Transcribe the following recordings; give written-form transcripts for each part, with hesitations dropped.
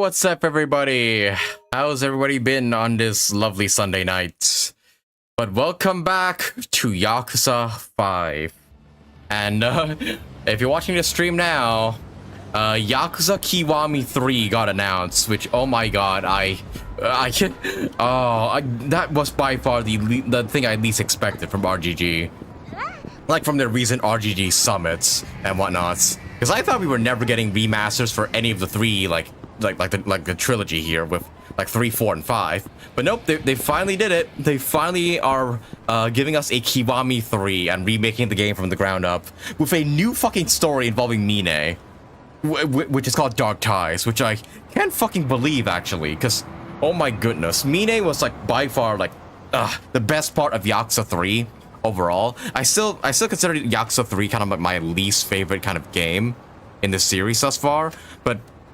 what's up, everybody? How's everybody been on this lovely Sunday night? But welcome back to Yakuza 5. And if you're watching this stream now, Yakuza KIWAMI 3 got announced, which, oh my god, that was by far the thing I least expected from RGG. Like from their recent RGG summits and whatnots. Because I thought we were never getting remasters for any of the three, like the trilogy here with like 3, 4, and 5. But nope, they finally did it. They finally are giving us a KIWAMI 3 and remaking the game from the ground up with a new fucking story involving Mine, which is called Dark Ties, which I can't fucking believe actually, because oh my goodness, Mine was like by far like the best part of Yakuza 3 overall. I still consider Yakuza 3 kind of like my least favorite kind of game in the series thus far,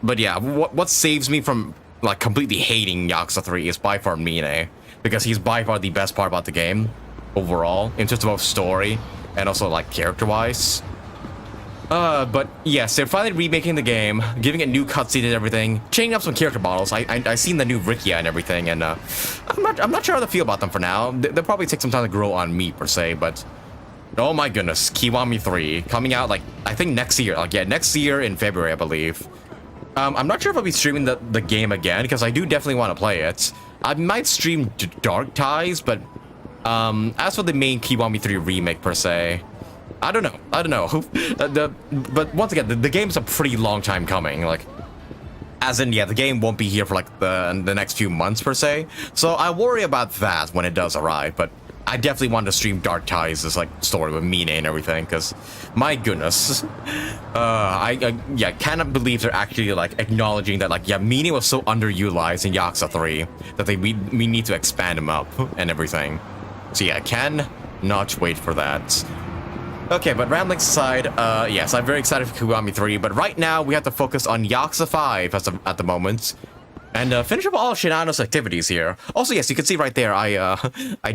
but yeah, what saves me from like completely hating Yakuza 3 is by far Mine, because he's by far the best part about the game overall in terms of both story and also like character-wise. But yes, they're finally remaking the game, giving it new cutscenes and everything, changing up some character models. I seen the new Rikia and everything, and I'm not sure how to feel about them for now. They'll probably take some time to grow on me per se, but oh my goodness, KIWAMI 3 coming out like I think next year, next year in February, I believe. I'm not sure if I'll be streaming the game again, because I do definitely want to play it. I might stream Dark Ties, but as for the main KIWAMI 3 remake per se, I don't know. But once again, the game's a pretty long time coming. Like, as in, yeah, the game won't be here for like the next few months per se. So I worry about that when it does arrive. But I definitely want to stream Dark Ties, this like story with Mine and everything, because my goodness, I cannot believe they're actually like acknowledging that like Mine was so underutilized in Yakuza 3 that we need to expand him up and everything. So yeah, I cannot wait for that. Okay, but ramblings aside, yes, I'm very excited for KIWAMI 3, but right now we have to focus on Yakuza 5 at the moment, and finish up all Shinada's activities here. Also, yes, you can see right there, I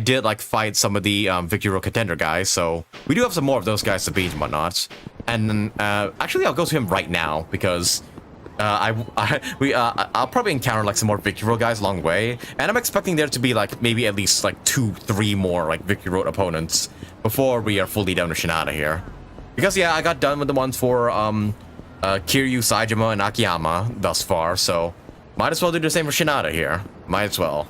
did like fight some of the Victory Road Contender guys, so we do have some more of those guys to beat and whatnot. And actually, I'll go to him right now because I'll probably encounter like some more Victory Road guys along the way, and I'm expecting there to be like maybe at least like 2, 3 more like Victory Road opponents before we are fully down to Shinada here. Because yeah, I got done with the ones for Kiryu, Saejima, and Akiyama thus far, so might as well do the same for Shinada here. Might as well.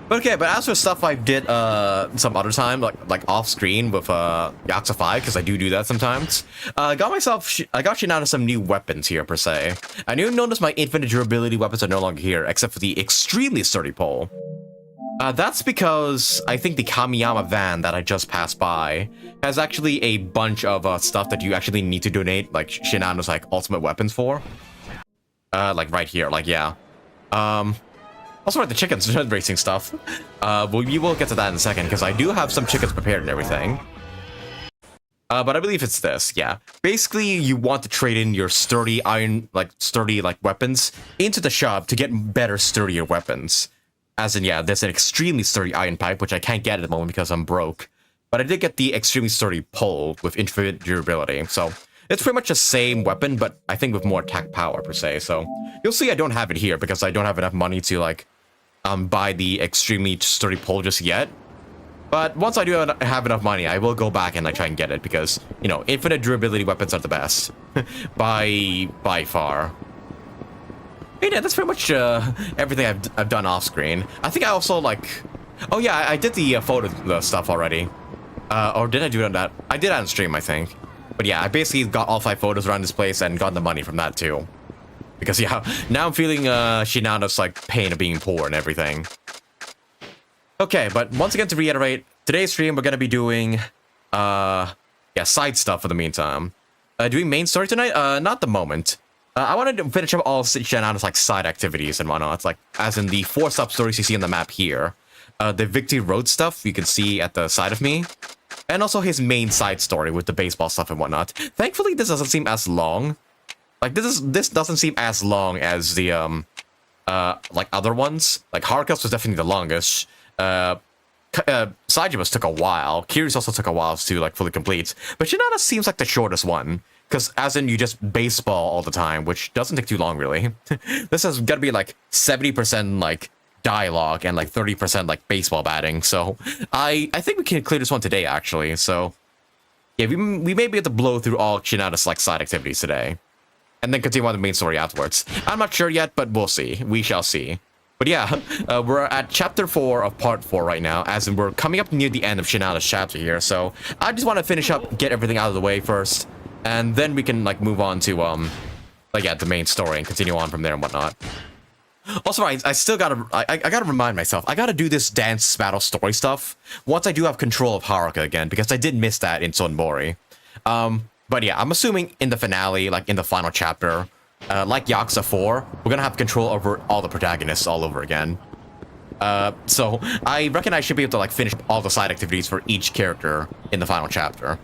But okay, but as for stuff I did some other time, like off screen with Yakuza 5, because I do that sometimes. I got Shinada some new weapons here per se. And you'll notice my infinite durability weapons are no longer here, except for the extremely sturdy pole. That's because I think the Kamiyama van that I just passed by has actually a bunch of stuff that you actually need to donate, like Shinada's like ultimate weapons for. Like right here, like yeah. Also like the chickens racing stuff. We will get to that in a second, because I do have some chickens prepared and everything. But I believe it's this, yeah. Basically, you want to trade in your sturdy weapons into the shop to get better, sturdier weapons. As in, yeah, there's an extremely sturdy iron pipe, which I can't get at the moment because I'm broke. But I did get the extremely sturdy pole with infinite durability, so it's pretty much the same weapon, but I think with more attack power per se. So you'll see I don't have it here because I don't have enough money to like buy the extremely sturdy pole just yet. But once I do have enough money, I will go back and like try and get it, because you know, infinite durability weapons are the best by far. Yeah, that's pretty much everything I've done off screen. I think I also like, oh yeah, I did the photo stuff already, or did I do it on that? I did it on stream, I think. But yeah, I basically got all 5 photos around this place and got the money from that too. Because yeah, now I'm feeling Shinada's like pain of being poor and everything. Okay, but once again to reiterate, today's stream we're gonna be doing side stuff for the meantime. Doing main story tonight? Not the moment. I wanted to finish up all Shinada's like side activities and whatnot. It's like as in the 4 sub-stories you see on the map here. The Victory Road stuff you can see at the side of me. And also his main side story with the baseball stuff and whatnot. Thankfully, this doesn't seem as long. Like this doesn't seem as long as the like other ones. Like Haruka's was definitely the longest. Saejima's took a while. Kiryu's also took a while to like fully complete. But Shinada seems like the shortest one. because as in you just baseball all the time, which doesn't take too long really. This has got to be like 70% like dialogue and like 30% like baseball batting. So I think we can clear this one today actually. So yeah, we may be able to blow through all Shinada's like side activities today, and then continue on the main story afterwards. I'm not sure yet, but we'll see. We shall see. But yeah, we're at chapter 4 of part 4 right now, as in we're coming up near the end of Shinada's chapter here. So I just want to finish up, get everything out of the way first, and then we can like move on to like yeah, the main story and continue on from there and whatnot. Also, I still gotta I gotta remind myself, I gotta do this dance battle story stuff once I do have control of Haruka again, because I did miss that in Sonmori. But yeah, I'm assuming in the finale, like in the final chapter, like Yakuza 4, we're gonna have control over all the protagonists all over again. So I reckon I should be able to like finish all the side activities for each character in the final chapter.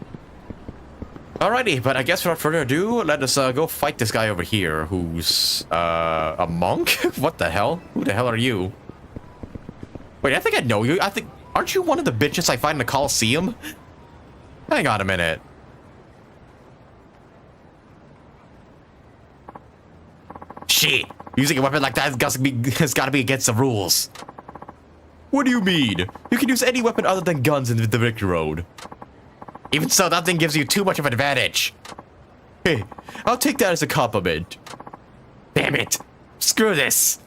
Alrighty, but I guess without further ado, let us go fight this guy over here, who's a monk? What the hell? Who the hell are you? Wait, I think I know you. Aren't you one of the bitches I fight in the Coliseum? Hang on a minute. Shit, using a weapon like that has gotta be against the rules. What do you mean? You can use any weapon other than guns in the Victory Road. Even so, that thing gives you too much of an advantage. Hey, I'll take that as a compliment. Damn it. Screw this.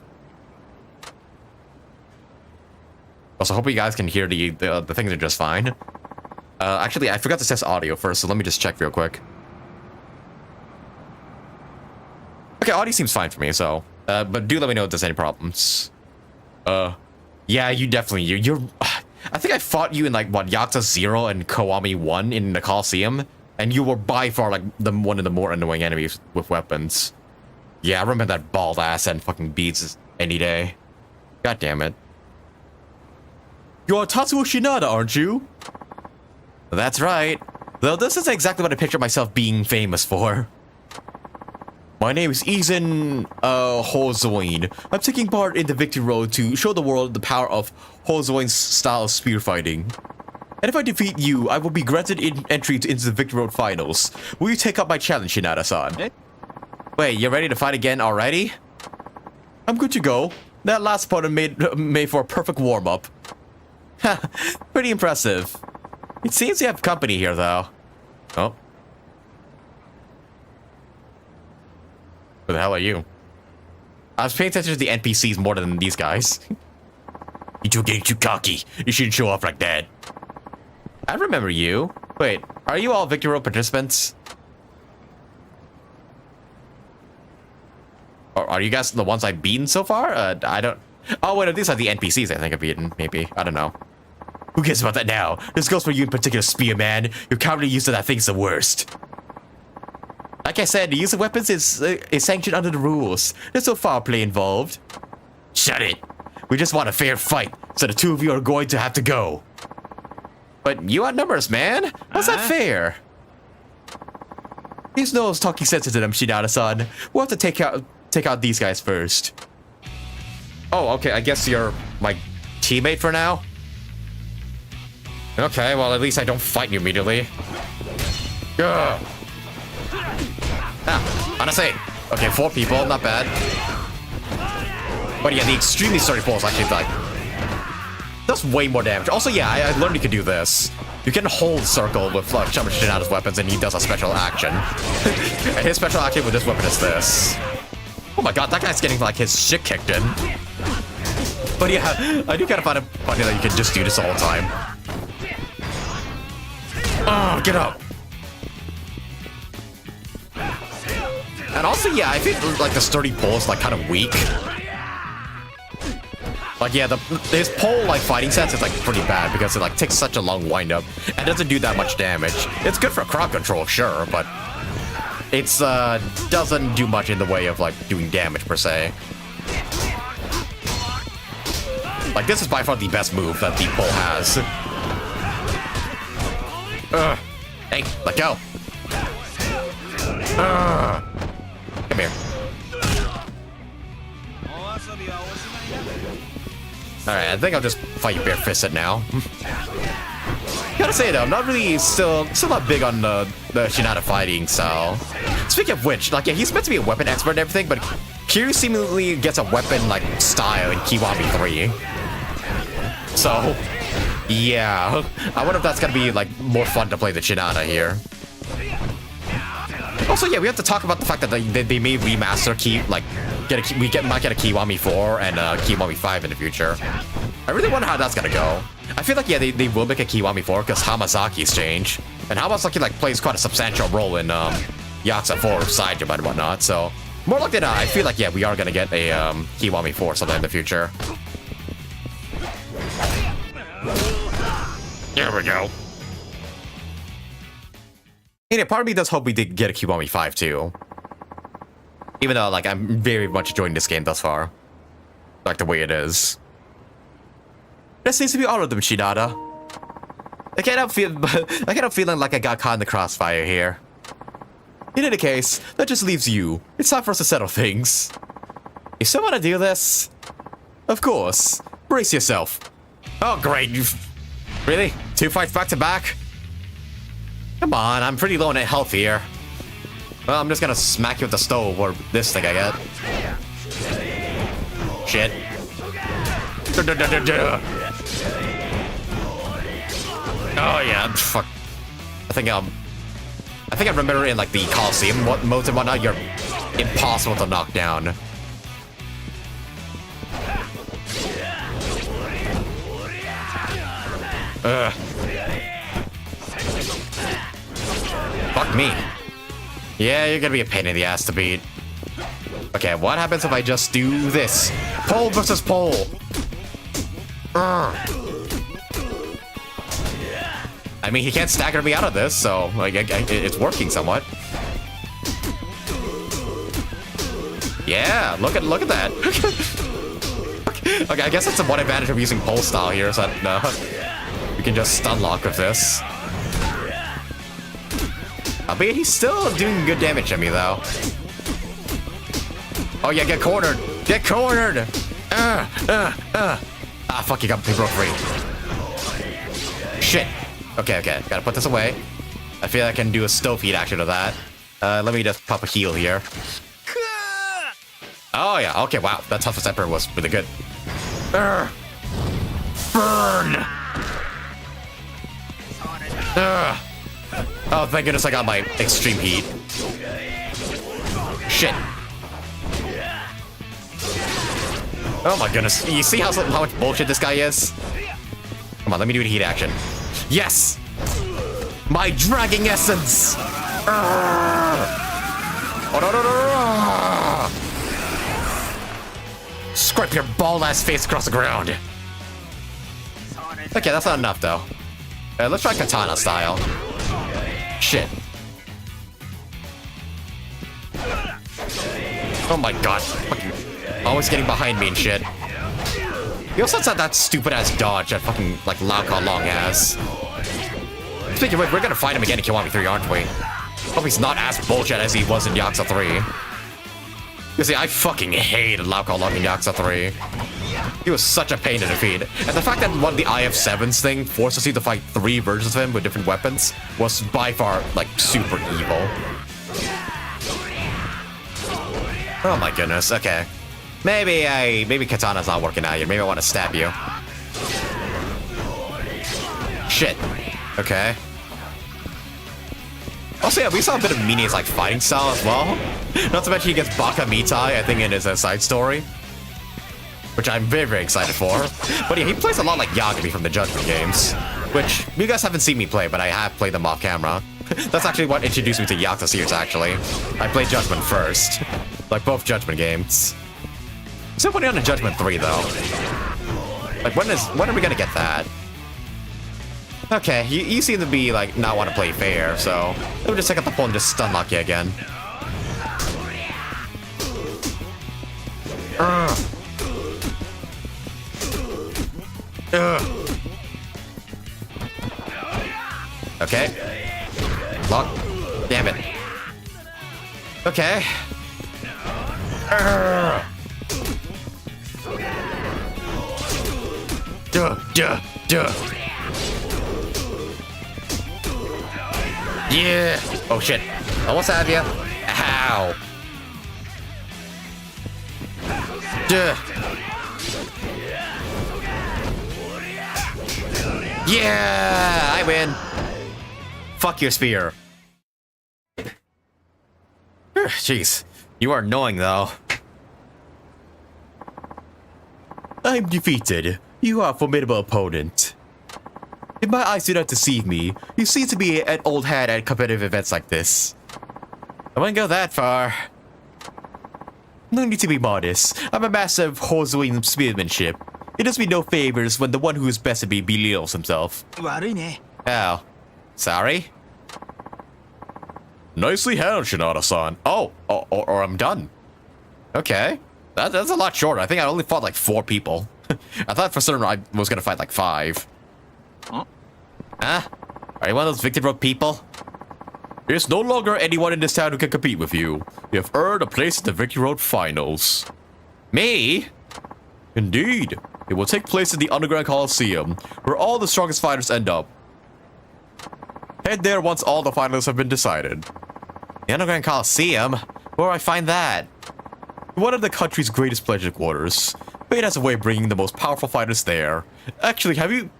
Also, hope you guys can hear the things are just fine. Actually, I forgot to test audio first, so let me just check real quick. Okay, audio seems fine for me, so... but do let me know if there's any problems. Yeah, you definitely... You're... I think I fought you in, like, what, Yakuza 0 and KIWAMI 1 in the Coliseum, and you were by far, like, one of the more annoying enemies with weapons. Yeah, I remember that bald ass and fucking beats any day. God damn it. You're Tatsuo Shinada, aren't you? That's right. Though this is exactly what I pictured myself being famous for. My name is Izan Hozoin. I'm taking part in the Victory Road to show the world the power of Hozoin's style of spear fighting. And if I defeat you, I will be granted entry into the Victory Road finals. Will you take up my challenge, Shinada-san? Wait, you're ready to fight again already? I'm good to go. That last part made for a perfect warm-up. Ha, pretty impressive. It seems you have company here, though. Oh. Who the hell are you? I was paying attention to the NPCs more than these guys. You two getting too cocky. You shouldn't show off like that. I remember you. Wait, are you all Victory Road participants? Or are you guys the ones I've beaten so far? I don't... Oh, wait, these are the NPCs I think I've beaten, maybe. I don't know. Who cares about that now? This goes for you in particular, Spearman. Your cowardly use of that thing's the worst. Like I said, the use of weapons is sanctioned under the rules. There's no foul play involved. Shut it. We just want a fair fight, so the two of you are going to have to go. But you outnumber us, man. How's that fair? There's no talking sense to them, Shinada-san. We'll have to take out these guys first. Oh, okay. I guess you're my teammate for now. Okay, well, at least I don't fight you immediately. Ugh. Ah, honestly. Okay, 4 people, not bad. But yeah, the extremely sturdy pole is actually like... does way more damage. Also, yeah, I learned you could do this. You can hold circle with some of Shinada's weapons and he does a special action. And his special action with this weapon is this. Oh my god, that guy's getting like his shit kicked in. But yeah, I do kind of find it funny that you can just do this all the time. Oh, get up. And also, yeah, I think like the sturdy pole is like kind of weak. Like, yeah, his pole like fighting sense is like pretty bad because it like takes such a long wind up and doesn't do that much damage. It's good for crowd control, sure, but it's doesn't do much in the way of like doing damage per se. Like, this is by far the best move that the pole has. Hey, let go. Come here. Alright, I think I'll just fight you bare-fisted now. Gotta say though, I'm not really still not big on the Shinada fighting style. Speaking of which, like yeah, he's meant to be a weapon expert and everything, but Kiryu seemingly gets a weapon like style in KIWAMI 3. So yeah, I wonder if that's gonna be like more fun to play the Shinada here. Also, yeah, we have to talk about the fact that they may remaster might get a KIWAMI 4 and a KIWAMI 5 in the future. I really wonder how that's gonna go. I feel like yeah, they will make a KIWAMI 4 because Hamasaki's change, and Hamasaki like plays quite a substantial role in Yakuza 4 side job and whatnot. So more likely than not, I feel like yeah, we are gonna get a KIWAMI 4 sometime in the future. There we go. Yeah, part of me does hope we did get a KIWAMI 5 too. Even though like I'm very much enjoying this game thus far, like the way it is. That seems to be all of them, Shinada. I can't help feeling like I got caught in the crossfire here. In any case, that just leaves you. It's time for us to settle things. You still want to do this? Of course. Brace yourself. Oh, great. Really? 2 fights back to back? Come on, I'm pretty low on health here. Well, I'm just gonna smack you with the stove or this thing I get. Shit. Oh yeah, fuck. I think I remember in like the Coliseum modes and whatnot, you're impossible to knock down. Fuck me. Yeah, you're gonna be a pain in the ass to beat. Okay, what happens if I just do this? Pole versus pole. I mean, he can't stagger me out of this, so like it's working somewhat. Yeah, look at that. Okay, I guess that's the one advantage of using pole style here, is that we can just stun lock with this. But he's still doing good damage to me though. Oh yeah, get cornered! Get cornered! Ah, fuck, you got me broke free. Shit. Okay, gotta put this away. I feel I can do a stove heat action to that. Let me just pop a heal here. Oh yeah, okay, wow, that Toughness Emperor was really good. Burn! Oh, thank goodness I got my extreme heat. Shit. Oh my goodness, you see how much bullshit this guy is? Come on, let me do a heat action. Yes! My dragging essence! Oh, no. Scrape your bald-ass face across the ground. Okay, that's not enough, though. Let's try katana style. Shit. Oh my god. Fucking always getting behind me and shit. He also has that stupid-ass dodge that fucking, like, Lao Ka Long has. Speaking of which, we're gonna fight him again in KIWAMI 3, aren't we? Hope he's not as bullshit as he was in Yakuza 3. You see, I fucking hated Lao Ka Long in Yakuza 3. He was such a pain to defeat. And the fact that one of the IF-7s thing forces you to fight 3 versions of him with different weapons was by far, like, super evil. Oh my goodness, okay. Maybe Katana's not working out here. Maybe I want to stab you. Shit. Okay. Also, yeah, we saw a bit of Mine's like fighting style as well. Not to mention he gets Baka Mitai, I think, in his side story. Which I'm very, very excited for. But yeah, he plays a lot like Yagami from the Judgment games. Which, you guys haven't seen me play, but I have played them off camera. That's actually what introduced me to Yakuza series, actually. I played Judgment first. Like, both Judgment games. Still putting on a Judgment 3, though. Like, when are we gonna get that? Okay, you seem to be, like, not want to play fair, so... Let me just take out the pole and just stun lock you again. Okay. Lock. Damn it. Okay. Yeah. Oh shit. Almost have you. Ow. Duh. Yeah, I win. Fuck your spear. Jeez, you are annoying though. I'm defeated. You are a formidable opponent. If my eyes do not deceive me, you seem to be an old hat at competitive events like this. I wouldn't go that far. No need to be modest. I'm a master of Hozoin spearmanship. It does me no favors when the one who is best at me belittles himself. Oh. Sorry? Nicely handled, Shinada-san. Oh, or I'm done. Okay. That's a lot shorter. I think I only fought like 4 people. I thought for certain I was gonna fight like 5. Huh? Are you one of those Victor Road people? There's no longer anyone in this town who can compete with you. You have earned a place at the Victor Road Finals. Me? Indeed. It will take place in the Underground Coliseum, where all the strongest fighters end up. Head there once all the finalists have been decided. The Underground Coliseum? Where do I find that? One of the country's greatest pleasure quarters. Fate has a way of bringing the most powerful fighters there. Actually, have you...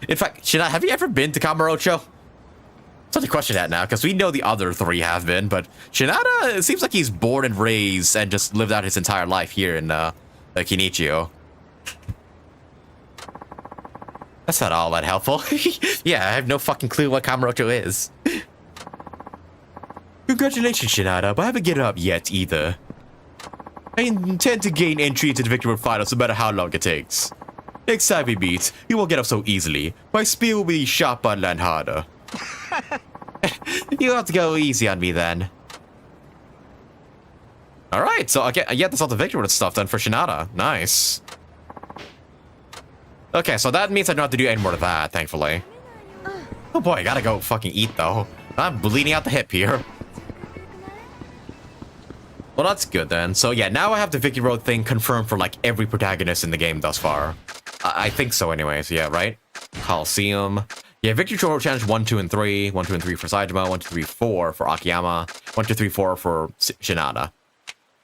In fact, Shinada, have you ever been to Kamurocho? Such a question that now, because we know the other 3 have been, but Shinada, it seems like he's born and raised and just lived out his entire life here in Kinichio. That's not all that helpful. Yeah, I have no fucking clue what Kamurocho is. Congratulations, Shinada, but I haven't given up yet either. I intend to gain entry into the Victor Road Finals no matter how long it takes. Next time we meet, you won't get up so easily. My spear will be sharp but land harder. You have to go easy on me then. Alright, so again, yeah, that's all the Victor Road stuff done for Shinada. Nice. Okay, so that means I don't have to do any more of that, thankfully. Oh boy, I gotta go fucking eat though. I'm bleeding out the hip here. Well, that's good then. So yeah, now I have the Victor Road thing confirmed for like every protagonist in the game thus far. I think so anyways, yeah, right? Coliseum. Yeah, Victor Road Challenge 1, 2, and 3. 1, 2, and 3 for Saitama. 1, 2, 3, 4 for Akiyama. 1, 2, 3, 4 for Shinada.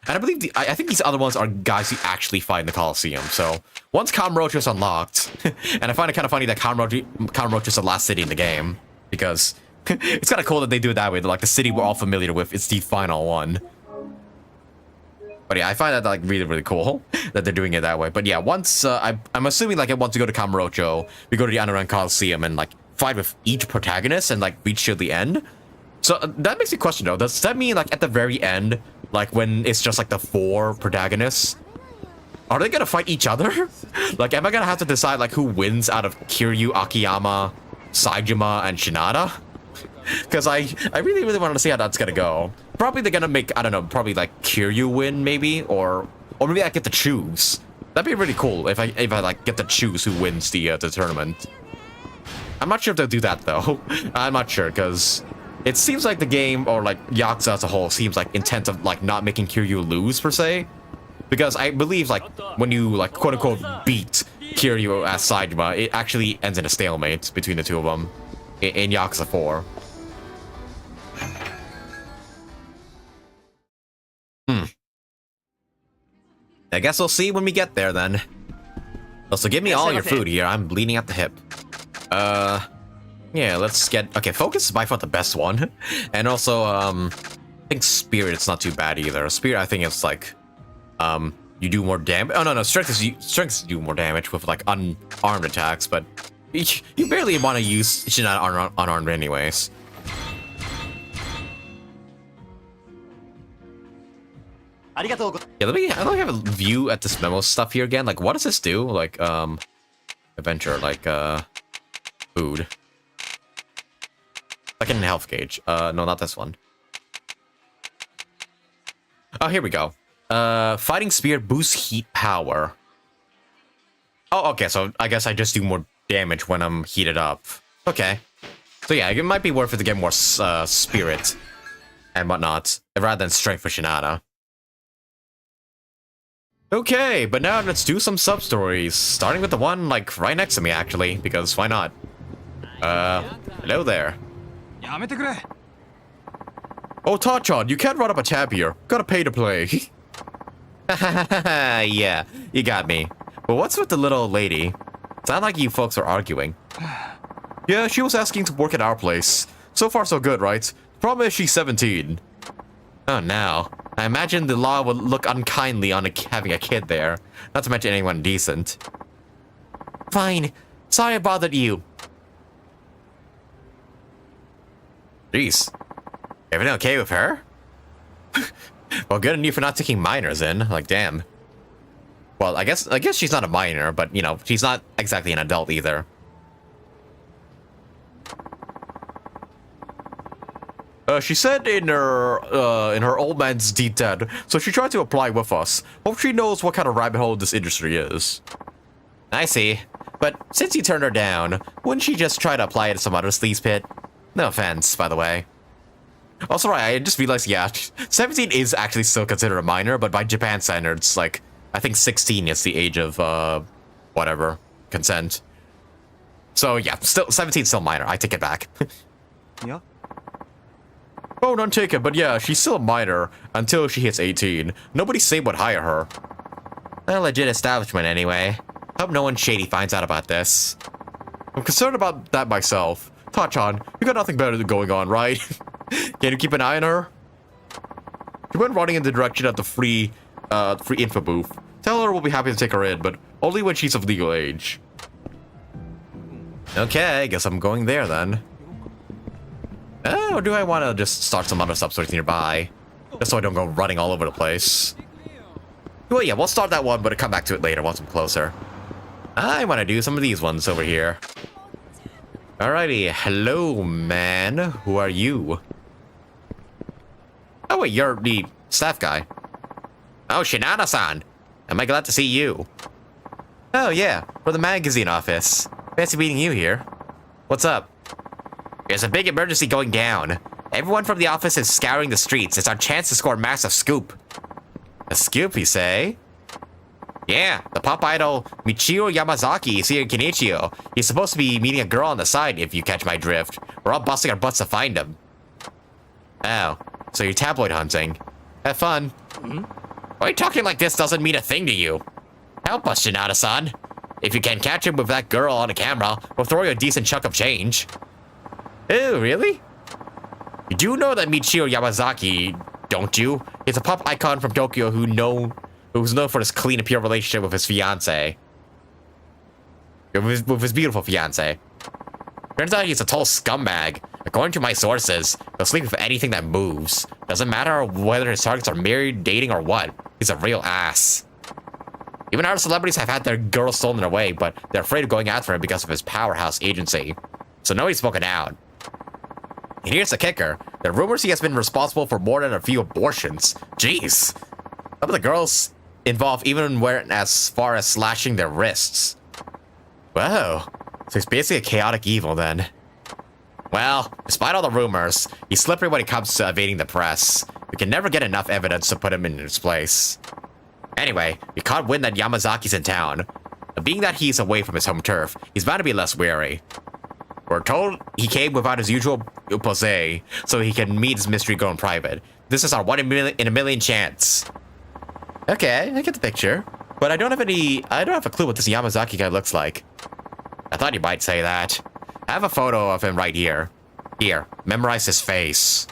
And I believe I think these other ones are guys who actually fight in the Coliseum. So once Kamurocho is unlocked, and I find it kind of funny that Kamurocho is the last city in the game, because it's kind of cool that they do it that way. They're like the city we're all familiar with, it's the final one. But yeah, I find that like really, really cool that they're doing it that way. But yeah, once I'm assuming like I want to go to Kamurocho, we go to the Underground Coliseum and like fight with each protagonist and like reach to the end. So that makes me question though, does that mean like at the very end, like when it's just like the 4 protagonists, are they gonna fight each other? Like, am I gonna have to decide like who wins out of Kiryu, Akiyama, Saejima, and Shinada? Because I really, really want to see how that's gonna go. Probably they're gonna make, I don't know, probably like Kiryu win maybe, or maybe I get to choose. That'd be really cool if I like get to choose who wins the tournament. I'm not sure if they'll do that though. I'm not sure because it seems like the game or like Yakuza as a whole seems like intent of like not making Kiryu lose per se. Because I believe like when you like quote unquote beat Kiryu as Saejima, it actually ends in a stalemate between the two of them in Yakuza 4. I guess we'll see when we get there then. Also, give me all your food here. I'm bleeding at the hip. Yeah, let's get... Okay, Focus is by far the best one. And also, I think Spirit's not too bad either. Spirit, I think it's like, you do more damage. Oh, no, Strength is do more damage with like unarmed attacks, but you barely want to use Shinada unarmed anyways. Yeah, let me have a view at this memo stuff here again. Like, what does this do? Like, adventure, like, food. Second health gauge. No, not this one. Oh, here we go. Fighting Spear boosts heat power. Oh, okay, so I guess I just do more damage when I'm heated up. Okay. So yeah, it might be worth it to get more spirit and whatnot, rather than strength for Shinada. Okay, but now let's do some sub-stories, starting with the one, like, right next to me, actually, because why not? Hello there. Oh, Tachan, you can't run up a tab here. Gotta pay to play. Yeah, you got me. But what's with the little lady? Sound like you folks are arguing. Yeah, she was asking to work at our place. So far so good, right? Problem is she's 17. Oh no. I imagine the law would look unkindly on having a kid there. Not to mention anyone decent. Fine. Sorry I bothered you. Jeez. Everything okay with her? Well, good on you for not taking minors in. Like, damn. Well, I guess she's not a minor, but, you know, she's not exactly an adult either. She said in her old man's deed, so she tried to apply with us. Hope she knows what kind of rabbit hole this industry is. I see. But since you turned her down, wouldn't she just try to apply it to some other sleaze pit? No offense, by the way. Also, right, I just realized, yeah, 17 is actually still considered a minor, but by Japan standards, like, I think 16 is the age of, whatever, consent. So, yeah, still, 17 is still minor. I take it back. Yeah. Oh, none taken, but yeah, she's still a minor until she hits 18. Nobody say would hire her. A legit establishment, anyway. Hope no one shady finds out about this. I'm concerned about that myself. Tachan, you got nothing better than going on, right? Can you keep an eye on her? She went running in the direction of the free info booth. Tell her we'll be happy to take her in, but only when she's of legal age. Okay, guess I'm going there then. Or do I want to just start some other substores nearby? Just so I don't go running all over the place. Well, yeah, we'll start that one, but I'll come back to it later once I'm closer. I want to do some of these ones over here. Alrighty, hello, man. Who are you? Oh, wait, you're the staff guy. Oh, Shinada-san. Am I glad to see you? Oh, yeah, for the magazine office. Fancy meeting you here. What's up? There's a big emergency going down. Everyone from the office is scouring the streets. It's our chance to score a massive scoop. A scoop, you say? Yeah, the pop idol Michio Yamazaki is here in Kenichio. He's supposed to be meeting a girl on the side, if you catch my drift. We're all busting our butts to find him. Oh, so you're tabloid hunting. Have fun. Why talking like this doesn't mean a thing to you? Help us, Shinada-san. If you can catch him with that girl on the camera, we'll throw you a decent chunk of change. Oh, really? You do know that Michio Yamazaki, don't you? He's a pop icon from Tokyo who's known for his clean and pure relationship with his fiancée. With his beautiful fiancée. Turns out he's a total scumbag. According to my sources, he'll sleep with anything that moves. Doesn't matter whether his targets are married, dating, or what. He's a real ass. Even other celebrities have had their girls stolen away, but they're afraid of going after him because of his powerhouse agency. So nobody's spoken out. And here's the kicker. There are rumors he has been responsible for more than a few abortions. Jeez. Some of the girls involved even went as far as slashing their wrists. Whoa. So he's basically a chaotic evil then. Well, despite all the rumors, he's slippery when it comes to evading the press. We can never get enough evidence to put him in his place. Anyway, we caught wind that Yamazaki's in town. Being that he's away from his home turf, he's bound to be less wary. We're told he came without his usual pose, so he can meet his mystery girl in private. This is our 1 in a million chance. Okay, I get the picture. But I don't have a clue what this Yamazaki guy looks like. I thought you might say that. I have a photo of him right here. Here, memorize his face.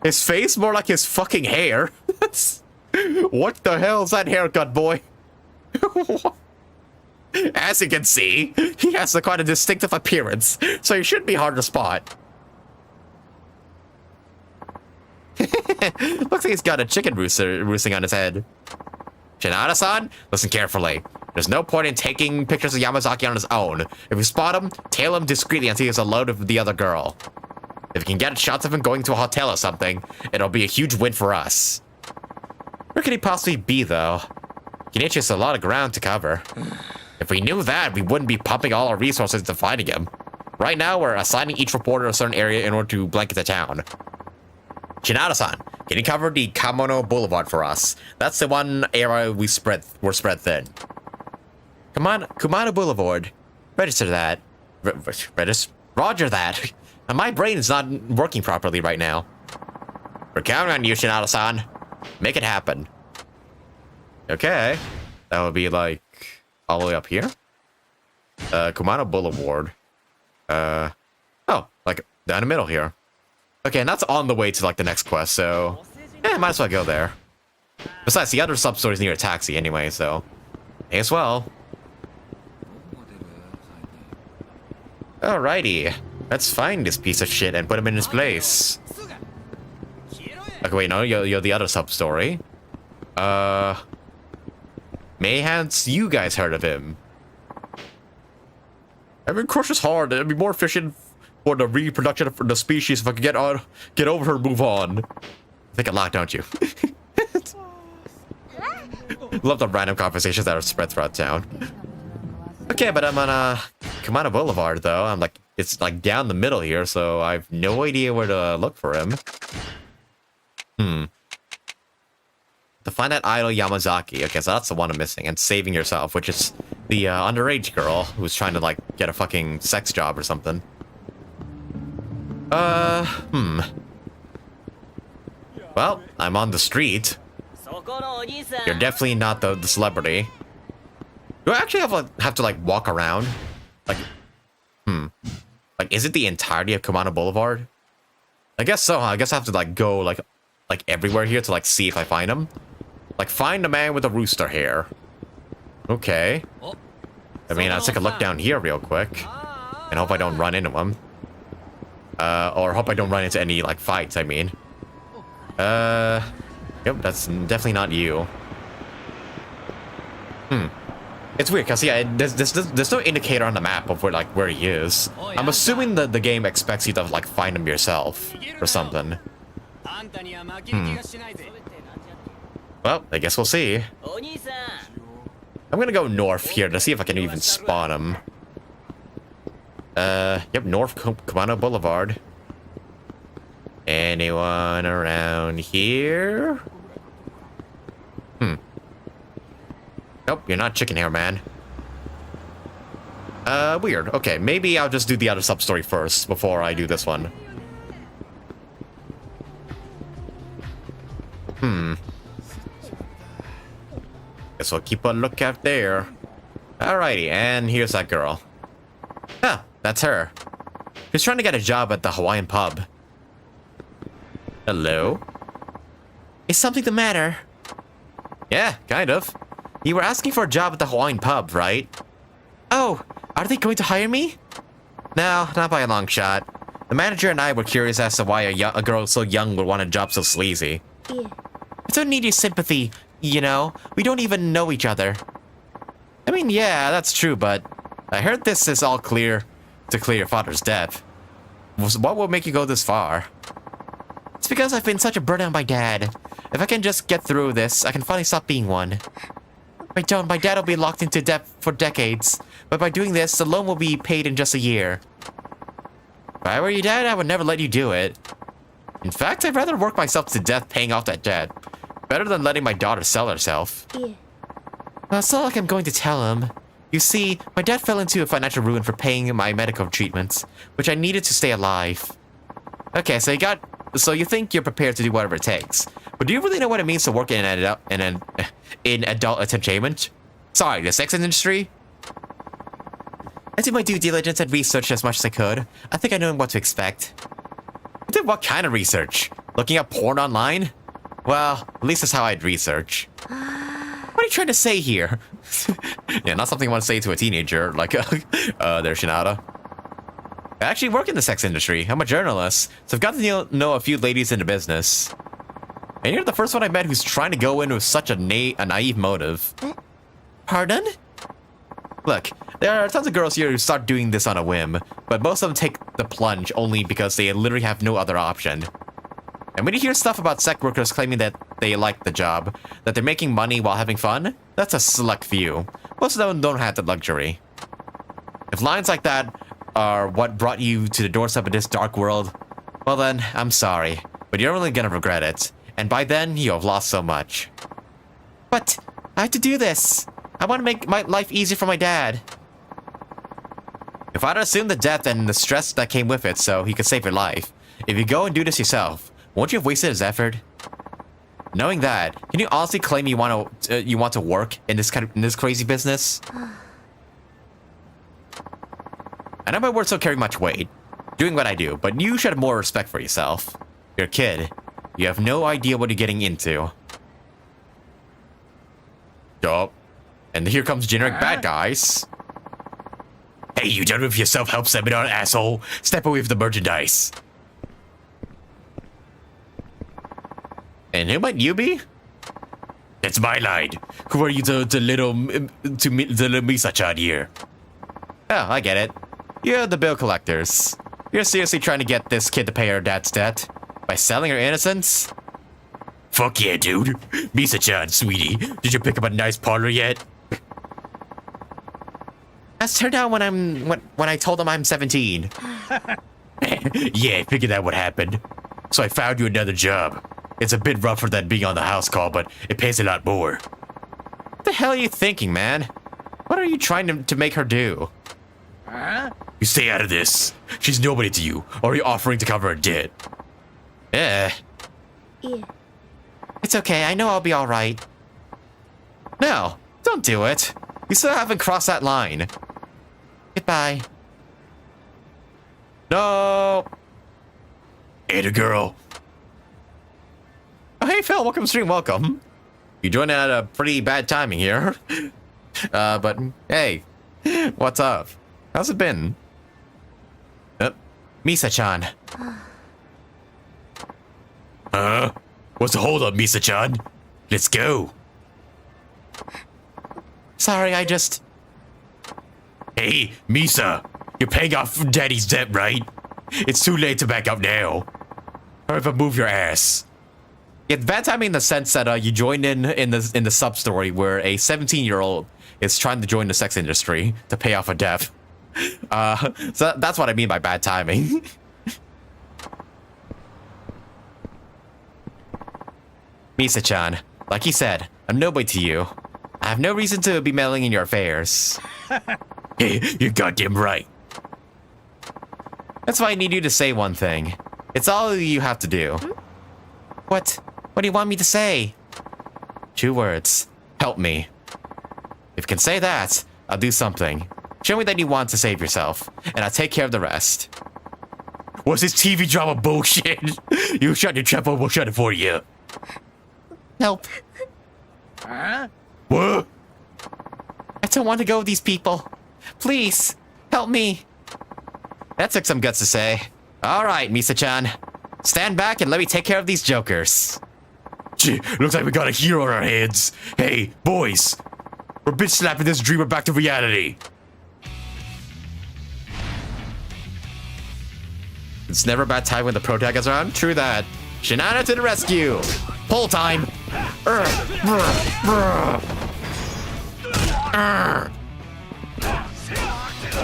His face more like his fucking hair. What the hell is that haircut, boy? As you can see, he has quite a distinctive appearance, so he shouldn't be hard to spot. Looks like he's got a chicken roosting on his head. Shinada-san, listen carefully. There's no point in taking pictures of Yamazaki on his own. If you spot him, tail him discreetly until he's alone with the other girl. If you can get shots of him going to a hotel or something, it'll be a huge win for us. Where could he possibly be, though? Kenichi has a lot of ground to cover. If we knew that, we wouldn't be pumping all our resources into finding him. Right now, we're assigning each reporter a certain area in order to blanket the town. Shinada-san, can you cover the Kamono Boulevard for us? That's the one area we're spread thin. Kumano Boulevard. Register that. Roger that. And my brain is not working properly right now. We're counting on you, Shinada-san. Make it happen. Okay. That would be like all the way up here. Kumano Boulevard. Oh, like down the middle here. Okay, and that's on the way to like the next quest, so yeah, might as well go there. Besides, the other sub-story is near a taxi anyway, so may as well. Alrighty, let's find this piece of shit and put him in his place. Okay, wait, no, you're the other sub-story. Mayhance, you guys heard of him. I mean, crush is hard. It'd be more efficient for the reproduction of the species if I could get over her and move on. Think a lot, don't you? Love the random conversations that are spread throughout town. Okay, but I'm on Kumano Boulevard, though. I'm like, it's like down the middle here, so I have no idea where to look for him. To find that idol Yamazaki. Okay, so that's the one I'm missing. And saving yourself, which is the underage girl who's trying to like get a fucking sex job or something. Well, I'm on the street. You're definitely not the celebrity. Do I actually have to like walk around? Like, like, is it the entirety of Kumano Boulevard? I guess so, huh? I guess I have to like go like everywhere here to like see if I find him. Like, find the man with the rooster hair. Okay. I mean, I'll take a look down here real quick. And hope I don't run into him. Or hope I don't run into any, like, fights, I mean. Yep, that's definitely not you. It's weird, because, yeah, there's no indicator on the map of where he is. I'm assuming that the game expects you to, like, find him yourself. Or something. Well, I guess we'll see. I'm gonna go north here to see if I can even spot him. Yep, North Kumano Boulevard. Anyone around here? Nope, you're not chicken hair, man. Weird. Okay, maybe I'll just do the other sub-story first before I do this one. Guess we'll keep a lookout there. Alrighty, and here's that girl. Huh, that's her. She's trying to get a job at the Hawaiian pub. Hello? Is something the matter? Yeah, kind of. You were asking for a job at the Hawaiian pub, right? Oh, are they going to hire me? No, not by a long shot. The manager and I were curious as to why a girl so young would want a job so sleazy. Yeah. I don't need your sympathy, you know? We don't even know each other. I mean, yeah, that's true, but I heard this is all clear to clear your father's debt. What will make you go this far? It's because I've been such a burden on my dad. If I can just get through this, I can finally stop being one. If I don't, my dad will be locked into debt for decades. But by doing this, the loan will be paid in just a year. If I were your dad, I would never let you do it. In fact, I'd rather work myself to death paying off that debt. Better than letting my daughter sell herself. Yeah. Well, it's not like I'm going to tell him. You see, my dad fell into a financial ruin for paying my medical treatments, which I needed to stay alive. Okay, so you think you're prepared to do whatever it takes. But do you really know what it means to work in adult entertainment? Sorry, the sex industry? I did my due diligence and research as much as I could. I think I know what to expect. You did what kind of research? Looking up porn online? Well, at least that's how I'd research. What are you trying to say here? Yeah, not something I want to say to a teenager, like, there, Shinada. I actually work in the sex industry. I'm a journalist, so I've got to know a few ladies in the business. And you're the first one I met who's trying to go in with such a naive motive. Pardon? Look, there are tons of girls here who start doing this on a whim, but most of them take the plunge only because they literally have no other option. And when you hear stuff about sex workers claiming that they like the job, that they're making money while having fun, that's a select few. Most of them don't have the luxury. If lines like that are what brought you to the doorstep of this dark world, well then, I'm sorry, but you're only gonna regret it. And by then, you'll have lost so much. But I have to do this. I want to make my life easier for my dad. Your father assumed the death and the stress that came with it so he could save your life. If you go and do this yourself, won't you have wasted his effort? Knowing that, can you honestly claim you want to work in this crazy business? I know my words don't carry much weight, doing what I do, but you should have more respect for yourself. You're a kid. You have no idea what you're getting into. Yup. And here comes generic bad guys. Hey, you done with your self-help seminar, asshole? Step away from the merchandise. And who might you be? It's my line. Who are you the little Misa-chan here? Oh, I get it. You're the bill collectors. You're seriously trying to get this kid to pay her dad's debt? By selling her innocence? Fuck yeah, dude. Misa-chan, sweetie. Did you pick up a nice parlor yet? That's turned out when I told him I'm 17. Yeah, I figured that would happen. So I found you another job. It's a bit rougher than being on the house call, but it pays a lot more. What the hell are you thinking, man? What are you trying to make her do? Huh? You stay out of this. She's nobody to you, or are you offering to cover her debt? Yeah. It's okay, I know I'll be alright. No, don't do it. You still haven't crossed that line. Goodbye. No. Hey, the girl. Oh, hey, Phil, welcome to stream, welcome. You joined at a pretty bad timing here. But, hey, what's up? How's it been? Misa-chan. What's the hold up, Misa-chan? Let's go. Sorry, I just... Hey, Misa, you're paying off Daddy's debt, right? It's too late to back out now. However, move your ass. It's bad timing in the sense that you joined in the sub-story where a 17-year-old is trying to join the sex industry to pay off a debt. So that's what I mean by bad timing. Misa-chan, like you said, I'm nobody to you. I have no reason to be meddling in your affairs. Hey, you're goddamn right. That's why I need you to say one thing. It's all you have to do. What? What do you want me to say? 2 words. Help me. If you can say that, I'll do something. Show me that you want to save yourself, and I'll take care of the rest. What's this TV drama bullshit? You shut your trap, we'll shut it for you. Help. Huh? What? I don't want to go with these people. Please, help me. That took some guts to say. All right, Misa-chan. Stand back and let me take care of these jokers. Gee, looks like we got a hero on our hands. Hey, boys. We're bitch slapping this dreamer back to reality. It's never a bad time when the protagonist are on. True that. Shinada to the rescue. Pull time.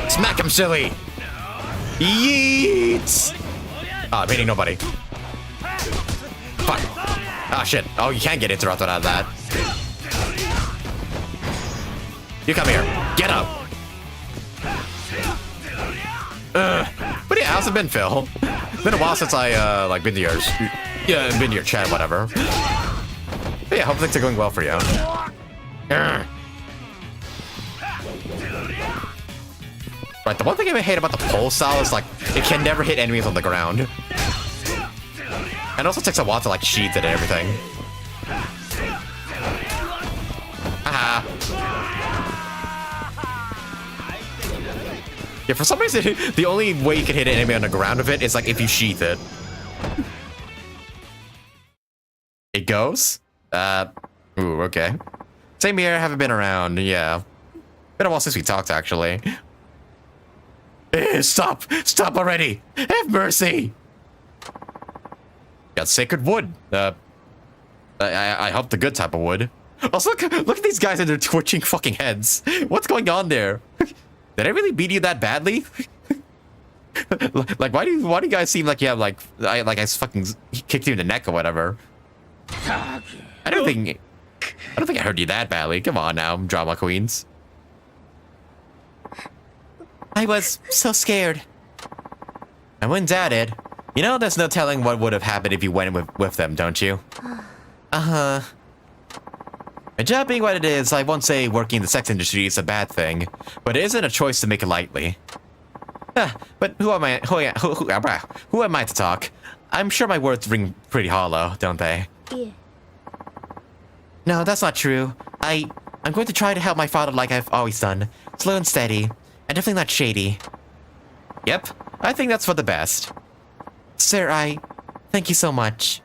Smack him, silly. Yeet. Oh, I'm hitting nobody. Fuck. Ah, shit. Oh, you can't get interrupted out of that. You come here. Get up. But yeah, how's it been, Phil? Been a while since I, like, been to yours. Yeah, been to your chat, whatever. But yeah, hope things are going well for you. Right, the one thing I hate about the pole style is, like, it can never hit enemies on the ground. And it also takes a while to, like, sheath it and everything. Haha. Yeah, for some reason, the only way you can hit an enemy on the ground with it is, like, if you sheath it. It goes? Ooh, okay. Same here, haven't been around, yeah. Been a while since we talked, actually. Stop! Stop already! Have mercy! Got sacred wood. I hope the good type of wood. Also, look at these guys and their twitching fucking heads. What's going on there? Did I really beat you that badly? Like, why do you guys seem like you have, like I fucking kicked you in the neck or whatever? I don't think I hurt you that badly. Come on now, drama queens. I was so scared. I wouldn't doubt it. You know, there's no telling what would have happened if you went with them, don't you? Uh-huh. My job being what it is, I won't say working in the sex industry is a bad thing, but it isn't a choice to make it lightly. But who am I? Who am I to talk? I'm sure my words ring pretty hollow, don't they? Yeah. No, that's not true. I'm going to try to help my father like I've always done. Slow and steady, and definitely not shady. Yep, I think that's for the best. Sir, thank you so much.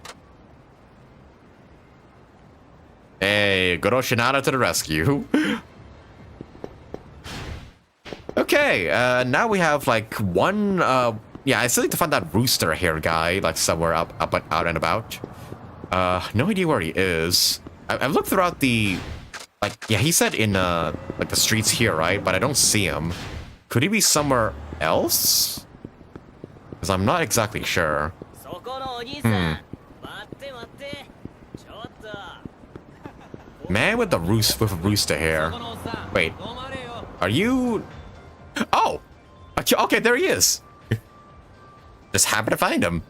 Hey, good old Shinada to the rescue. Okay, now we have like one, yeah, I still need to find that rooster hair guy, like somewhere out and about. No idea where he is. I've looked throughout the, like, yeah, he said in, like the streets here, right? But I don't see him. Could he be somewhere else? Because I'm not exactly sure. Man with the rooster hair. Wait, are you? Oh, okay, there he is. Just happened to find him.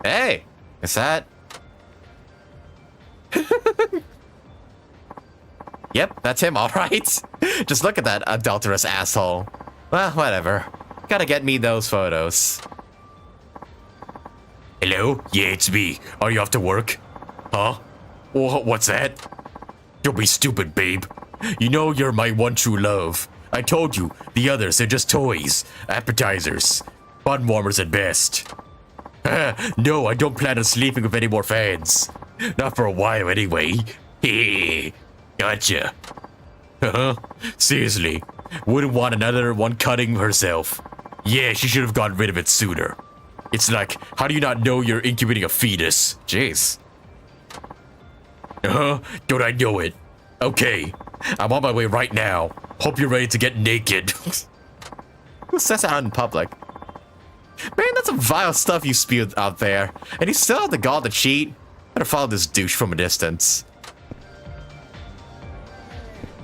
Hey, is that? Yep, that's him, all right. Just look at that adulterous asshole. Well, whatever. Gotta get me those photos. Hello? Yeah, it's me. Are you off to work? Huh? What's that? Don't be stupid, babe. You know you're my one true love. I told you, the others are just toys, appetizers, bun warmers at best. No, I don't plan on sleeping with any more fans. Not for a while anyway. Hey, gotcha. Seriously, wouldn't want another one cutting herself. Yeah, she should have gotten rid of it sooner. It's like, how do you not know you're incubating a fetus? Jeez. Don't I know it? Okay, I'm on my way right now. Hope you're ready to get naked. Who says that out in public? Man, that's some vile stuff you spewed out there. And you still have the gall to cheat? Better follow this douche from a distance.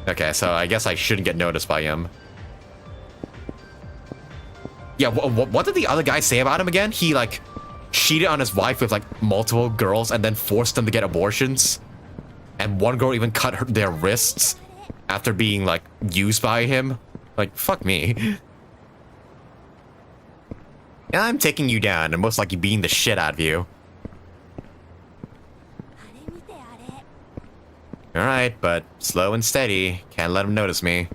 Okay, so I guess I shouldn't get noticed by him. Yeah, what did the other guy say about him again? He, like, cheated on his wife with, like, multiple girls and then forced them to get abortions. And one girl even cut their wrists after being, like, used by him. Like, fuck me. I'm taking you down and most likely beating the shit out of you. Alright, but slow and steady. Can't let him notice me.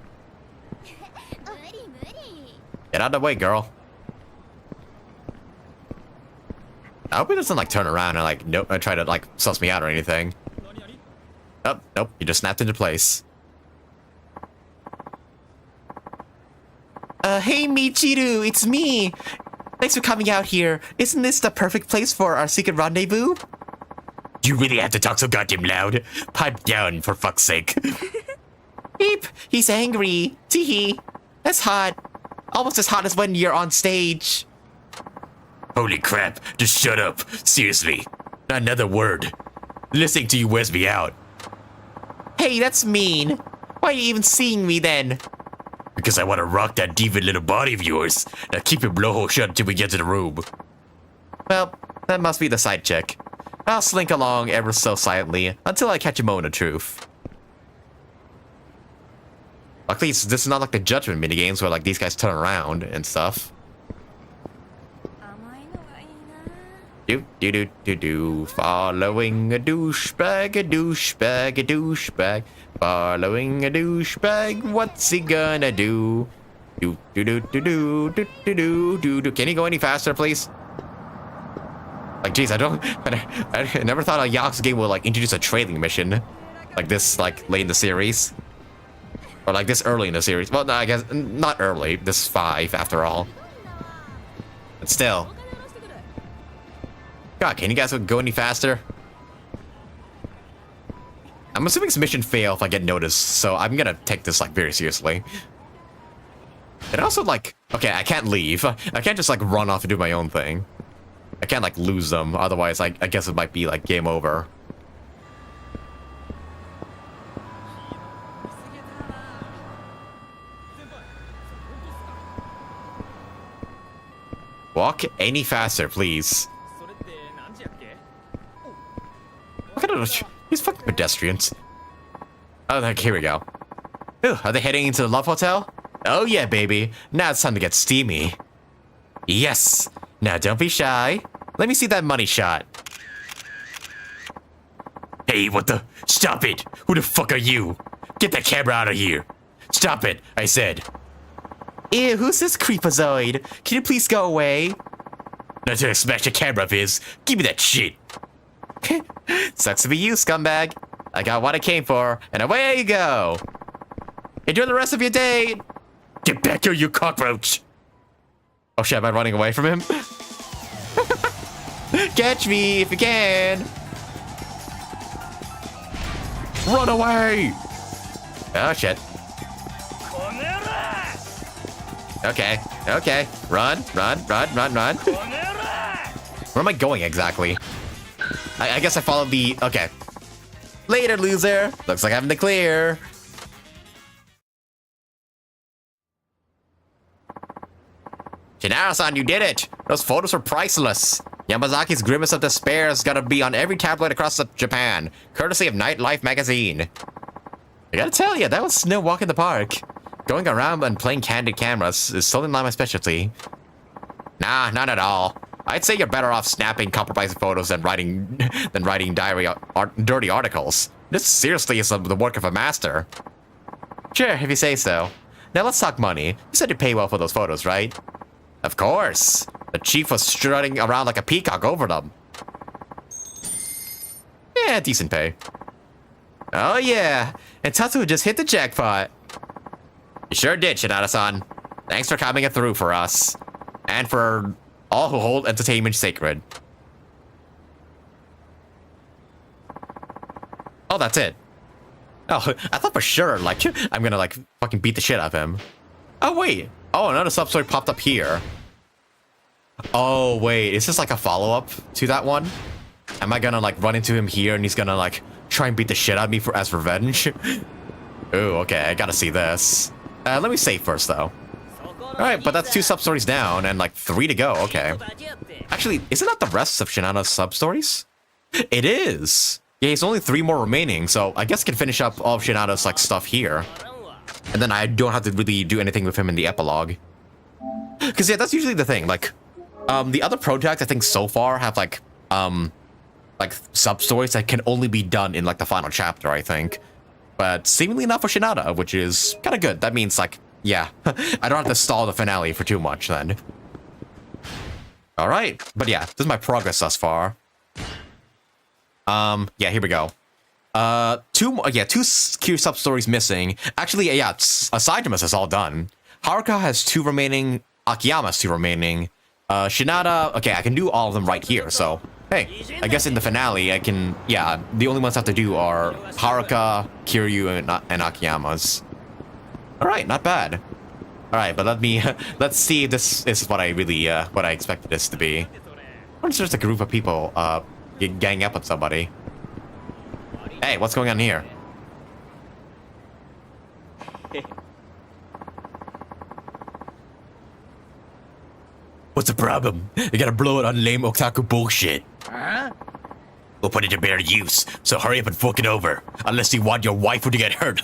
Get out of the way, girl. I hope he doesn't, like, turn around and, like, try to, like, suss me out or anything. Oh, nope, you just snapped into place. Hey, Michiru, it's me! Thanks for coming out here. Isn't this the perfect place for our secret rendezvous? You really have to talk so goddamn loud? Pipe down, for fuck's sake. Beep, he's angry. Teehee. That's hot. Almost as hot as when you're on stage. Holy crap, just shut up. Seriously. Not another word. Listening to you wears me out. Hey, that's mean. Why are you even seeing me then? Because I want to rock that diva little body of yours. Now keep your blowhole shut until we get to the room. Well, that must be the side chick. I'll slink along ever so silently until I catch a moment of truth. Luckily, this is not like the judgment minigames where like these guys turn around and stuff. Do, following a douchebag, a douchebag, a douchebag. Following a douchebag, what's he gonna do? Do. Can he go any faster, please? Like, geez, I never thought a Yakuza game would like introduce a trailing mission like this, like late in the series, or like this early in the series. Well, no, I guess not early. This is 5 after all, but still. God, can you guys go any faster? I'm assuming it's mission fail if I get noticed, so I'm gonna take this like very seriously. And also like, okay, I can't leave. I can't just like run off and do my own thing. I can't like lose them, otherwise I guess it might be like game over. Walk any faster, please. Look at these fucking pedestrians. Oh, here we go. Ooh, are they heading into the Love Hotel? Oh yeah, baby. Now it's time to get steamy. Yes. Now don't be shy. Let me see that money shot. Hey, what the? Stop it! Who the fuck are you? Get that camera out of here. Stop it, I said. Ew, who's this creepazoid? Can you please go away? Not to smash a camera of his. Give me that shit. Sucks to be you, scumbag. I got what I came for, and away you go. Enjoy the rest of your day. Get back here, you cockroach. Oh shit, am I running away from him? Catch me if you can. Run away. Oh shit. Okay, okay. Run. Where am I going exactly? I guess I followed the... Okay. Later, loser. Looks like I'm in the clear. Shinada-san, you did it. Those photos were priceless. Yamazaki's Grimace of Despair is gonna be on every tabloid across Japan, courtesy of Nightlife magazine. I gotta tell you, that was no walk in the park. Going around and playing candid cameras is totally not my specialty. Nah, not at all. I'd say you're better off snapping compromising photos than writing dirty articles. This seriously is the work of a master. Sure, if you say so. Now let's talk money. You said you pay well for those photos, right? Of course. The chief was strutting around like a peacock over them. Yeah, decent pay. Oh yeah, and Tatsu just hit the jackpot. You sure did, Shinada-san. Thanks for coming through for us. And for all who hold entertainment sacred. Oh, that's it. Oh, I thought for sure, like, I'm gonna, like, fucking beat the shit out of him. Oh, wait. Oh, another sub-story popped up here. Oh, wait. Is this, like, a follow-up to that one? Am I gonna, like, run into him here and he's gonna, like, try and beat the shit out of me as revenge? Ooh, okay. I gotta see this. Let me save first, though. Alright, but that's 2 sub-stories down and, like, 3 to go. Okay. Actually, isn't that the rest of Shinada's sub-stories? It is! Yeah, he's only 3 more remaining, so I guess I can finish up all of Shinada's, like, stuff here. And then I don't have to really do anything with him in the epilogue. Because, yeah, that's usually the thing. Like, the other projects, I think, so far have, like, sub-stories that can only be done in, like, the final chapter, I think. But seemingly not for Shinada, which is kind of good. That means, like, yeah, I don't have to stall the finale for too much, then. Alright, but yeah, this is my progress thus far. Yeah, here we go. 2 key sub-stories missing. Actually, yeah, aside from this, it's all done. Haruka has 2 remaining, Akiyama has 2 remaining. Shinada, okay, I can do all of them right here, so... Hey, I guess in the finale, I can... Yeah, the only ones I have to do are Haruka, Kiryu, and Akiyama's. Alright, not bad. Alright, but let's see if this is what I really, what I expected this to be. What if there's a group of people, gang up with somebody? Hey, what's going on here? What's the problem? You gotta blow it on lame otaku bullshit. Huh? We'll put it to better use, so hurry up and fuck it over. Unless you want your waifu to get hurt.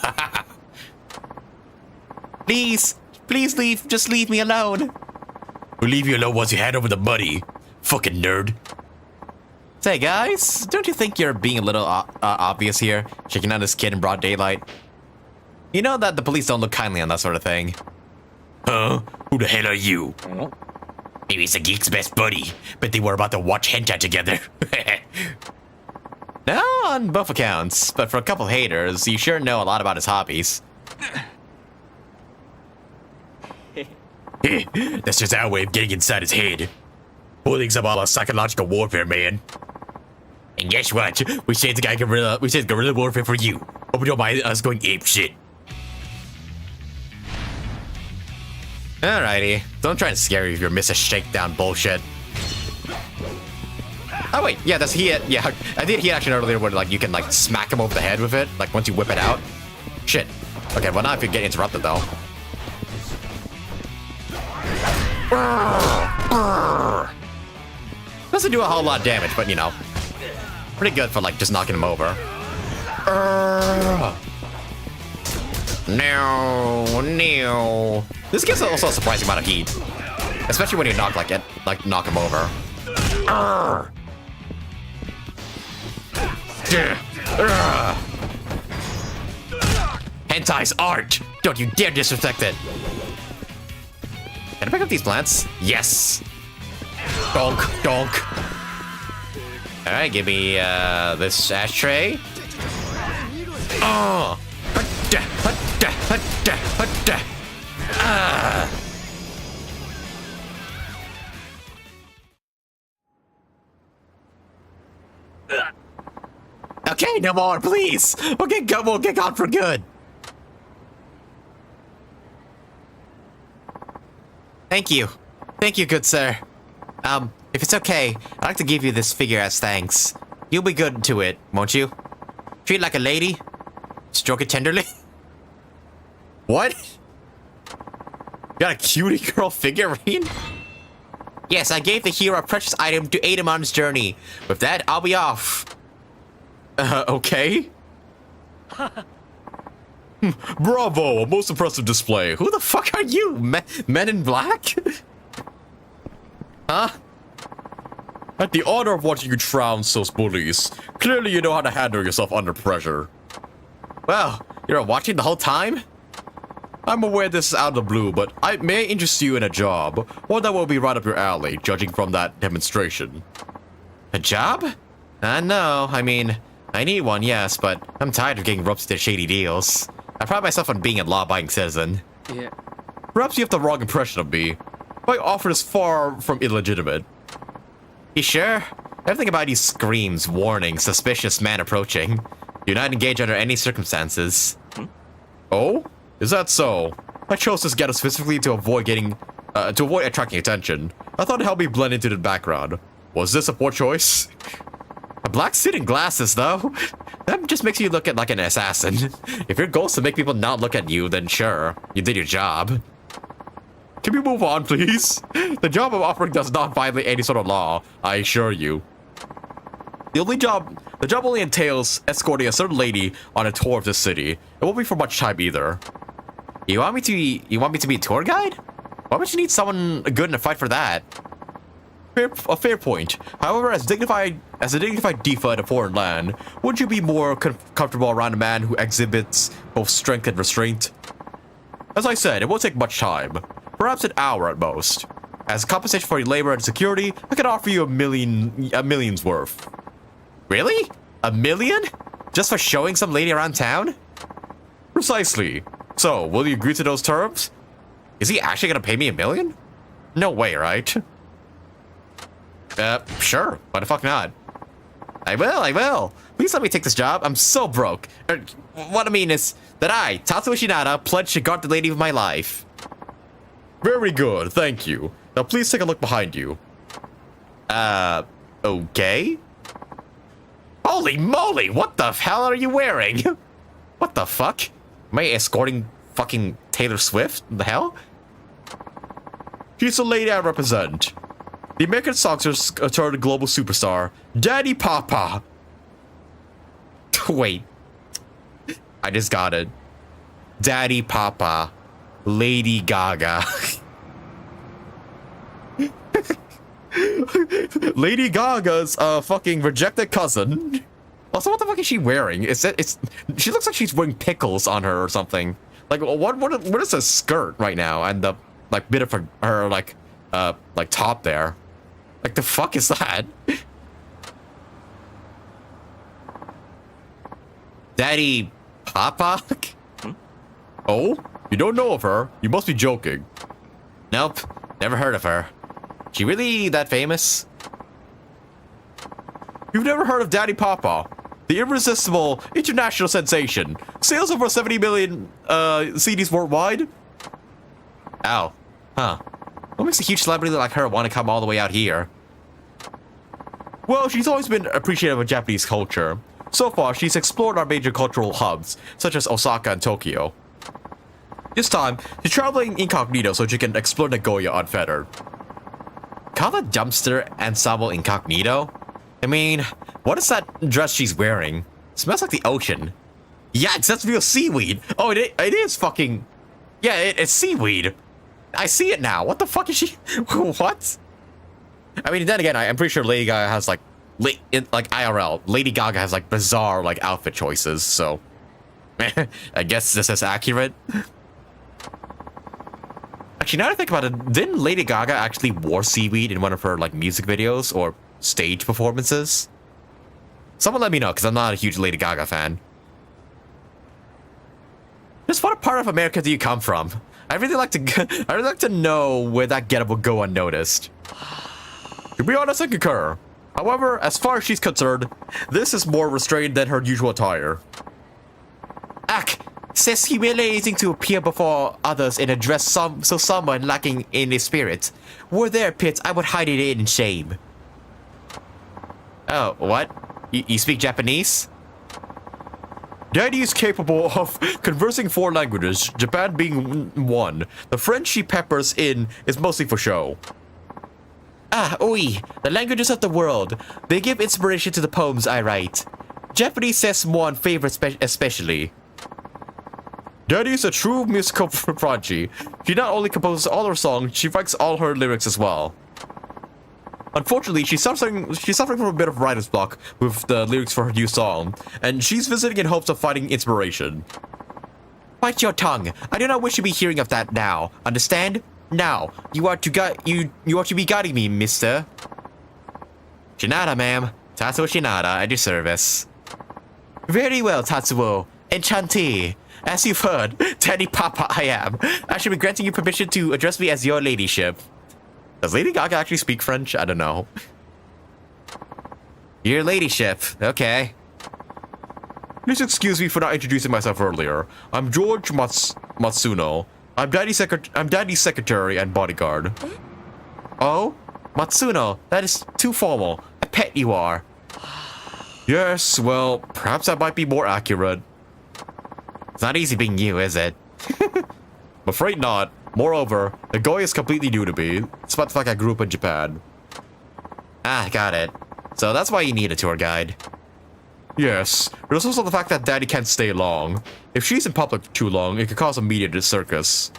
Please leave. Just leave me alone. We'll leave you alone once you hand over the money. Fucking nerd. Say, guys, don't you think you're being a little obvious here? Checking out this kid in broad daylight. You know that the police don't look kindly on that sort of thing. Huh? Who the hell are you? Maybe it's a geek's best buddy, but they were about to watch hentai together. No, on both accounts, but for a couple haters, you sure know a lot about his hobbies. That's just our way of getting inside his head. Bullying's about psychological warfare, man. And guess what? We saved the guy gorilla. We saved guerrilla warfare for you. Hope you don't mind us going ape shit. Alrighty. Don't try and scare you if you're Mr. Shakedown bullshit. Oh wait, yeah, that's he. Yeah, I did hear action earlier where like you can like smack him over the head with it, like once you whip it out. Shit. Okay, well now if you get interrupted though. Doesn't do a whole lot of damage, but you know, pretty good for like just knocking him over. No. This gives also a surprising amount of heat, especially when you knock knock him over. Hentai's art! Don't you dare disrespect it! Can I pick up these plants? Yes! Donk, donk. Alright, give me this ashtray. Oh! Okay, no more, please! We'll get gone for good. Thank you. Thank you, good sir. If it's okay, I'd like to give you this figure as thanks. You'll be good to it, won't you? Treat it like a lady. Stroke it tenderly. What? You got a cutie girl figurine? Yes, I gave the hero a precious item to aid him on his journey. With that, I'll be off. Okay. Bravo, a most impressive display. Who the fuck are you? Men in black? Huh? At the honor of watching you trounce those bullies, clearly you know how to handle yourself under pressure. Well, you're watching the whole time? I'm aware this is out of the blue, but I may interest you in a job. One that will be right up your alley, judging from that demonstration. A job? No, I mean, I need one, yes, but I'm tired of getting roped into shady deals. I pride myself on being a law-abiding citizen. Yeah. Perhaps you have the wrong impression of me. My offer is far from illegitimate. You sure? Everything about you screams warning, suspicious man approaching. Do not engage under any circumstances. Oh? Is that so? I chose this ghetto specifically to avoid attracting attention. I thought it'd help me blend into the background. Was this a poor choice? A black suit and glasses, though? That just makes you look like an assassin. If your goal is to make people not look at you, then sure, you did your job. Can we move on, please? The job I'm offering does not violate any sort of law, I assure you. The job only entails escorting a certain lady on a tour of the city. It won't be for much time either. You want me to be a tour guide? Why would you need someone good in a fight for that? A fair point. However, as a dignified diva in a foreign land, wouldn't you be more comfortable around a man who exhibits both strength and restraint? As I said, it won't take much time. Perhaps an hour at most. As compensation for your labor and security, I can offer you a million's worth. Really? $1 million? Just for showing some lady around town? Precisely. So, will you agree to those terms? Is he actually gonna pay me $1 million? No way, right? Sure. Why the fuck not? I will. Please let me take this job. I'm so broke. What I mean is that I, Tatsuo Shinada, pledge to guard the lady of my life. Very good, thank you. Now please take a look behind you. Okay? Holy moly, what the hell are you wearing? What the fuck? Am I escorting fucking Taylor Swift? The hell? She's the lady I represent. The American songster turned global superstar, Daddy Papa. Wait. I just got it. Daddy Papa. Lady Gaga. Lady Gaga's fucking rejected cousin. Also, what the fuck is she wearing? She looks like she's wearing pickles on her or something. Like, what is a skirt right now? And the like bit of her like top there. Like, the fuck is that? Daddy Papa? Oh? You don't know of her? You must be joking. Nope. Never heard of her. She really that famous? You've never heard of Daddy Papa? The irresistible international sensation. Sales over 70 million CDs worldwide? Ow. Huh. What makes a huge celebrity like her want to come all the way out here? Well, she's always been appreciative of Japanese culture. So far, she's explored our major cultural hubs, such as Osaka and Tokyo. This time, she's traveling incognito so she can explore Nagoya unfettered. call the dumpster ensemble incognito? I mean, what is that dress she's wearing? Smells like the ocean. Yeah, that's real seaweed. Oh, it is fucking... Yeah, it's seaweed. I see it now. What the fuck is she... What? I mean, then again, I'm pretty sure Lady Gaga has, like IRL, Lady Gaga has, like, bizarre, like, outfit choices, so... I guess this is accurate. Actually, now that I think about it, didn't Lady Gaga actually wear seaweed in one of her, like, music videos or stage performances? Someone let me know, because I'm not a huge Lady Gaga fan. Just what part of America do you come from? I really like to know where that getup will go unnoticed. To be honest, I concur. However, as far as she's concerned, this is more restrained than her usual attire. Ack, says humiliating to appear before others in a dress so someone lacking in his spirit. Were there a pit, I would hide it in shame. Oh, what? You speak Japanese? Daddy is capable of conversing 4 languages, Japan being one. The French she peppers in is mostly for show. Ah, oui, the languages of the world. They give inspiration to the poems I write. Japanese says one favorite especially. Daddy is a true musical prodigy. She not only composes all her songs, she writes all her lyrics as well. Unfortunately, she's suffering from a bit of writer's block with the lyrics for her new song, and she's visiting in hopes of finding inspiration. Bite your tongue. I do not wish to be hearing of that now. Understand? Now, you are to be guiding me, mister. Shinada, ma'am. Tatsuo Shinada, at your service. Very well, Tatsuo. Enchanté. As you've heard, Daddy Papa I am. I should be granting you permission to address me as your ladyship. Does Lady Gaga actually speak French? I don't know. Your ladyship. Okay. Please excuse me for not introducing myself earlier. I'm George Matsuno. I'm Daddy's secretary and bodyguard. Oh? Matsuno, that is too formal. A pet you are. Yes, well, perhaps that might be more accurate. It's not easy being you, is it? I'm afraid not. Moreover, Nagoya is completely new to me. It's about the fact I grew up in Japan. Ah, got it. So that's why you need a tour guide. Yes, there's also the fact that Daddy can't stay long. If she's in public for too long, it could cause a media circus.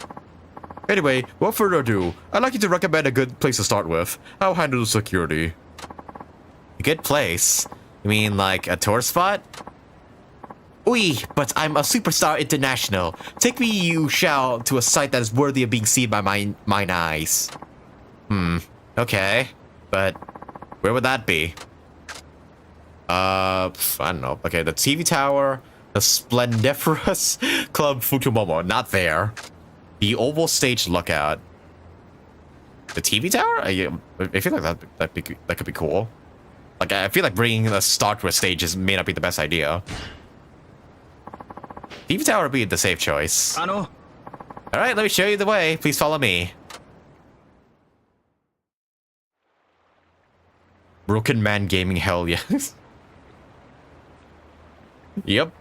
Anyway, without further ado, I'd like you to recommend a good place to start with. I'll handle the security. A good place? You mean like a tour spot? Oui, but I'm a superstar international. Take me you shall to a site that is worthy of being seen by mine eyes. Okay. But where would that be? I don't know. Okay, the TV tower, the splendiferous Club Fukumomo, not there. The oval stage lookout. The TV tower? I feel like that could be cool. Like, I feel like bringing a star to a stage may not be the best idea. TV tower would be the safe choice. Alright, let me show you the way. Please follow me. Broken Man Gaming, hell yes. Yep.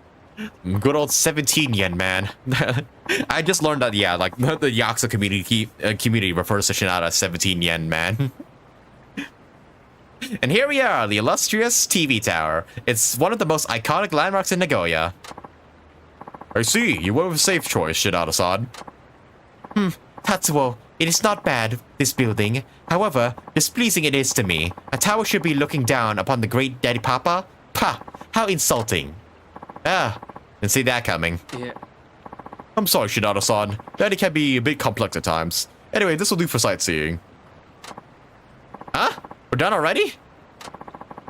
Good old 17 yen, man. I just learned that, yeah, like, the Yakuza community refers to Shinada as 17 yen, man. And here we are, the illustrious TV tower. It's one of the most iconic landmarks in Nagoya. I see, you went with a safe choice, Shinada-san. Tatsuo, it is not bad, this building. However, displeasing it is to me. A tower should be looking down upon the great Daddy Papa? Pah, how insulting. Ah, didn't see that coming. Yeah. I'm sorry, Shinada-san. Daddy can be a bit complex at times. Anyway, this will do for sightseeing. Huh? We're done already?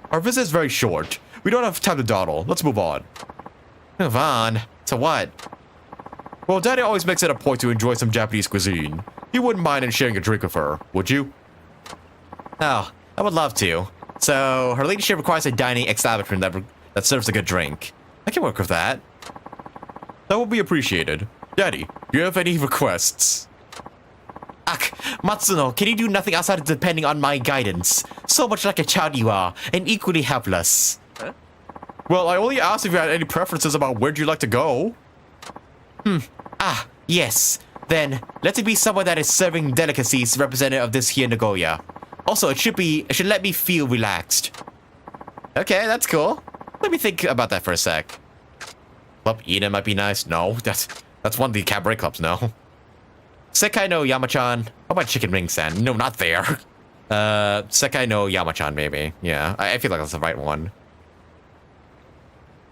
Our visit is very short. We don't have time to dawdle. Let's move on. Move on? To what? Well, Daddy always makes it a point to enjoy some Japanese cuisine. He wouldn't mind in sharing a drink with her, would you? Oh, I would love to. So, her ladyship requires a dining establishment that serves a good drink. I can work with that. That will be appreciated. Daddy, do you have any requests? Ach, Matsuno, can you do nothing outside of depending on my guidance? So much like a child you are, and equally helpless. Huh? Well, I only asked if you had any preferences about where'd you like to go. Ah, yes. Then, let it be someone that is serving delicacies representative of this here Nagoya. Also, it should let me feel relaxed. Okay, that's cool. Let me think about that for a sec. Club Eden might be nice. No, that's one of the cabaret clubs, no. Sekai no Yamachan. How about Chicken Wings then? No, not there. Sekai no Yamachan, maybe. Yeah, I feel like that's the right one.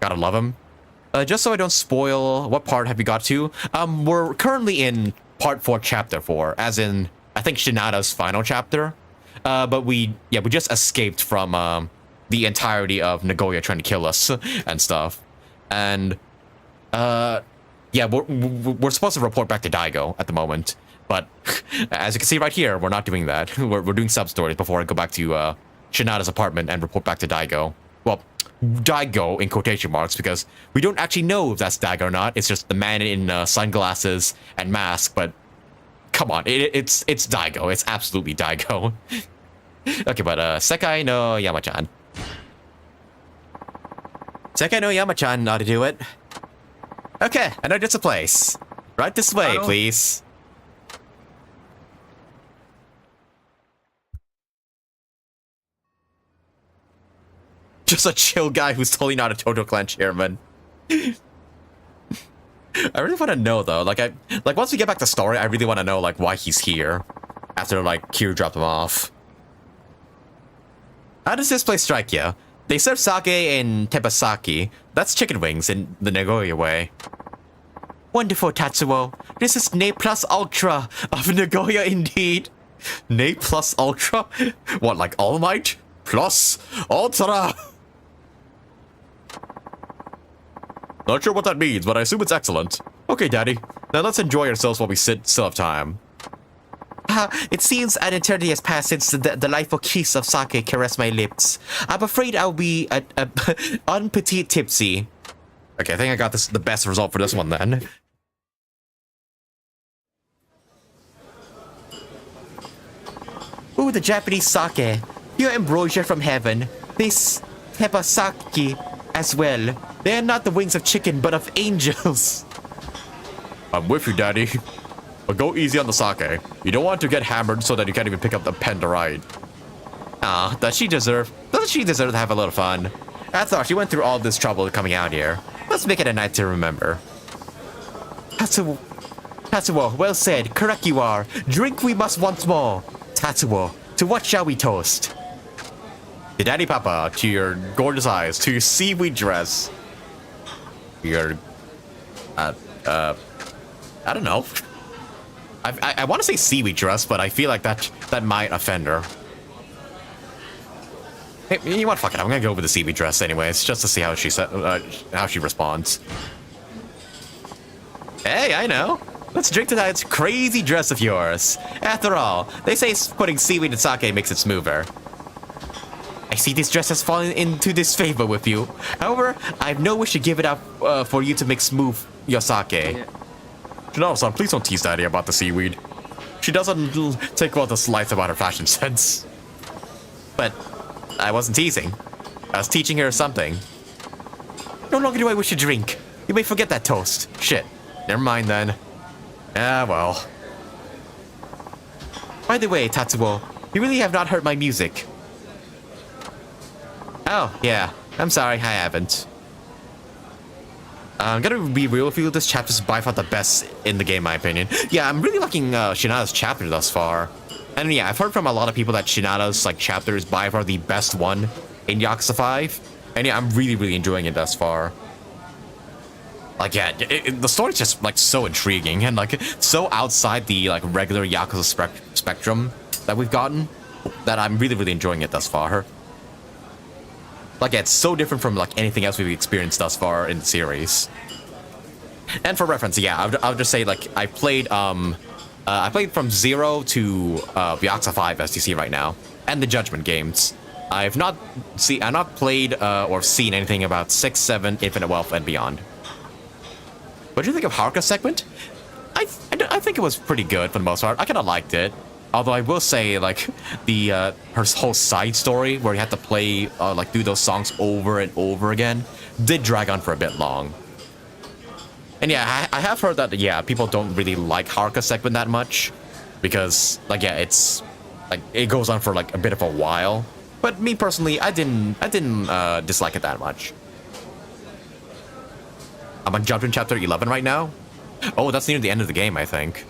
Gotta love him. Just so I don't spoil, what part have you got to? We're currently in part 4, chapter 4, as in, I think Shinada's final chapter. But we just escaped from, the entirety of Nagoya trying to kill us and stuff. And, yeah, we're supposed to report back to Daigo at the moment. But, as you can see right here, we're not doing that. We're doing sub-stories before I go back to, Shinada's apartment and report back to Daigo. Well, Daigo in quotation marks, because we don't actually know if that's Daigo or not. It's just the man in sunglasses and mask, but come on, it's Daigo. It's absolutely Daigo. Okay, but Sekai no Yamachan. Sekai no Yamachan ought to do it. Okay, I know just a place. Right this way, please. Just a chill guy who's totally not a Toto Clan chairman. I really want to know though, like once we get back to story, I really want to know like why he's here after like Kiryu dropped him off. How does this place strike you? They serve sake in teppanyaki. That's chicken wings in the Nagoya way. Wonderful, Tatsuo. This is Ne Plus Ultra of Nagoya indeed. Ne Plus Ultra? What, like All Might? Plus Ultra? Not sure what that means, but I assume it's excellent. Okay, Daddy. Now let's enjoy ourselves while we still have time. It seems an eternity has passed since the delightful kiss of sake caressed my lips. I'm afraid I'll be un petit tipsy. Okay, I think I got the best result for this one then. Ooh, the Japanese sake. Pure ambrosia from heaven. This teppanyaki as well. They are not the wings of chicken, but of angels. I'm with you, Daddy. But go easy on the sake. You don't want to get hammered so that you can't even pick up the pen to write. Ah, doesn't she deserve to have a little fun? After all, she went through all this trouble coming out here. Let's make it a night to remember. Tatsuo, well said. Correct you are. Drink we must once more. Tatsuo, to what shall we toast? To Daddy Papa, to your gorgeous eyes, to your seaweed dress. Your, I don't know. I want to say seaweed dress, but I feel like that might offend her. Hey, you know what? Fuck it. I'm gonna go with the seaweed dress anyways, just to see how she responds. Hey, I know. Let's drink to that crazy dress of yours. After all, they say putting seaweed in sake makes it smoother. I see this dress has fallen into disfavor with you. However, I have no wish to give it up for you to make smooth your sake. Yeah. Shinada-san, please don't tease Daddy about the seaweed. She doesn't take well the slights about her fashion sense. But I wasn't teasing. I was teaching her something. No longer do I wish to drink. You may forget that toast. Shit. Never mind then. Ah, well. By the way, Tatsuo, you really have not heard my music. Oh, yeah. I'm sorry, I haven't. I'm gonna be real with you, this chapter is by far the best in the game, in my opinion. Yeah, I'm really liking Shinada's chapter thus far. And yeah, I've heard from a lot of people that Shinada's chapter is by far the best one in Yakuza 5. And yeah, I'm really enjoying it thus far. Like, yeah, the story's just so intriguing and so outside the regular Yakuza spectrum that we've gotten that I'm really enjoying it thus far. Like, yeah, it's so different from anything else we've experienced thus far in the series. And for reference, yeah, I'll just say I played from 0 to Yakuza 5 as you see right now, and the Judgment games. I've not played or seen anything about 6, 7, Infinite Wealth, and beyond. What do you think of Haruka's segment? I think it was pretty good for the most part. I kind of liked it. Although I will say, her whole side story where you had to play, do those songs over and over again, did drag on for a bit long. And yeah, I have heard that, yeah, people don't really like Haruka's segment that much. Because, yeah, it's like it goes on for like a bit of a while. But me personally, I didn't dislike it that much. I'm on Judgment Chapter 11 right now. Oh, that's near the end of the game, I think.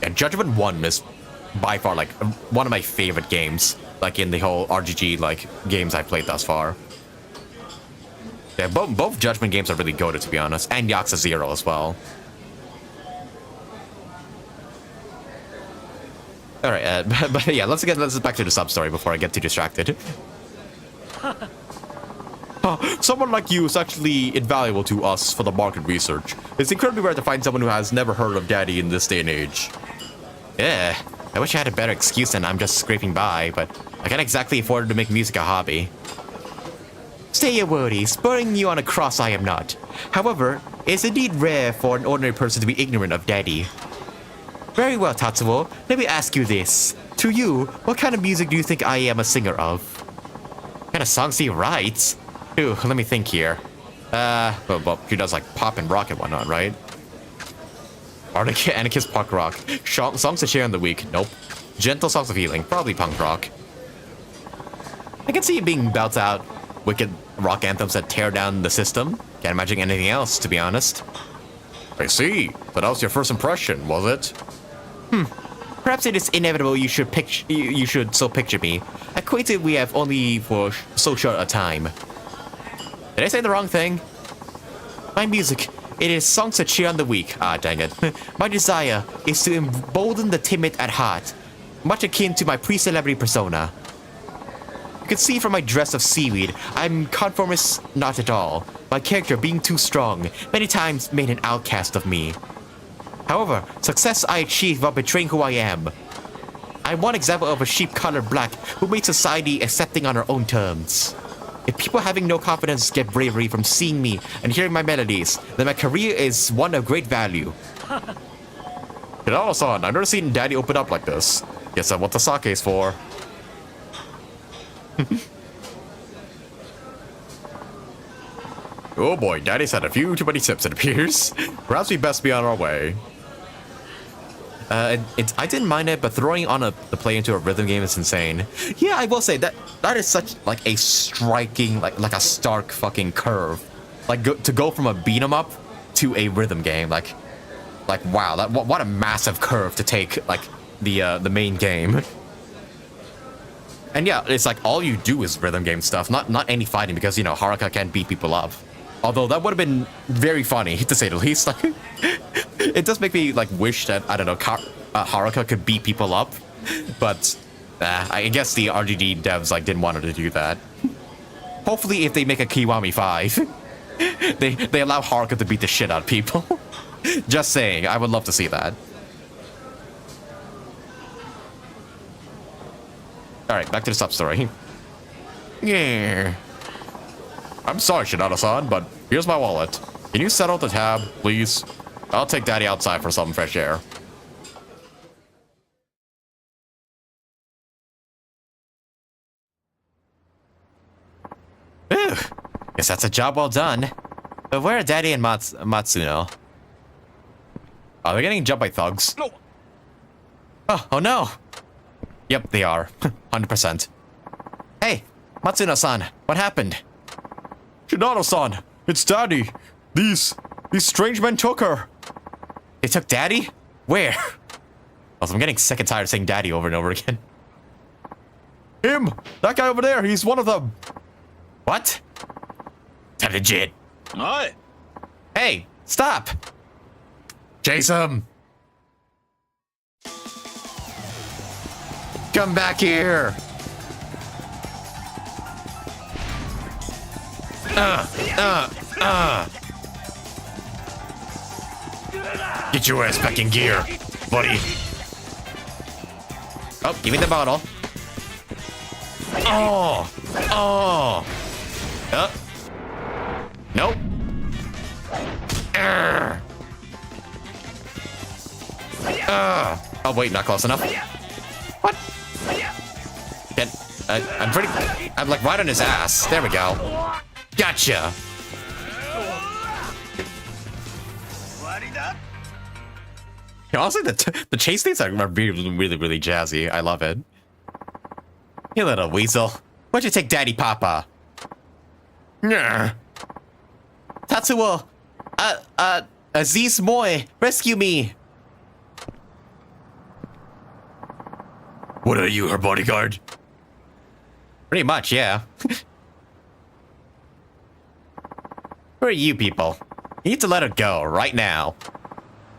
Yeah, Judgment 1 is by far like one of my favorite games, like in the whole RGG like games I've played thus far. Yeah, both Judgment games are really goated, to be honest, and Yakuza 0 as well. All right, but yeah, let's get back to the sub story before I get too distracted. Someone like you is actually invaluable to us for the market research. It's incredibly rare to find someone who has never heard of Daddy in this day and age. Yeah, I wish I had a better excuse than I'm just scraping by, but I can't exactly afford to make music a hobby. Stay your worries, spurring you on a cross I am not. However, it's indeed rare for an ordinary person to be ignorant of Daddy. Very well, Tatsuo, let me ask you this. To you, what kind of music do you think I am a singer of? What kind of songs do you write? Ooh, let me think here. Well, she does like pop and rock and whatnot, right? Anarchist punk rock. Songs to share in the week. Nope. Gentle songs of healing. Probably punk rock. I can see it being belts out wicked rock anthems that tear down the system. Can't imagine anything else, to be honest. I see. But that was your first impression, was it? Perhaps it is inevitable you should so picture me. Acquainted we have only for so short a time. Did I say the wrong thing? My music, it is songs that cheer on the weak. Ah, dang it. My desire is to embolden the timid at heart, much akin to my pre-celebrity persona. You can see from my dress of seaweed, I'm conformist not at all. My character being too strong, many times made an outcast of me. However, success I achieved while betraying who I am. I'm one example of a sheep-colored black who made society accepting on her own terms. If people having no confidence get bravery from seeing me and hearing my melodies, then my career is one of great value. Shinada-san, I've never seen Daddy open up like this. Guess that's what the sake is for. Oh boy, Daddy's had a few too many sips, it appears. Perhaps we best be on our way. I didn't mind it, but throwing on the play into a rhythm game is insane. Yeah, I will say that is such like a striking, like a stark fucking curve. Like to go from a beat 'em up to a rhythm game, like wow, what a massive curve to take like the main game. And yeah, it's like all you do is rhythm game stuff, not any fighting, because you know Haruka can't beat people up. Although that would have been very funny, to say the least. Like, it does make me like wish that, I don't know, Haruka could beat people up, but I guess the RGD devs like didn't want her to do that. Hopefully, if they make a KIWAMI 5, they allow Haruka to beat the shit out of people. Just saying, I would love to see that. All right, back to the sub story. Yeah. I'm sorry, Shinada-san, but here's my wallet. Can you settle the tab, please? I'll take Daddy outside for some fresh air. Ooh, guess that's a job well done. But where are Daddy and Matsuno? Are they getting jumped by thugs? No. Oh no. Yep, they are. 100%. Hey, Matsuno-san, what happened? Shinada-san, it's Daddy. These strange men took her. They took Daddy? Where? Also, I'm getting sick and tired of saying Daddy over and over again. Him! That guy over there, he's one of them. What? That's legit. What? Hey, stop! Chase him! Come back here! Get your ass back in gear, buddy. Oh, give me the bottle. Oh! Oh! Nope. Oh, wait, not close enough. What? I'm like right on his ass. There we go. Gotcha. Honestly, the chase scenes are really, really, really jazzy. I love it. You little weasel. Why'd you take Daddy Papa? Nah. Tatsuo! Aziz Moy, rescue me! What are you, her bodyguard? Pretty much, yeah. Who are you people? You need to let her go, right now.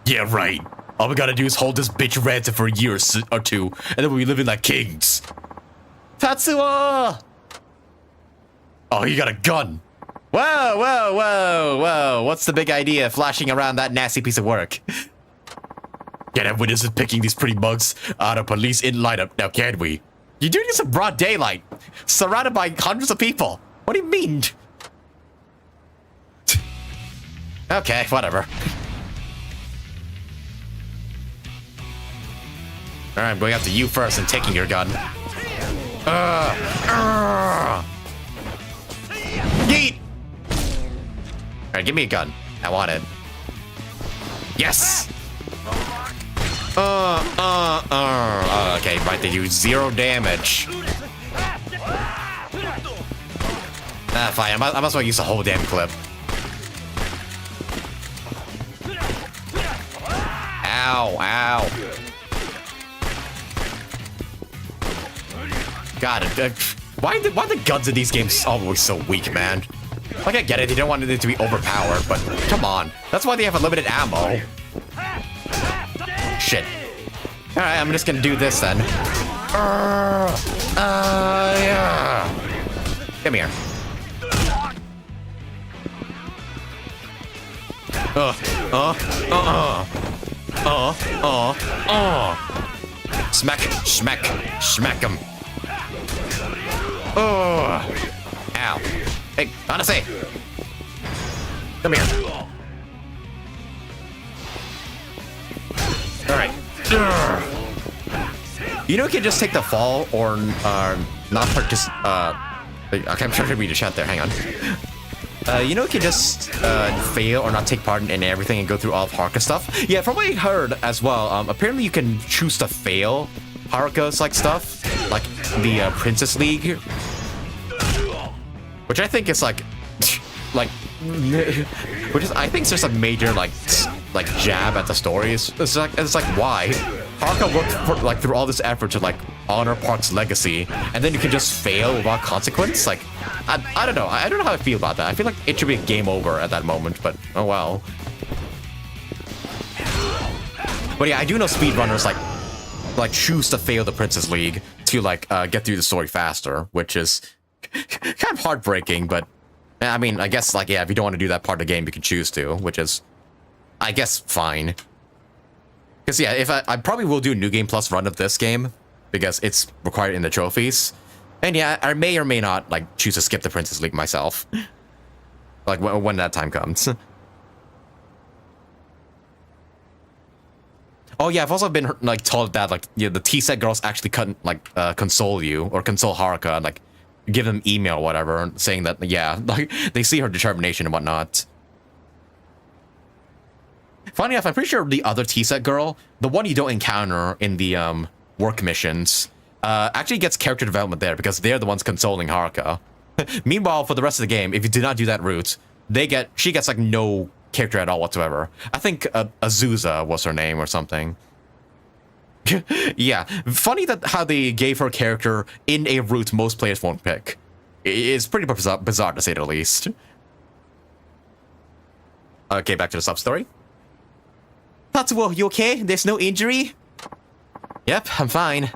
Yeah, right. All we gotta do is hold this bitch ransom for a year or two, and then we'll be living like kings. Tatsuo! Oh, you got a gun. Whoa, whoa, whoa, whoa. What's the big idea flashing around that nasty piece of work? Can't have witnesses picking these pretty mugs out of police in lineup now, can we? You're doing this in broad daylight, surrounded by hundreds of people. What do you mean? Okay, whatever. Alright, I'm going after you first and taking your gun. Yeet! Alright, give me a gun. I want it. Yes! Okay, right, they do 0 damage. Ah, fine, I might as well use the whole damn clip. Ow, ow. God, why the guns in these games always so weak, man? Like, I get it, they don't want it to be overpowered, but come on. That's why they have unlimited ammo. Shit. Alright, I'm just gonna do this then. Yeah. Come here. Smack, smack, smack him. Ow. Hey, Odyssey. Come here. Alright. You know, you can just take the fall or not purchase. Okay, I'm trying to read a chat there. Hang on. You know, you can just fail or not take part in everything and go through all of Haruka's stuff. Yeah, from what I heard as well, apparently you can choose to fail Haruka's like stuff, like the Princess League, which I think is like, which is I think is just a major like jab at the stories. It's like why Haruka worked for, like through all this effort to like honor Park's legacy, and then you can just fail without consequence. Like, I don't know. I don't know how I feel about that. I feel like it should be a game over at that moment, but oh well. But yeah, I do know speedrunners like choose to fail the Princess League to like get through the story faster, which is kind of heartbreaking. But I mean, I guess like yeah, if you don't want to do that part of the game, you can choose to, which is I guess fine. Because yeah, if I probably will do a New Game Plus run of this game because it's required in the trophies. And yeah, I may or may not like choose to skip the Princess League myself. Like when that time comes. Oh yeah, I've also been like told that like the T-set girls actually couldn't like console you or console Haruka and like give them email or whatever saying that yeah, like they see her determination and whatnot. Funny enough, I'm pretty sure the other T-set girl, the one you don't encounter in the work missions, actually gets character development there because they're the ones consoling Haruka. Meanwhile, for the rest of the game, if you do not do that route, she gets like no character at all whatsoever. I think Azusa was her name or something. Yeah, funny that how they gave her character in a route most players won't pick. It's pretty bizarre to say the least. Okay, back to the sub-story. Tatsuo, you okay? There's no injury? Yep, I'm fine.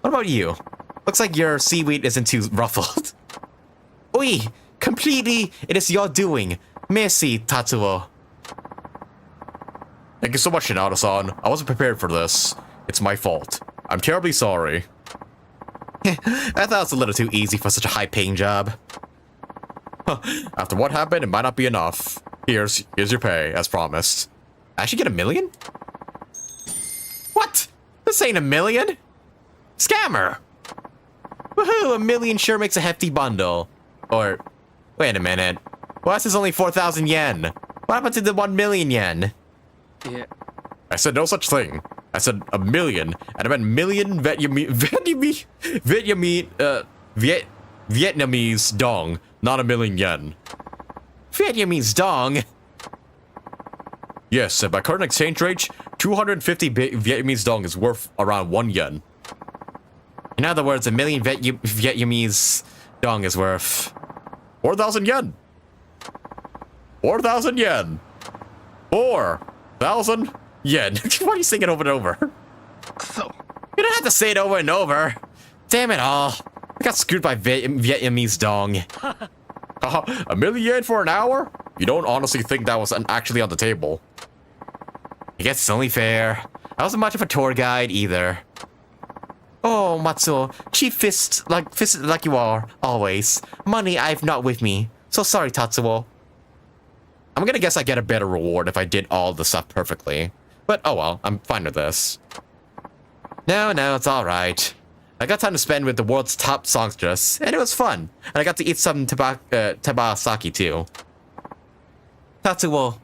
What about you? Looks like your seaweed isn't too ruffled. Oi! Completely, it is your doing. Merci, Tatsuo. Thank you so much, Shinada-san. I wasn't prepared for this. It's my fault. I'm terribly sorry. I thought it was a little too easy for such a high-paying job. After what happened, it might not be enough. Here's your pay, as promised. I should get $1 million? What? This ain't $1 million. Scammer. Woohoo, $1 million sure makes a hefty bundle. Or, wait a minute. Why is this only 4,000 yen? What happened to the 1 million yen? Yeah. I said no such thing. I said a million, and I meant million Vietnamese dong, not a million yen. Vietnamese dong? Yes, by current exchange rate, 250 Vietnamese dong is worth around 1 yen. In other words, a million Vietnamese dong is worth 4,000 yen. 4,000 yen. 4,000 yen. Why are you saying it over and over? So, You don't have to say it over and over. Damn it all. I got screwed by Vietnamese dong. A million yen for an hour? You don't honestly think that was actually on the table. I guess it's only fair. I wasn't much of a tour guide either. Oh, Matsuo, cheap fist like you are, always. Money I've not with me. So sorry, Tatsuo. I'm gonna guess I get a better reward if I did all the stuff perfectly. But oh well, I'm fine with this. No, it's alright. I got time to spend with the world's top songstress, and it was fun. And I got to eat some tabasaki too. Tatsuo,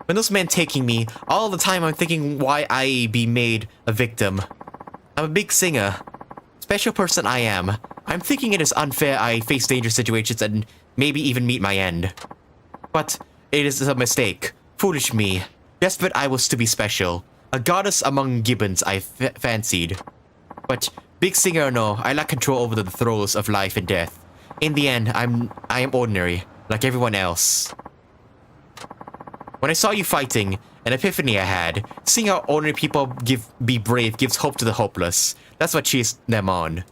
when those men taking me, all the time I'm thinking why I be made a victim. I'm a big singer. Special person I am. I'm thinking it is unfair I face dangerous situations and maybe even meet my end. But it is a mistake. Foolish me. Desperate I was to be special. A goddess among gibbons I fancied. But big singer or no, I lack control over the throes of life and death. In the end, I am ordinary, like everyone else. When I saw you fighting, an epiphany I had. Seeing how ordinary people be brave gives hope to the hopeless. That's what cheers them on.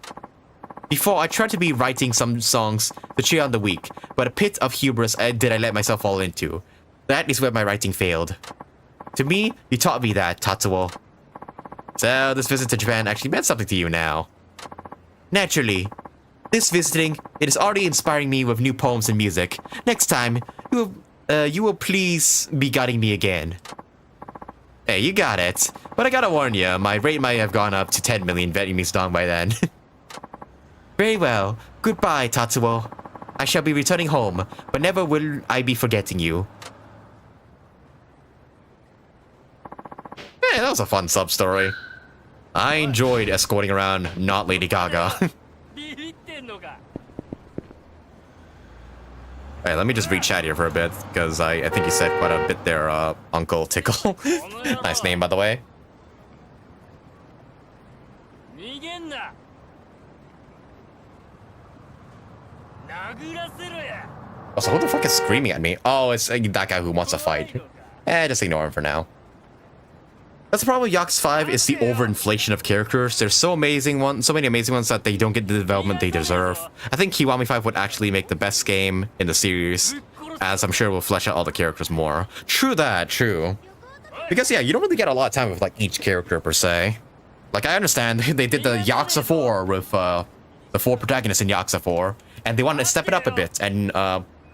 Before, I tried to be writing some songs to cheer on the weak, but a pit of hubris did I let myself fall into. That is where my writing failed. To me, you taught me that, Tatsuo. So, this visit to Japan actually meant something to you now. Naturally. This visiting, it is already inspiring me with new poems and music. Next time, you will please be guiding me again. Hey, you got it. But I gotta warn you, my rate might have gone up to 10 million Vietnamese dong by then. Very well. Goodbye, Tatsuo. I shall be returning home, but never will I be forgetting you. Yeah, that was a fun sub-story. I enjoyed escorting around not Lady Gaga. Alright, let me just read chat here for a bit, because I think you said quite a bit there, Uncle Tickle. Nice name, by the way. Also, who the fuck is screaming at me? Oh, it's that guy who wants to fight. Just ignore him for now. That's the problem with Yakuza 5 is the overinflation of characters. There's so many amazing ones that they don't get the development they deserve. I think KIWAMI 5 would actually make the best game in the series, as I'm sure we'll flesh out all the characters more. True that, true. Because yeah, you don't really get a lot of time with like each character per se. Like I understand they did the Yakuza 4 with the 4 protagonists in Yakuza 4, and they wanted to step it up a bit and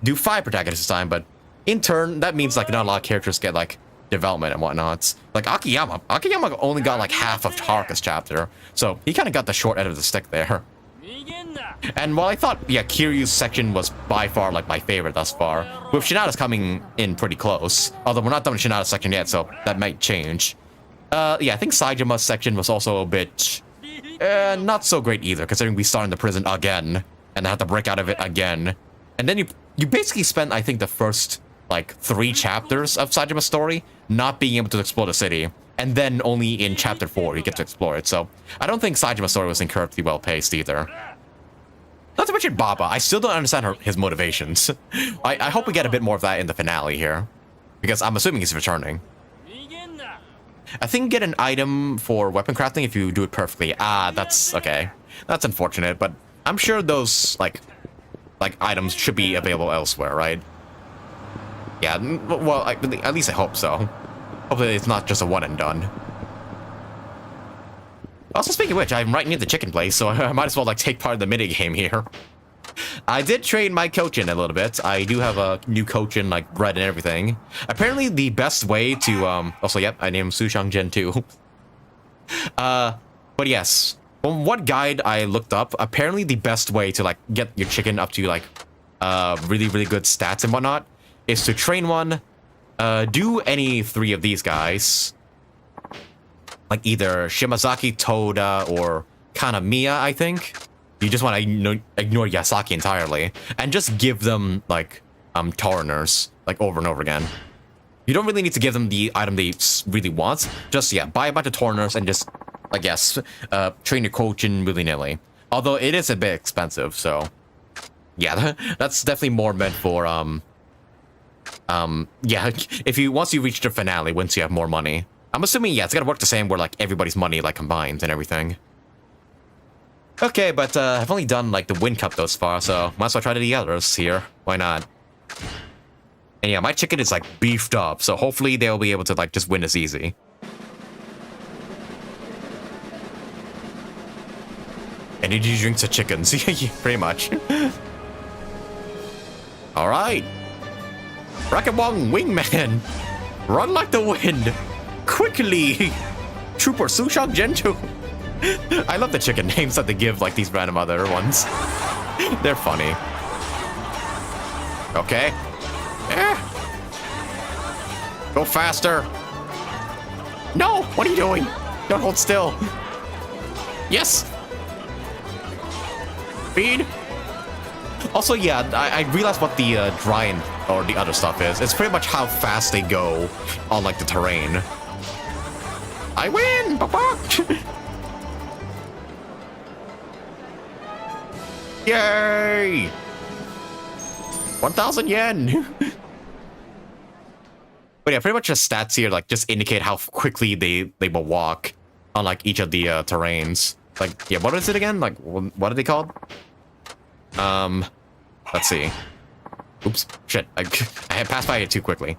do 5 protagonists this time, but in turn, that means like not a lot of characters get like development and whatnot. Like Akiyama only got like half of Haruka's chapter, so he kind of got the short end of the stick there. And while I thought, yeah, Kiryu's section was by far like my favorite thus far, with Shinada's coming in pretty close, although we're not done with Shinada's section yet, so that might change. Yeah, I think Saijima's section was also a bit not so great either, considering we start in the prison again and have to break out of it again. And then you basically spend, I think, the first like 3 chapters of Saijima's story not being able to explore the city, and then only in chapter 4 you get to explore it. So I don't think Saijima's story was incredibly well paced either. Not to mention Baba, I still don't understand his motivations. I hope we get a bit more of that in the finale here, because I'm assuming he's returning. I think you get an item for weapon crafting if you do it perfectly. Ah, that's okay. That's unfortunate, but I'm sure those like items should be available elsewhere, right? Yeah, well, at least I hope so. Hopefully it's not just a one and done. Also, speaking of which, I'm right near the chicken place, so I might as well like take part in the minigame here. I did train my coach in a little bit. I do have a new coach in like bread and everything. Apparently the best way to also yep, I named Sushang Gen 2. But yes, from what guide I looked up, apparently the best way to like get your chicken up to like really good stats and whatnot is to train one, do any 3 of these guys, like either Shimazaki, Toda, or Kanamiya, I think. You just want to ignore Yasaki entirely and just give them like Tauriners like over and over again. You don't really need to give them the item they really want. Just buy a bunch of Tauriners and just, I guess, train your Kojin willy-nilly. Although it is a bit expensive, so yeah, that's definitely more meant for yeah, once you reach the finale, once you have more money. I'm assuming it's gonna work the same where like everybody's money like combines and everything. Okay, but I've only done like the Win Cup thus far, so might as well try the others here. Why not? And yeah, my chicken is like beefed up, so hopefully they'll be able to like just win this easy. Energy drinks are chickens, pretty much. All right, Rakabong Wingman, run like the wind, quickly, Trooper Sushang Gentoo. I love the chicken names that they give like these random other ones. They're funny. Okay. Go faster. No, what are you doing? Don't hold still. Yes. Speed. Also, yeah, I realized what the dry or the other stuff is. It's pretty much how fast they go on like the terrain. I win. Yay! 1,000 yen! But yeah, pretty much the stats here like just indicate how quickly they will walk on like each of the terrains. Like, yeah, what is it again? Like, what are they called? Let's see. Oops, shit, I had passed by it too quickly.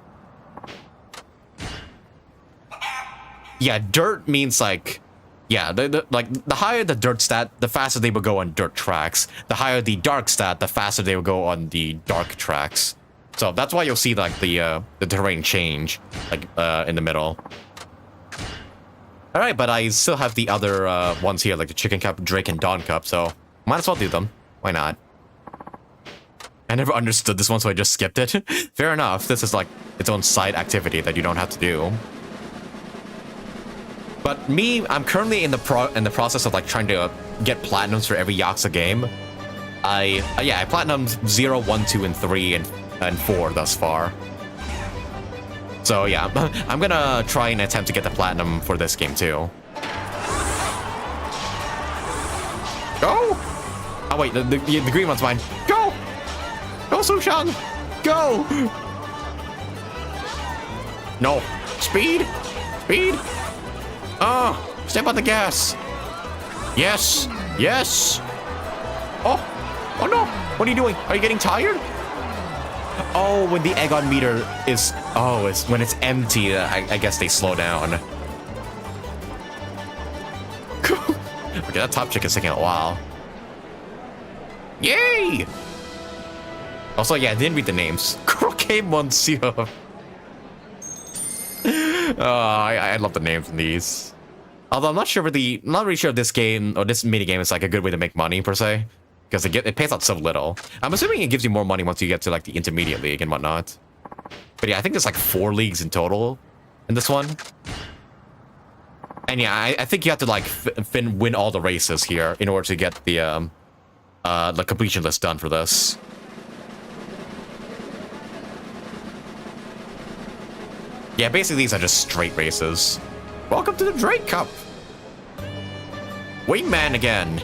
Yeah, dirt means like, yeah, the higher the dirt stat, the faster they will go on dirt tracks. The higher the dark stat, the faster they will go on the dark tracks. So that's why you'll see like the terrain change, like in the middle. All right, but I still have the other ones here, like the Chicken Cup, Drake, and Dawn Cup. So might as well do them. Why not? I never understood this one, so I just skipped it. Fair enough. This is like its own side activity that you don't have to do. But me, I'm currently in the process of like trying to get platinums for every Yakuza game. I platinumed 0, 1, 2, and 3, and 4 thus far. So yeah, I'm gonna try and attempt to get the platinum for this game too. Go! Oh wait, the green one's mine. Go! Go, Sushang! Go! No. Speed! Speed! Oh, step on the gas. Yes. Yes. Oh. Oh no. What are you doing? Are you getting tired? Oh, when the egg on meter is... Oh, it's when it's empty, I guess they slow down. Okay, that top chick is taking a while. Yay! Also, yeah, I didn't read the names. Croquet Monsieur. I love the names in these. Although I'm not really sure if this game or this mini game is like a good way to make money per se, because it pays out so little. I'm assuming it gives you more money once you get to like the intermediate league and whatnot. But yeah, I think there's like 4 leagues in total in this one. And yeah, I think you have to like win all the races here in order to get the completion list done for this. Yeah, basically these are just straight races. Welcome to the Drake Cup. Wingman again.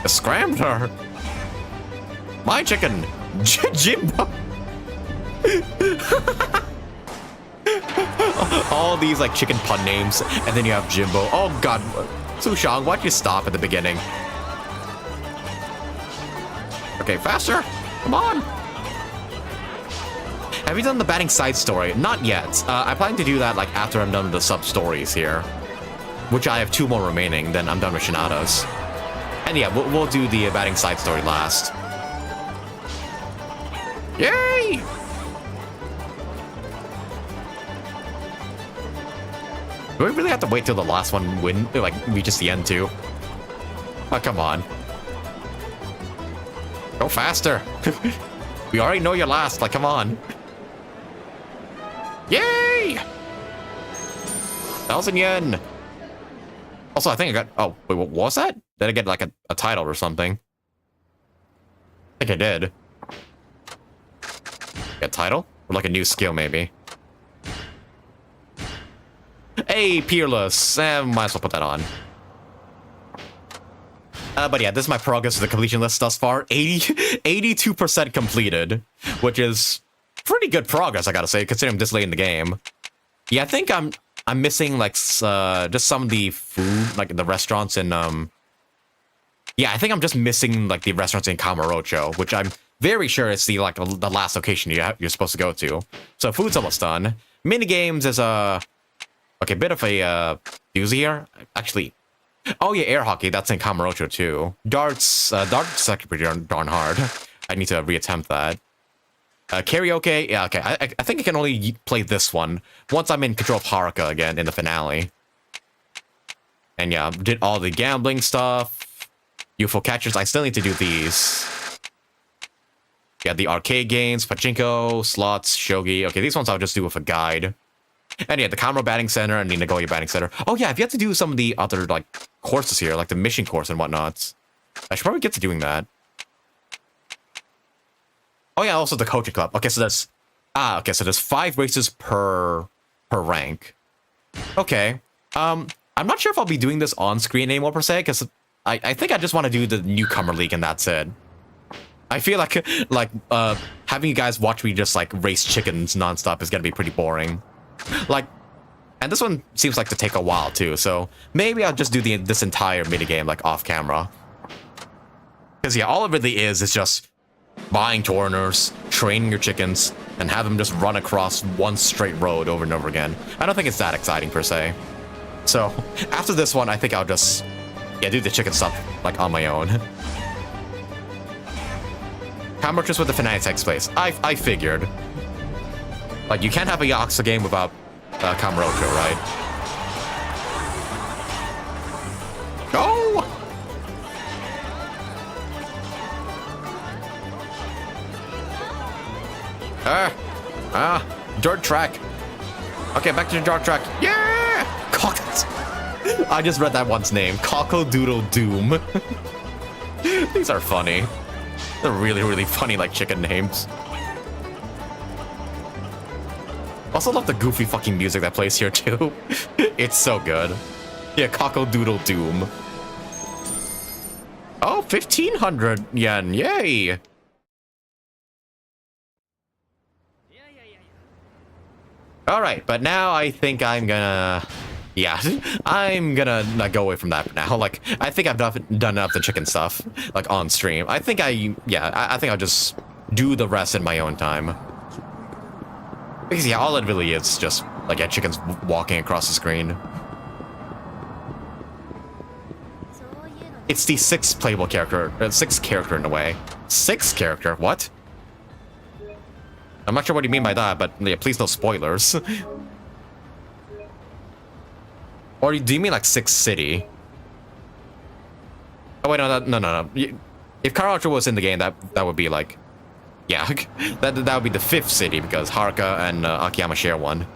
The Scrambler. My chicken. Jimbo. All these like chicken pun names, and then you have Jimbo. Oh god. Sushang, why'd you stop at the beginning? Okay, faster. Come on. Have you done the batting side story? Not yet. I plan to do that like after I'm done with the sub stories here, which I have 2 more remaining. Then I'm done with Shinada's. And yeah, we'll do the batting side story last. Yay! Do we really have to wait till the last one reaches the end too? Oh, come on. Go faster. We already know you're last, like, come on. Yay! 1,000 yen. Also, I think I got... Oh, wait, what was that? Did I get, like, a title or something? I think I did. Get a title? Or, like, a new skill, maybe. Hey, Peerless! Might as well put that on. But yeah, this is my progress to the completion list thus far. 82% completed, which is pretty good progress, I gotta say, considering I'm this late in the game. Yeah, I think I'm missing like just some of the food, like the restaurants in yeah, I think I'm just missing like the restaurants in Kamurocho, which I'm very sure is the like the last location you're supposed to go to. So food's almost done. Mini games is okay, bit of a doozy here. Actually, oh yeah, air hockey, that's in Kamurocho too. Darts is actually pretty darn hard. I need to reattempt that. Karaoke, yeah, okay. I think I can only play this one once I'm in control of Haruka again in the finale. And yeah, did all the gambling stuff. UFO catchers, I still need to do these. Yeah, the arcade games, pachinko, slots, shogi. Okay, these ones I'll just do with a guide. And yeah, the Kamuro batting center and the Nagoya batting center. Oh yeah, I've yet to do some of the other like courses here, like the mission course and whatnot. I should probably get to doing that. Oh yeah, also the coaching club. Okay, so there's okay, so there's 5 races per rank. Okay. I'm not sure if I'll be doing this on screen anymore per se, because I think I just want to do the newcomer league and that's it. I feel like having you guys watch me just like race chickens nonstop is gonna be pretty boring. Like, and this one seems like to take a while too, so maybe I'll just do this entire minigame like off camera. Because yeah, all it really is just buying tourners, training your chickens, and have them just run across one straight road over and over again. I don't think it's that exciting per se. So after this one, I think I'll just do the chicken stuff like on my own. Kamurocho's with the finale takes place. I figured. Like, you can't have a Yakuza game without Kamurocho, right? Go! Dirt track. Okay, back to the dirt track. Yeah! Cockles. I just read that one's name. Cockle Doodle Doom. These are funny. They're really, really funny, like, chicken names. Also love the goofy fucking music that plays here, too. It's so good. Yeah, Cockle Doodle Doom. Oh, 1,500 yen. Yay! Alright, but now I think I'm gonna... Yeah, I'm gonna go away from that now. Like, I think I've done enough the chicken stuff, like, on stream. I think I think I'll just do the rest in my own time. Because, yeah, all it really is just, like, yeah, chickens walking across the screen. It's the 6th playable character, 6th character in a way. 6th character? What? I'm not sure what you mean by that, but yeah, please no spoilers. Or do you mean like 6th city? Oh wait, no. If Kamurocho was in the game, that would be like, yeah, that would be the 5th city because Haruka and Akiyama share one.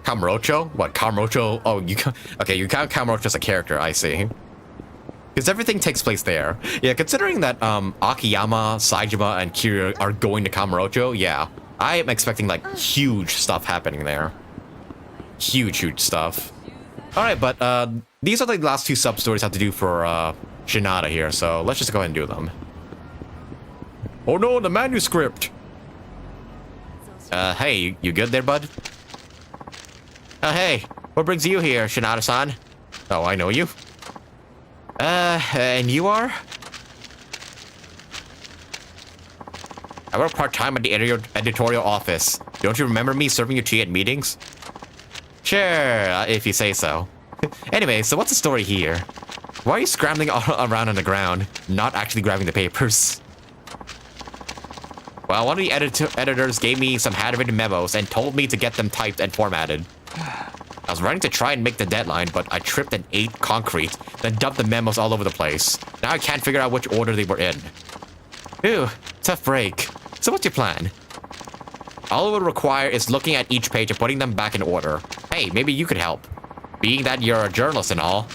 Kamurocho? What, Kamurocho? Oh, you count Kamurocho as a character, I see. Because everything takes place there. Yeah, considering that Akiyama, Saejima, and Kiryu are going to Kamurocho, yeah, I am expecting like huge stuff happening there. Huge stuff. Alright, but these are the last 2 sub-stories I have to do for Shinada here, so let's just go ahead and do them. Oh no, the manuscript! Hey, you good there, bud? Hey, what brings you here, Shinada-san? Oh, I know you. And you are? I work part-time at the editorial office. Don't you remember me serving your tea at meetings? Sure, if you say so. Anyway, so what's the story here? Why are you scrambling around on the ground, not actually grabbing the papers? Well, one of the editors gave me some handwritten memos and told me to get them typed and formatted. I was running to try and make the deadline, but I tripped and ate concrete, then dumped the memos all over the place. Now I can't figure out which order they were in. Ew, tough break. So what's your plan? All it would require is looking at each page and putting them back in order. Hey, maybe you could help. being that you're a journalist and all.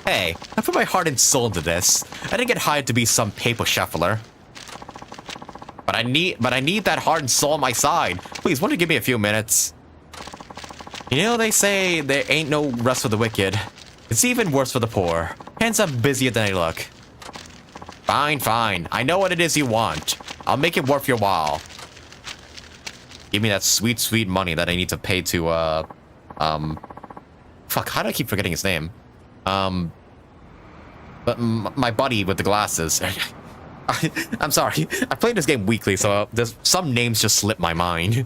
Hey, I put my heart and soul into this. I didn't get hired to be some paper shuffler. But I need that heart and soul on my side. Please, won't you give me a few minutes? You know, they say there ain't no rest for the wicked. It's even worse for the poor. Hence, I'm busier than I look. Fine, fine. I know what it is you want. I'll make it worth your while. Give me that sweet, sweet money that I need to pay to, fuck, how do I keep forgetting his name? But my buddy with the glasses. I'm sorry. I played this game weekly, so there's some names just slip my mind.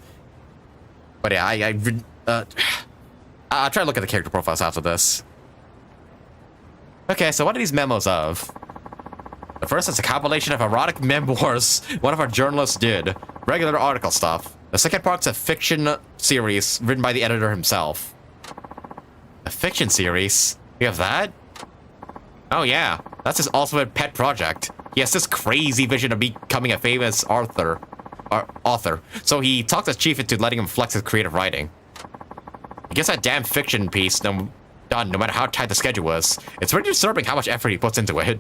But yeah, I'll try to look at the character profiles after this. Okay, so what are these memos of? The first is a compilation of erotic memoirs one of our journalists did. Regular article stuff. The second part's a fiction series written by the editor himself. A fiction series? You have that? Oh yeah, that's his ultimate pet project. He has this crazy vision of becoming a famous author. So he talked his chief into letting him flex his creative writing. He gets that damn fiction piece done no matter how tight the schedule was. It's really disturbing how much effort he puts into it.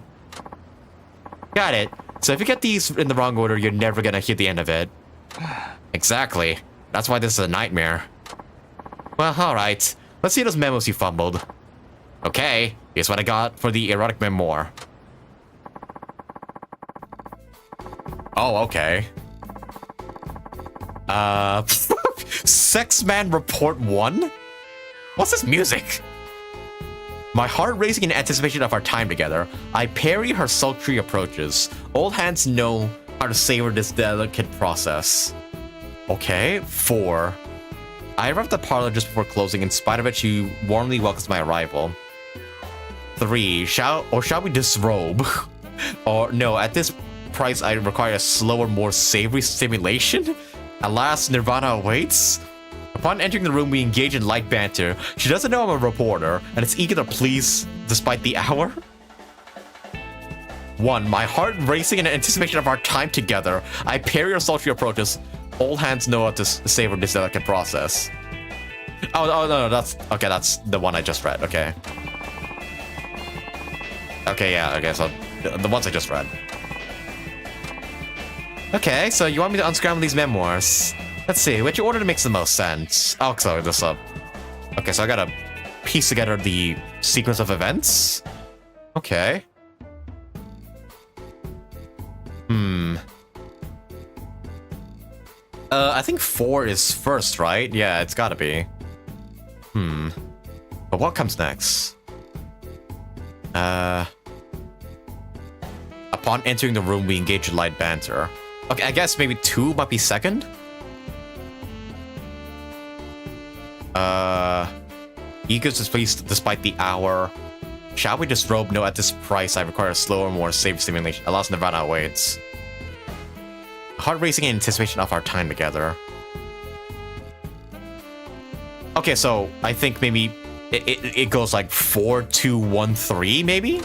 Got it. So if you get these in the wrong order, you're never gonna hear the end of it. Exactly. That's why this is a nightmare. Well, alright. Let's see those memos you fumbled. Okay, here's what I got for the erotic memoir. Oh, okay. Sex Man Report 1? What's this music? My heart racing in anticipation of our time together, I parry her sultry approaches. Old hands know how to savor this delicate process. Okay, 4. I arrived at the parlor just before closing. In spite of it, she warmly welcomes my arrival. 3. Shall we disrobe? Or no, at this price I require a slower, more savory stimulation? Alas, Nirvana awaits? Upon entering the room, we engage in light banter. She doesn't know I'm a reporter, and it's eager to please despite the hour. 1. My heart racing in anticipation of our time together. I parry her sultry approaches. Old hands know how to savor this delicate process. Oh, no, that's the one I just read, okay. Okay, yeah, okay, so the ones I just read. Okay, so you want me to unscramble these memoirs? Let's see, which order makes the most sense? Oh, sorry, this up. Okay, so I gotta piece together the sequence of events. Okay. I think 4 is first, right? Yeah, it's gotta be. But what comes next? Upon entering the room, we engage in light banter. Okay, I guess maybe 2 might be second? Ego's displeased despite the hour. Shall we disrobe? No, at this price, I require a slower, more safe stimulation. Alas, Nirvana awaits. Heart racing in anticipation of our time together. Okay, so I think maybe it goes like 4, 2, 1, 3, maybe? Yeah,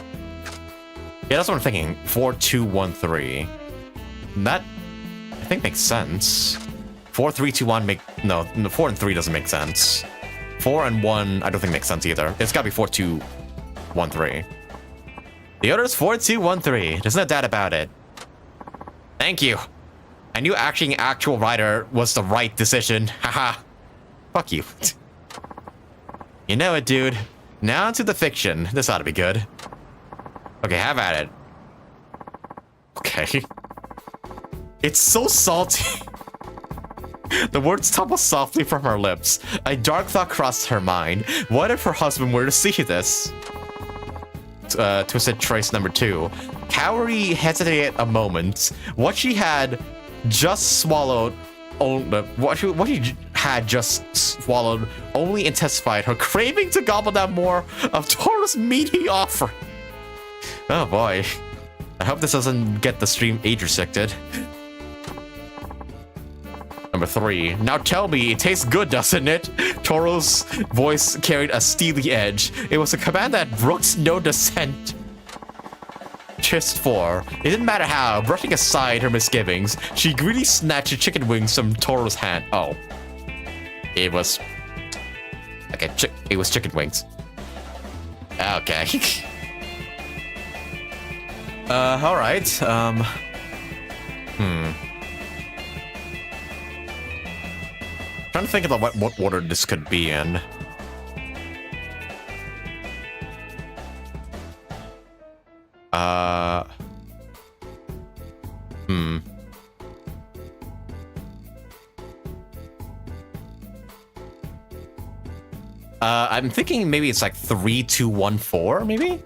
that's what I'm thinking. 4, 2, 1, 3. That, I think, makes sense. 4, 3, 2, 1 no, 4 and 3 doesn't make sense. 4 and 1, I don't think makes sense either. It's gotta be 4, 2, 1, 3. The order is 4, 2, 1, 3. There's no doubt about it. Thank you. I knew acting actual writer was the right decision. Haha. Fuck you. You know it, dude. Now to the fiction. This ought to be good. Okay, have at it. Okay. It's so salty. The words tumble softly from her lips. A dark thought crossed her mind. What if her husband were to see this? Twisted choice number 2. Kaori hesitated a moment. What she had just swallowed, what she had just swallowed only intensified her craving to gobble down more of Toru's meaty offering. Oh boy. I hope this doesn't get the stream age restricted. Number 3. Now tell me, it tastes good, doesn't it? Toru's voice carried a steely edge. It was a command that brooks no dissent. Twist 4. It didn't matter how, brushing aside her misgivings, she greedily snatched the chicken wings from Toru's hand. Oh. It was Okay, it was chicken wings. Okay. Alright, Trying to think about what order this could be in. I'm thinking maybe it's like 3, 2, 1, 4, maybe?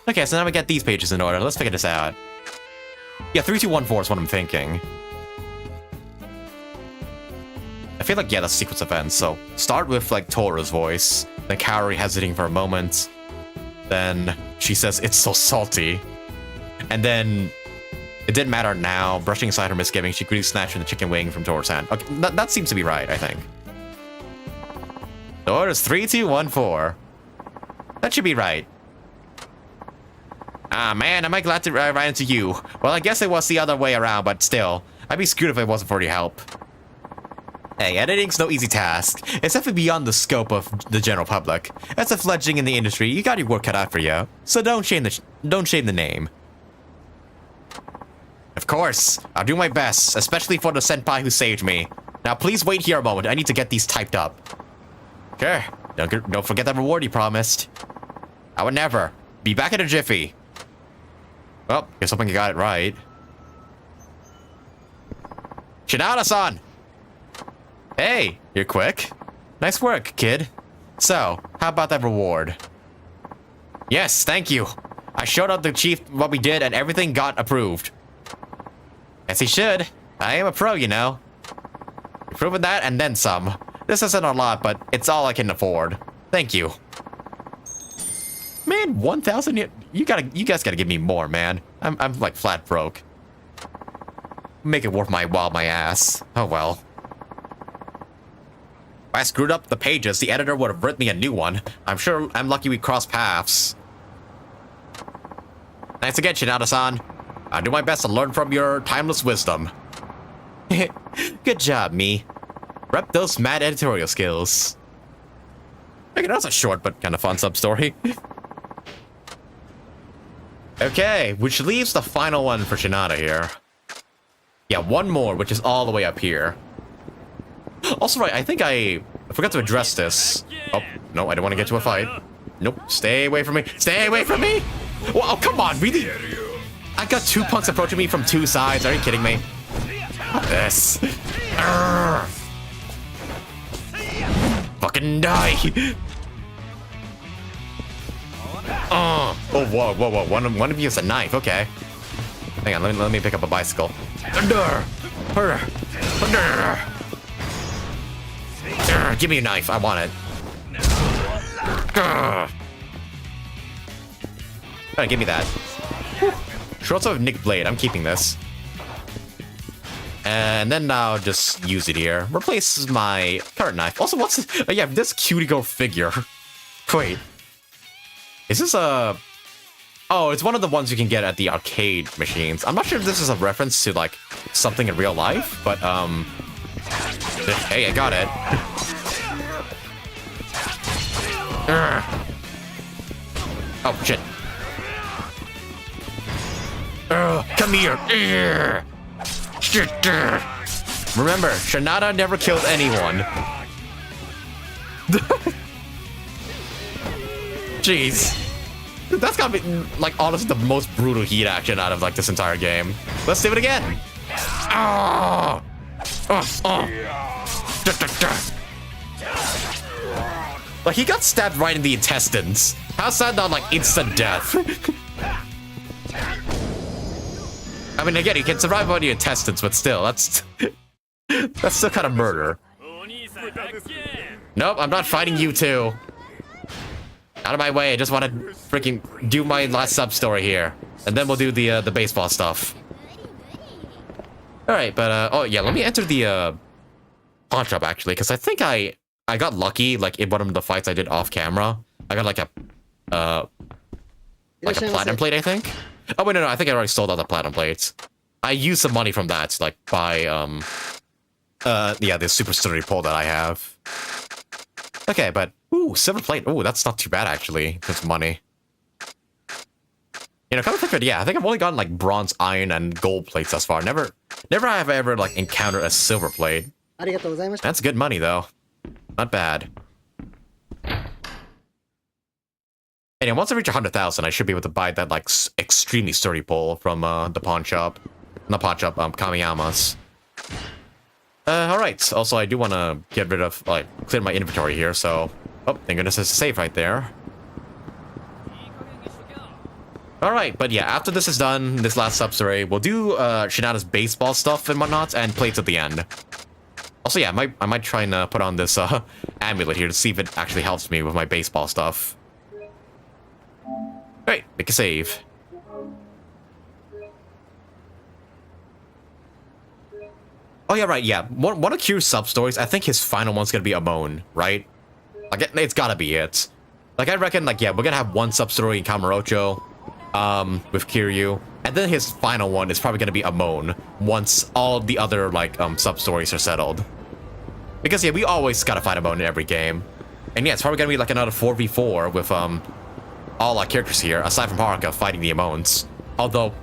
Okay, so now we get these pages in order. Let's figure this out. Yeah, 3, 2, 1, 4 is what I'm thinking. I feel like, yeah, that's sequence events. So start with like Tora's voice, then Kaori hesitating for a moment, then she says it's so salty, and then it didn't matter now. Brushing aside her misgivings, she quickly snatched the chicken wing from Tora's hand. Okay, that seems to be right, I think. The order's 3, 2, 1, 4. That should be right. Ah, man, am I glad to run into you? Well, I guess it was the other way around, but still, I'd be screwed if it wasn't for your help. Hey, editing's no easy task. It's definitely beyond the scope of the general public. As a fledgling in the industry, you got your work cut out for you. So don't shame the name. Of course, I'll do my best, especially for the senpai who saved me. Now, please wait here a moment. I need to get these typed up. Okay, don't forget that reward you promised. I would never. Be back in a jiffy. Well, guess hoping you got it right. Shinada-san! Hey, you're quick. Nice work, kid. So, how about that reward? Yes, thank you. I showed up the chief what we did and everything got approved. As he should. I am a pro, you know. You've proven that and then some. This isn't a lot, but it's all I can afford. Thank you. Man, 1,000? You guys gotta give me more, man. I'm like flat broke. Make it worth my while, my ass. Oh well. If I screwed up the pages, the editor would have written me a new one. I'm sure I'm lucky we crossed paths. Thanks again, Shinada-san. I'll do my best to learn from your timeless wisdom. Good job, me. Rep those mad editorial skills. Okay, that's a short but kind of fun sub-story. Okay, which leaves the final one for Shinada here. Yeah, one more, which is all the way up here. Also, right, I think I forgot to address this. Oh, no, I don't want to get to a fight. Nope, stay away from me. Stay away from me! Well, oh, come on, really? I got 2 punks approaching me from 2 sides. Are you kidding me? This. Urgh. Fucking die! Oh, whoa. One of you has a knife, okay. Hang on, let me pick up a bicycle. Give me a knife, I want it. Alright, give me that. Short sword of Nick Blade, I'm keeping this. And then I'll just use it here. Replace my current knife. Also, what's this? Oh, yeah, this cutie girl figure. Wait. Is this a... Oh, it's one of the ones you can get at the arcade machines. I'm not sure if this is a reference to, like, something in real life, but, hey, I got it. Oh, shit. Come here. Shit. Remember, Shinada never killed anyone. Jeez. That's gotta be, like, honestly the most brutal heat action out of, like, this entire game. Let's do it again. Like, he got stabbed right in the intestines. How's that not, like, instant death? I mean, again, you can survive on your intestines, but still, that's still kind of murder. Nope, I'm not fighting you two. Out of my way, I just want to freaking do my last sub-story here. And then we'll do the baseball stuff. Alright, but, oh yeah, let me enter the, pawn shop, actually, because I think I got lucky, like, in one of the fights I did off-camera. I got, like a platinum plate, I think? Oh, wait, no, I think I already sold out the platinum plates. I used some money from that to, like, buy, yeah, the super sturdy pole that I have. Okay, but ooh, silver plate. Ooh, that's not too bad actually. That's money. You know, come to think of it, yeah, I think I've only gotten like bronze, iron, and gold plates thus far. Never have I ever like encountered a silver plate. That's good money though. Not bad. Anyway, once I reach 100,000, I should be able to buy that like extremely sturdy pole from the pawn shop. Not pawn shop, Kamiyama's. Alright, also I do want to get rid of, like, clear my inventory here, so... Oh, thank goodness there's a save right there. Alright, but yeah, after this is done, this last sub-story, we'll do Shinada's baseball stuff and whatnot, and plates at the end. Also, yeah, I might try and put on this amulet here to see if it actually helps me with my baseball stuff. Alright, make a save. Oh yeah, right, yeah. One of Q's sub-stories, I think his final one's gonna be Amon, right? Like, it's gotta be it. Like, I reckon, like, yeah, we're gonna have one sub-story in Kamurocho, with Kiryu, and then his final one is probably gonna be Amon, once all the other, like, sub-stories are settled. Because, yeah, we always gotta fight Amon in every game. And yeah, it's probably gonna be, like, another 4v4 with, all our characters here, aside from Haruka, fighting the Amons. Although,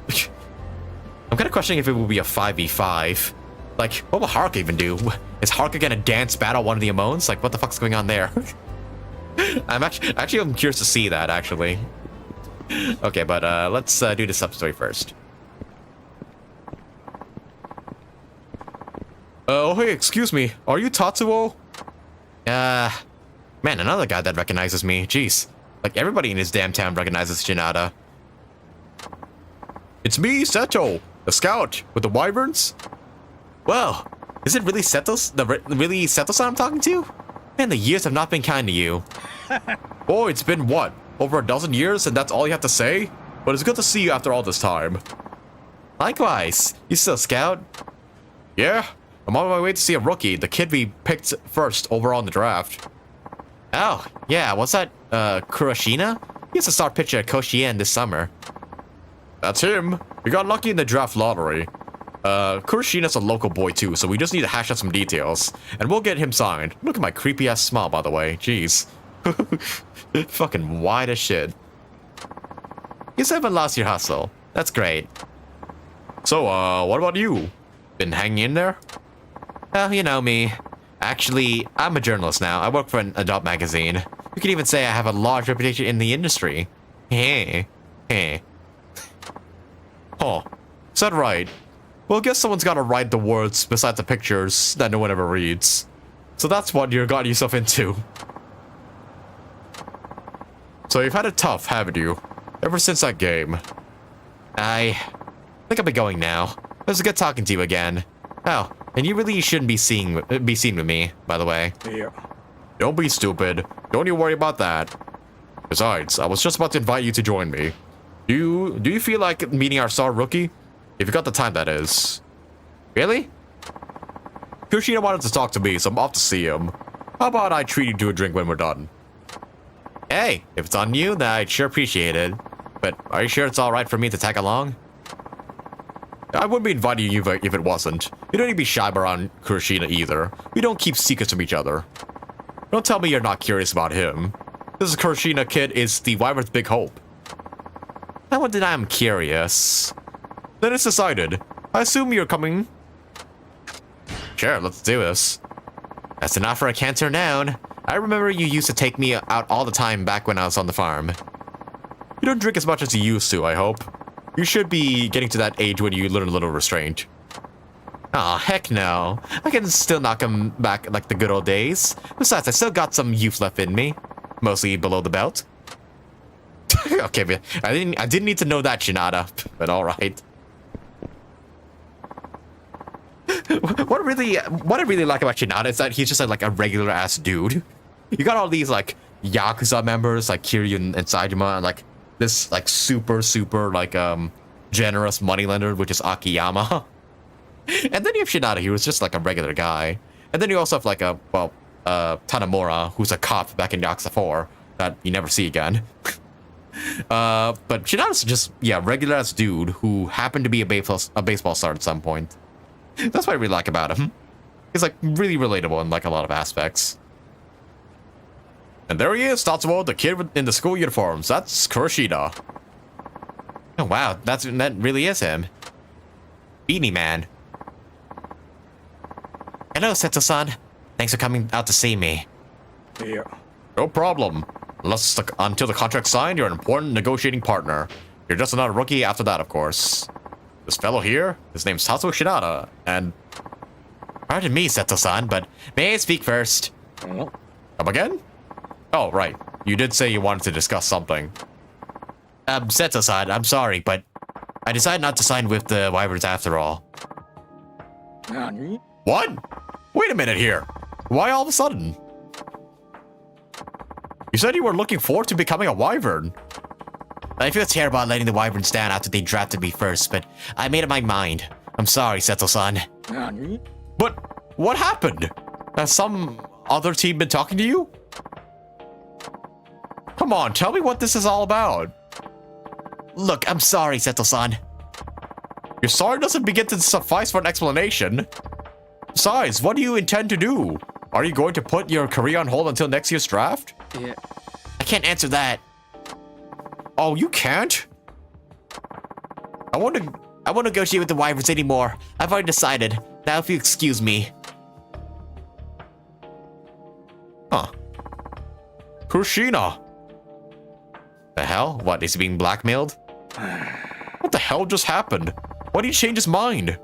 I'm kinda questioning if it will be a 5v5. Like, what will Haruka even do? Is Haruka gonna dance battle one of the Amons? Like, what the fuck's going on there? I'm curious to see that, actually. Okay, but let's do the sub-story first. Oh, hey, excuse me. Are you Tatsuo? Man, another guy that recognizes me. Jeez. Like, everybody in his damn town recognizes Shinada. It's me, Seto, the scout with the wyverns. Well, is it really Seto-san I'm talking to? Man, the years have not been kind to you. Oh, it's been what? Over a dozen years and that's all you have to say? But it's good to see you after all this time. Likewise. You still a scout? Yeah. I'm on my way to see a rookie, the kid we picked first overall in the draft. Oh, yeah, what's that, Kurashina? He has to start pitching at Koshien this summer. That's him. We got lucky in the draft lottery. Kurashina's a local boy too, so we just need to hash out some details. And we'll get him signed. Look at my creepy-ass smile, by the way. Jeez. Fucking wide as shit. You haven't lost your hustle. That's great. So, what about you? Been hanging in there? Well, you know me. Actually, I'm a journalist now. I work for an adult magazine. You could even say I have a large reputation in the industry. Heh. Heh. Huh. Is that right? Well, I guess someone's gotta write the words beside the pictures that no one ever reads. So that's what you got yourself into. So you've had it tough, haven't you? Ever since that game. I think I'll be going now. It was good talking to you again. Oh, and you really shouldn't be seen with me, by the way. Yeah. Don't be stupid. Don't you worry about that. Besides, I was just about to invite you to join me. Do you feel like meeting our star rookie? If you got the time, that is. Really? Kushina wanted to talk to me, so I'm off to see him. How about I treat you to a drink when we're done? Hey, if it's on you, then I'd sure appreciate it. But are you sure it's alright for me to tag along? I wouldn't be inviting you if it wasn't. You don't need to be shy around Kushina either. We don't keep secrets from each other. Don't tell me you're not curious about him. This Kushina kid is the Wyvern's big hope. I won't deny I'm curious. Then it's decided. I assume you're coming. Sure, let's do this. That's enough for a cancer down. I remember you used to take me out all the time back when I was on the farm. You don't drink as much as you used to, I hope. You should be getting to that age when you learn a little restraint. Aw, heck no. I can still knock him back like the good old days. Besides, I still got some youth left in me. Mostly below the belt. Okay, but I didn't need to know that, Shinada. But alright. What I really like about Shinada is that he's just like a regular ass dude. You got all these like Yakuza members like Kiryu and Saejima, and like this like super like generous moneylender, which is Akiyama. And then you have Shinada, he was just like a regular guy. And then you also have like Tanemura, who's a cop back in Yakuza 4 that you never see again. But Shinada's just, yeah, regular ass dude who happened to be a baseball star at some point. That's what I really like about him. He's like really relatable in like a lot of aspects. And there he is, Tatsuo, the kid in the school uniforms. That's Kuroshita. Oh wow, that really is him. Beanie Man. Hello, Seto-san. Thanks for coming out to see me. Yeah. No problem. Until the contract's signed, you're an important negotiating partner. You're just another rookie after that, of course. This fellow here, his name's Tatsuo Shinada, and... Pardon me, Seto-san, but may I speak first? Come again? Oh, right. You did say you wanted to discuss something. Seto-san, I'm sorry, but I decided not to sign with the Wyverns after all. What? Wait a minute here. Why all of a sudden? You said you were looking forward to becoming a Wyvern. I feel terrible about letting the Wyverns down after they drafted me first, but I made up my mind. I'm sorry, Seto-san. But what happened? Has some other team been talking to you? Come on, tell me what this is all about. Look, I'm sorry, Seto-san. Your sorry doesn't begin to suffice for an explanation. Besides, what do you intend to do? Are you going to put your career on hold until next year's draft? Yeah. I can't answer that. Oh, you can't? I won't negotiate with the Wyverns anymore. I've already decided. Now if you excuse me. Huh. Kushina. The hell? What, is he being blackmailed? What the hell just happened? Why did he change his mind?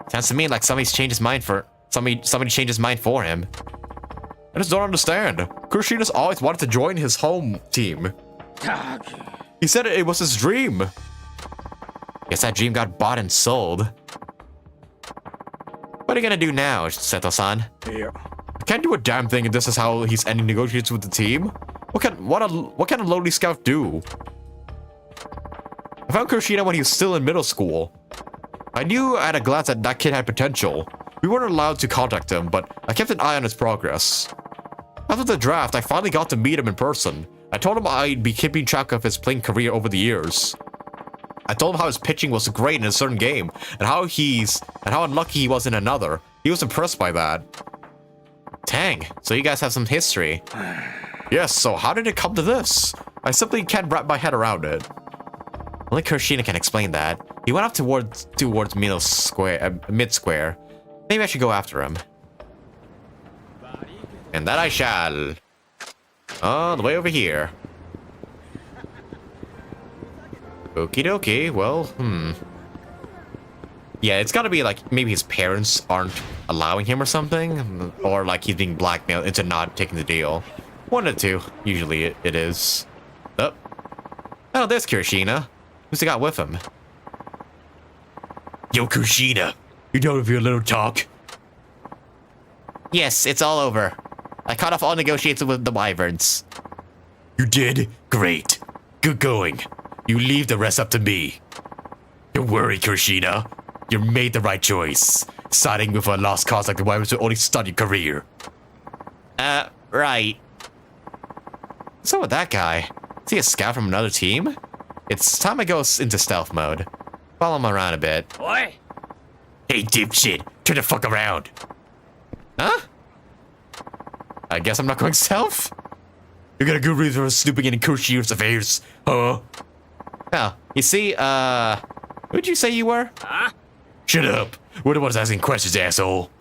Sounds to me like somebody changed his mind for him. I just don't understand. Kushina's always wanted to join his home team. He said it was his dream. Guess that dream got bought and sold. What are you gonna do now, Seto-san? Yeah. I can't do a damn thing if this is how he's ending negotiations with the team. What can a lowly scout do? I found Kushina when he was still in middle school. I knew at a glance that that kid had potential. We weren't allowed to contact him, but I kept an eye on his progress. After the draft, I finally got to meet him in person. I told him I'd be keeping track of his playing career over the years. I told him how his pitching was great in a certain game, and how unlucky he was in another. He was impressed by that. Dang, so you guys have some history. Yes, so how did it come to this? I simply can't wrap my head around it. Only Kuroshina can explain that. He went up towards mid-square. Maybe I should go after him. And that I shall. All the way over here. Okie dokie, well, Yeah, it's gotta be like, maybe his parents aren't allowing him or something. Or like he's being blackmailed into not taking the deal. One of the two, usually it is. Oh, there's Kuroshina. Who's he got with him? Yo, Kushina, you done with your little talk? Yes, it's all over. I cut off all negotiations with the Wyverns. You did? Great. Good going. You leave the rest up to me. Don't worry, Kushina. You made the right choice. Siding with a lost cause like the Wyverns will only start your career. Right. What's up with that guy? Is he a scout from another team? It's time I go into stealth mode. Follow him around a bit. Boy. Hey, dipshit. Turn the fuck around. Huh? I guess I'm not going stealth? You got a good reason for snooping in Kushina's affairs, huh? Oh, you see, who'd you say you were? Huh? Shut up. We're the ones asking questions, asshole.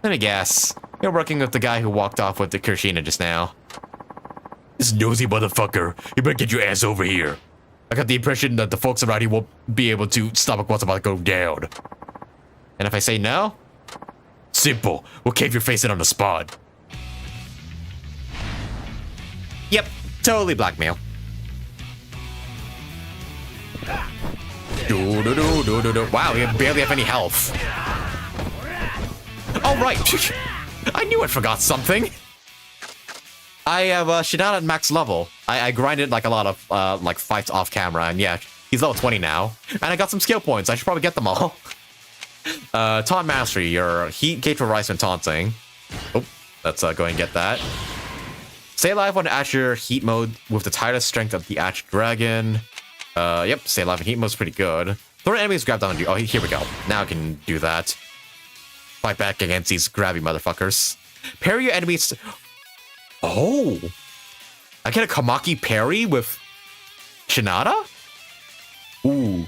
Let me guess. You're working with the guy who walked off with the Kuroshina just now. This nosy motherfucker. You better get your ass over here. I got the impression that the folks around here won't be able to stop what's about to go down. And if I say no? Simple. We'll cave your face in on the spot. Yep, totally blackmail. Wow, we barely have any health. Oh, right. I knew I forgot something. I have Shinada at max level. I grinded like a lot of like fights off camera, and yeah, he's level 20 now. And I got some skill points. I should probably get them all. Taunt Mastery, your heat gauge for rise when taunting. Oh, let's go and get that. Stay alive when at your heat mode with the tireless strength of the Ash Dragon. Yep, stay alive in heat mode is pretty good. Throw enemies grab down on you. Oh, here we go. Now I can do that. Fight back against these grabby motherfuckers. Parry your enemies. Oh! I get a Kamaki parry with Shinada? Ooh.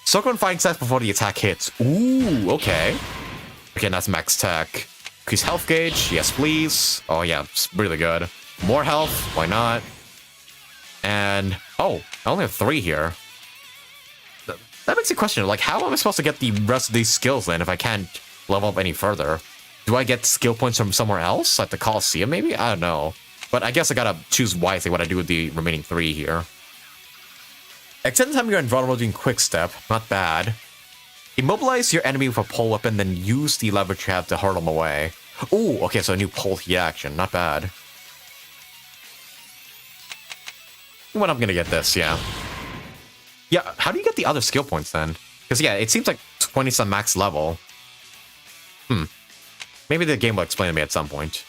Circle and fighting sets before the attack hits. Ooh, okay. Okay, that's max tech. Increase health gauge. Yes, please. Oh, yeah, it's really good. More health. Why not? And... oh, I only have 3 here. That makes you question, like, how am I supposed to get the rest of these skills then if I can't level up any further? Do I get skill points from somewhere else? Like the Coliseum, maybe? I don't know. But I guess I gotta choose wisely what I do with the remaining 3 here. Extend the time you're invulnerable doing quick step. Not bad. Immobilize your enemy with a pole weapon, then use the leverage you have to hurl them away. Ooh, okay, so a new pole heat action. Not bad. When I'm gonna get this, yeah. Yeah, how do you get the other skill points then? Because, yeah, it seems like 20 some max level. Maybe the game will explain to me at some point.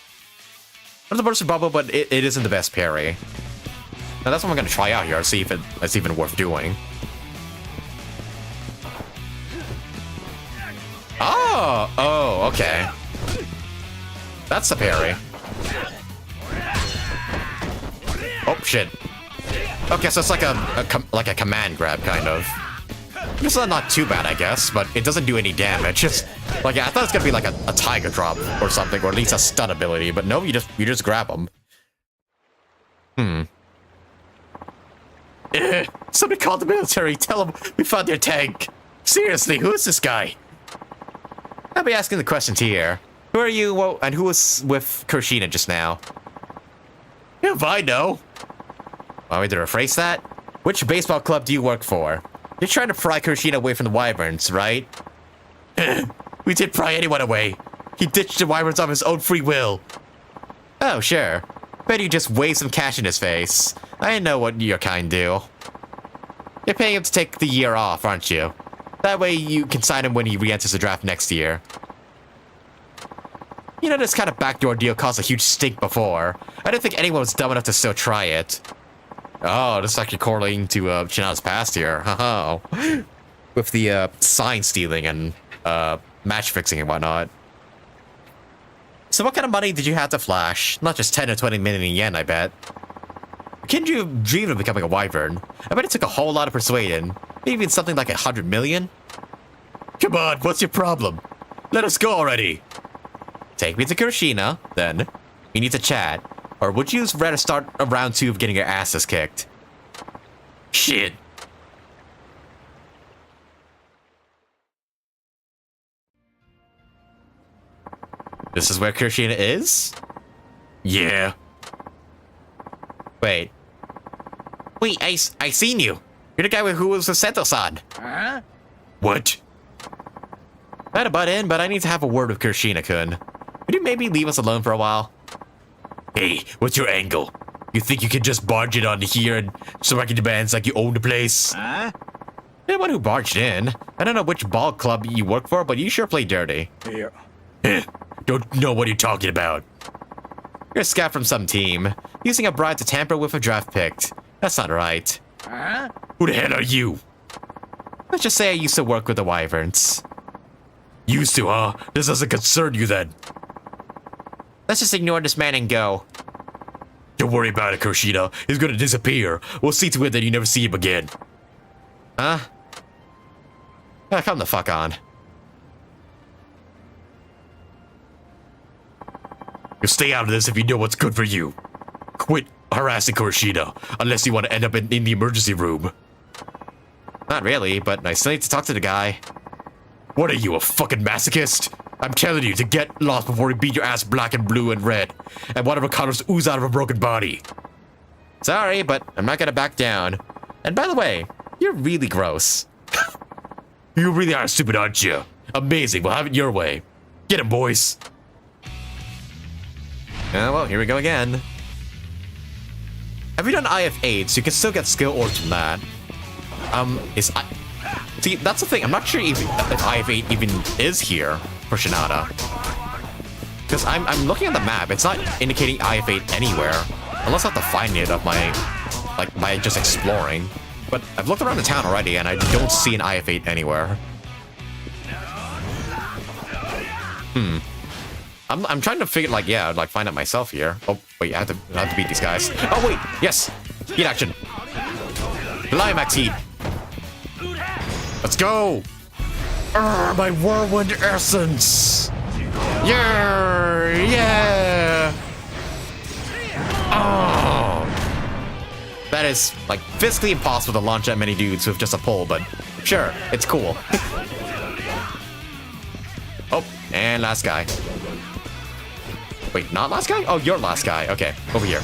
Another burst of bubble, but it isn't the best parry. Now that's what I'm gonna try out here, see if it's even worth doing. Oh, okay. That's the parry. Oh, shit. Okay, so it's like a command grab, kind of. It's not too bad, I guess, but it doesn't do any damage. It's like, yeah, I thought it's gonna be like a tiger drop or something, or at least a stun ability, but no, you just grab them. Somebody called the military. Tell them we found their tank. Seriously, who is this guy? I'll be asking the questions here. Who are you, and who was with Kuroshina just now? Yeah, if I know. Want me to rephrase that? Which baseball club do you work for? You're trying to pry Kuroshina away from the Wyverns, right? We didn't pry anyone away. He ditched the Wyverns of his own free will. Oh, sure. Bet you just waved some cash in his face. I know what your kind do. You're paying him to take the year off, aren't you? That way you can sign him when he re-enters the draft next year. You know, this kind of backdoor deal caused a huge stink before. I didn't think anyone was dumb enough to still try it. Oh, this is actually correlating to Shinada's past here. Oh. With the sign stealing and match fixing and whatnot. So what kind of money did you have to flash? Not just 10 or 20 million yen, I bet. Couldn't you dream of becoming a wyvern? I bet it took a whole lot of persuading. Maybe even something like 100 million? Come on, what's your problem? Let us go already. Take me to Kuroshina, then. We need to chat. Or would you rather start a round 2 of getting your asses kicked? Shit. This is where Kuroshina is? Yeah. Wait. Wait, I seen you. You're the guy who was with Sento-san. Huh? What? I had to butt in, but I need to have a word with Kuroshina-kun. Would you maybe leave us alone for a while? Hey, what's your angle? You think you can just barge it on here and smacking demands like you own the place? Huh? Anyone who barged in. I don't know which ball club you work for, but you sure play dirty. Yeah. Don't know what you're talking about. You're a scout from some team, using a bribe to tamper with a draft pick. That's not right. Huh? Who the hell are you? Let's just say I used to work with the Wyverns. Used to, huh? This doesn't concern you then. Let's just ignore this man and go. Don't worry about it, Kuroshina. He's gonna disappear. We'll see to it that you never see him again. Huh? Ah, come the fuck on. You'll stay out of this if you know what's good for you. Quit harassing Kuroshina, unless you want to end up in the emergency room. Not really, but I still need to talk to the guy. What are you, a fucking masochist? I'm telling you to get lost before we beat your ass black and blue and red, and whatever colors ooze out of a broken body. Sorry, but I'm not gonna back down. And by the way, you're really gross. You really are stupid, aren't you? Amazing, we'll have it your way. Get him, boys. Well, here we go again. Have you done IF8? So you can still get skill orbs from that. See, that's the thing. I'm not sure if IF8 even is here for Shinada. Because I'm looking at the map. It's not indicating IF8 anywhere. Unless I have to find it by just exploring. But I've looked around the town already and I don't see an IF8 anywhere. I'm trying to figure, like, yeah, like, find out myself here. Oh, wait, I have to beat these guys. Oh, wait, yes! Heat action. Climax heat. Let's go! My whirlwind essence! Yeah! Yeah! Oh! That is, like, physically impossible to launch that many dudes with just a pole, but sure, it's cool. Oh, and last guy. Wait, not last guy? Oh, you're last guy. Okay, over here.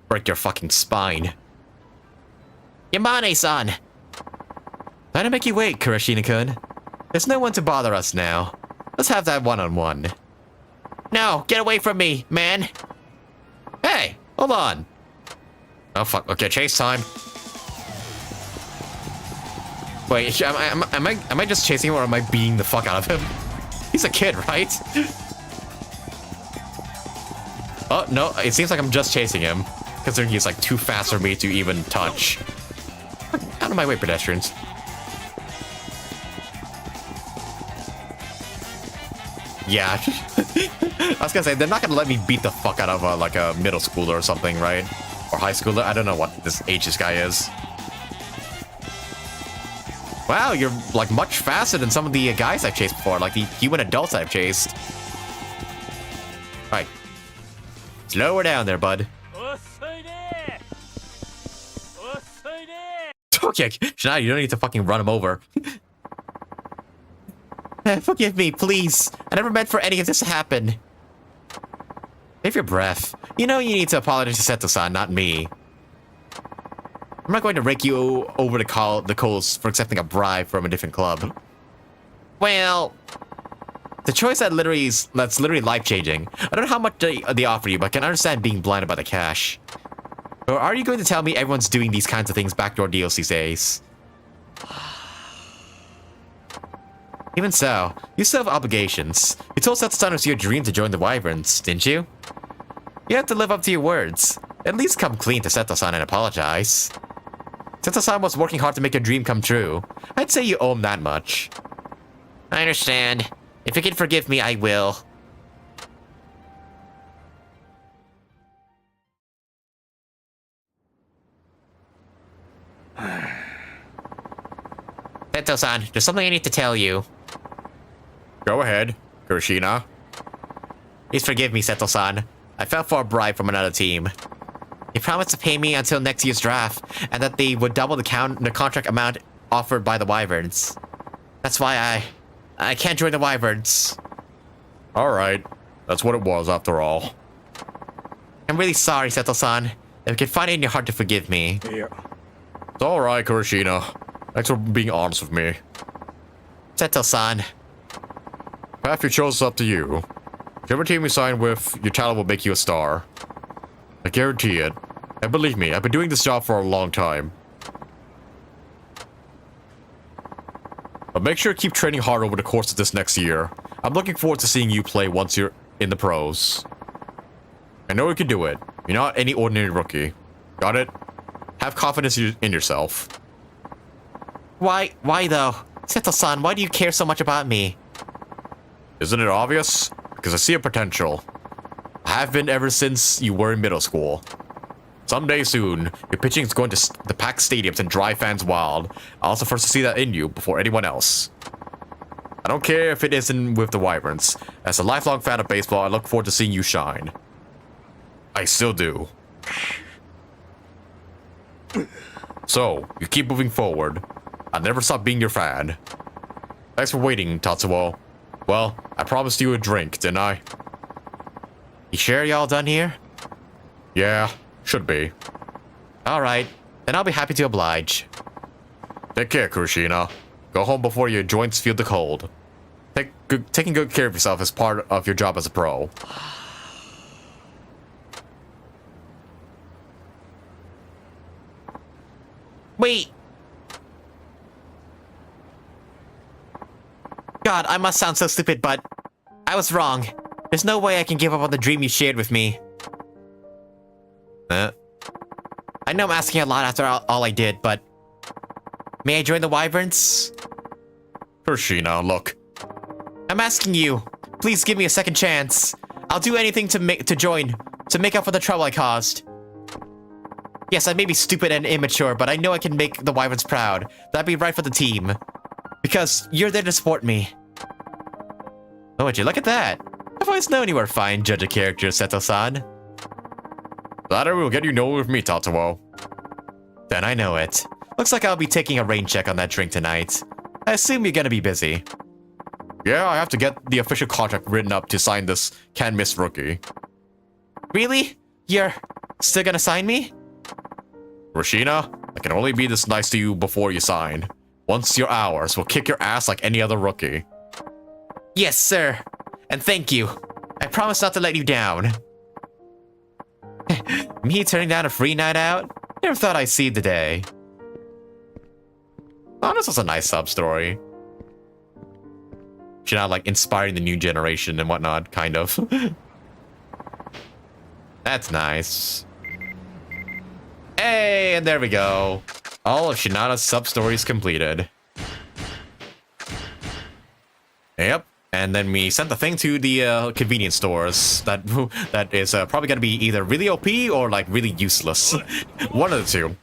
Break your fucking spine. Yamane-san! Trying to make you wait, Kurashina-kun. There's no one to bother us now. Let's have that one-on-one. No, get away from me, man! Hey, hold on. Oh, fuck. Okay, chase time. Wait, am I just chasing him or am I beating the fuck out of him? He's a kid, right? Oh, no, it seems like I'm just chasing him. Considering he's like too fast for me to even touch. Out of my way, pedestrians. Yeah. I was gonna say, they're not gonna let me beat the fuck out of like a middle schooler or something, right? Or high schooler. I don't know what this age this guy is. Wow, you're like much faster than some of the guys I've chased before, like the human adults I've chased. Alright. Slow her down there, bud. Okay, Shinada, you don't need to fucking run him over. Forgive me, please. I never meant for any of this to happen. Save your breath. You know you need to apologize to Seto-san, not me. I'm not going to rake you over the coals for accepting a bribe from a different club. Well, the choice that's literally life-changing. I don't know how much they offer you, but I can understand being blinded by the cash. Or are you going to tell me everyone's doing these kinds of things backdoor deals these days? Even so, you still have obligations. You told Seto-san it was your dream to join the Wyverns, didn't you? You have to live up to your words. At least come clean to Seto-san and apologize. Seto-san was working hard to make your dream come true. I'd say you owe him that much. I understand. If you can forgive me, I will. Seto-san, there's something I need to tell you. Go ahead, Kurashina. Please forgive me, Seto-san. I fell for a bribe from another team. They promised to pay me until next year's draft, and that they would double the contract amount offered by the Wyverns. That's why I can't join the Wyverns. Alright, that's what it was after all. I'm really sorry, Seto-san. If you can find it in your heart to forgive me. Yeah. It's alright, Kurashina. Thanks for being honest with me. Seto-san. Path you chose is up to you. Whichever team you sign with, your talent will make you a star. I guarantee it. And believe me, I've been doing this job for a long time. But make sure to keep training hard over the course of this next year. I'm looking forward to seeing you play once you're in the pros. I know you can do it. You're not any ordinary rookie. Got it? Have confidence in yourself. Why though? Seto-san, why do you care so much about me? Isn't it obvious? Because I see a potential. I have been ever since you were in middle school. Someday soon, your pitching is going to the packed stadiums and drive fans wild. I also first to see that in you before anyone else. I don't care if it isn't with the Wyverns. As a lifelong fan of baseball, I look forward to seeing you shine. I still do. So, you keep moving forward. I'll never stop being your fan. Thanks for waiting, Tatsuo. Well, I promised you a drink, didn't I? You sure y'all done here? Yeah, should be. Alright, then I'll be happy to oblige. Take care, Kurashina. Go home before your joints feel the cold. Taking good care of yourself is part of your job as a pro. Wait! God, I must sound so stupid, but I was wrong. There's no way I can give up on the dream you shared with me. I I know I'm asking a lot after all I did, but may I join the Wyverns? Kushina, look. I'm asking you. Please give me a second chance. I'll do anything to join, to make up for the trouble I caused. Yes, I may be stupid and immature, but I know I can make the Wyverns proud. That'd be right for the team. Because you're there to support me. Oh, would you look at that? I've always known you were a fine judge of character, Seto-san. That will get you nowhere with me, Tatsuo. Then I know it. Looks like I'll be taking a rain check on that drink tonight. I assume you're gonna be busy. Yeah, I have to get the official contract written up to sign this can't miss rookie. Really? You're still gonna sign me? Kushina, I can only be this nice to you before you sign. Once you're ours, we'll kick your ass like any other rookie. Yes, sir. And thank you. I promise not to let you down. Me turning down a free night out? Never thought I'd see the day. Oh, this was a nice sub-story. She's not like inspiring the new generation and whatnot, kind of. That's nice. Hey, and there we go. All of Shinada's sub-stories completed. Yep. And then we sent the thing to the convenience stores. That is probably gonna be either really OP or like really useless. One of the two.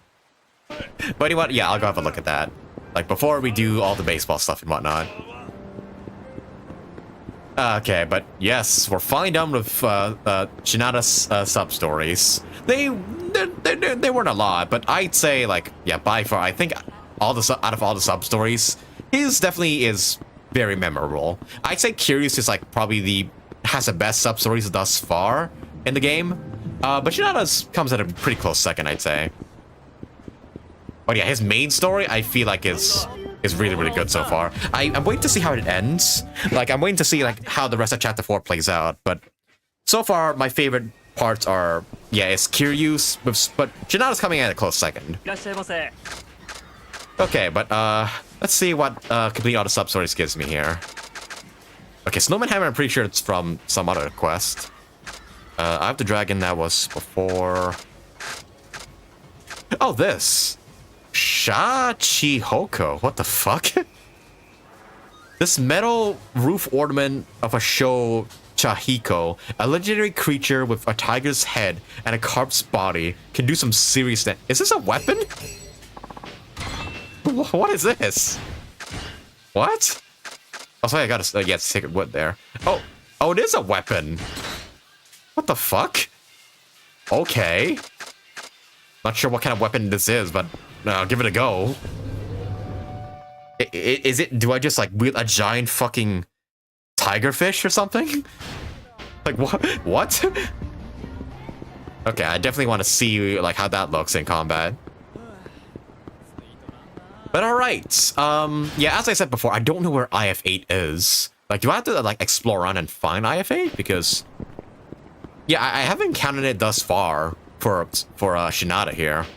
But you know what? Yeah, I'll go have a look at that. Like before we do all the baseball stuff and whatnot. Okay, but yes, we're finally done with Shinada's sub-stories. They weren't a lot, but I'd say like yeah, by far I think out of all the sub-stories, his definitely is very memorable. I'd say Curious is like probably has the best sub-stories thus far in the game. But Shinada's comes at a pretty close second, I'd say. But yeah, his main story I feel like is really, really good so far. I'm waiting to see how it ends. Like I'm waiting to see like how the rest of chapter 4 plays out. But so far my favorite parts are it's Curious, but Shinada's coming at a close second. Okay, but let's see what complete all the sub-stories gives me here. Okay, Snowman Hammer, I'm pretty sure it's from some other quest. I have the dragon that was before... Oh, this! Shachihoko, what the fuck? This metal roof ornament of a show Chahiko, a legendary creature with a tiger's head and a carp's body, can do some serious damage. Is this a weapon? What is this? What? Oh, sorry, I gotta take a wood there. Oh, it is a weapon. What the fuck? Okay. Not sure what kind of weapon this is, but I'll give it a go. Is it? Do I just like wield a giant fucking tiger fish or something? Like what? What? Okay, I definitely want to see like how that looks in combat. But alright, yeah, as I said before, I don't know where IF8 is. Like, do I have to, like, explore around and find IF8? Because, yeah, I haven't encountered it thus far for Shinada here.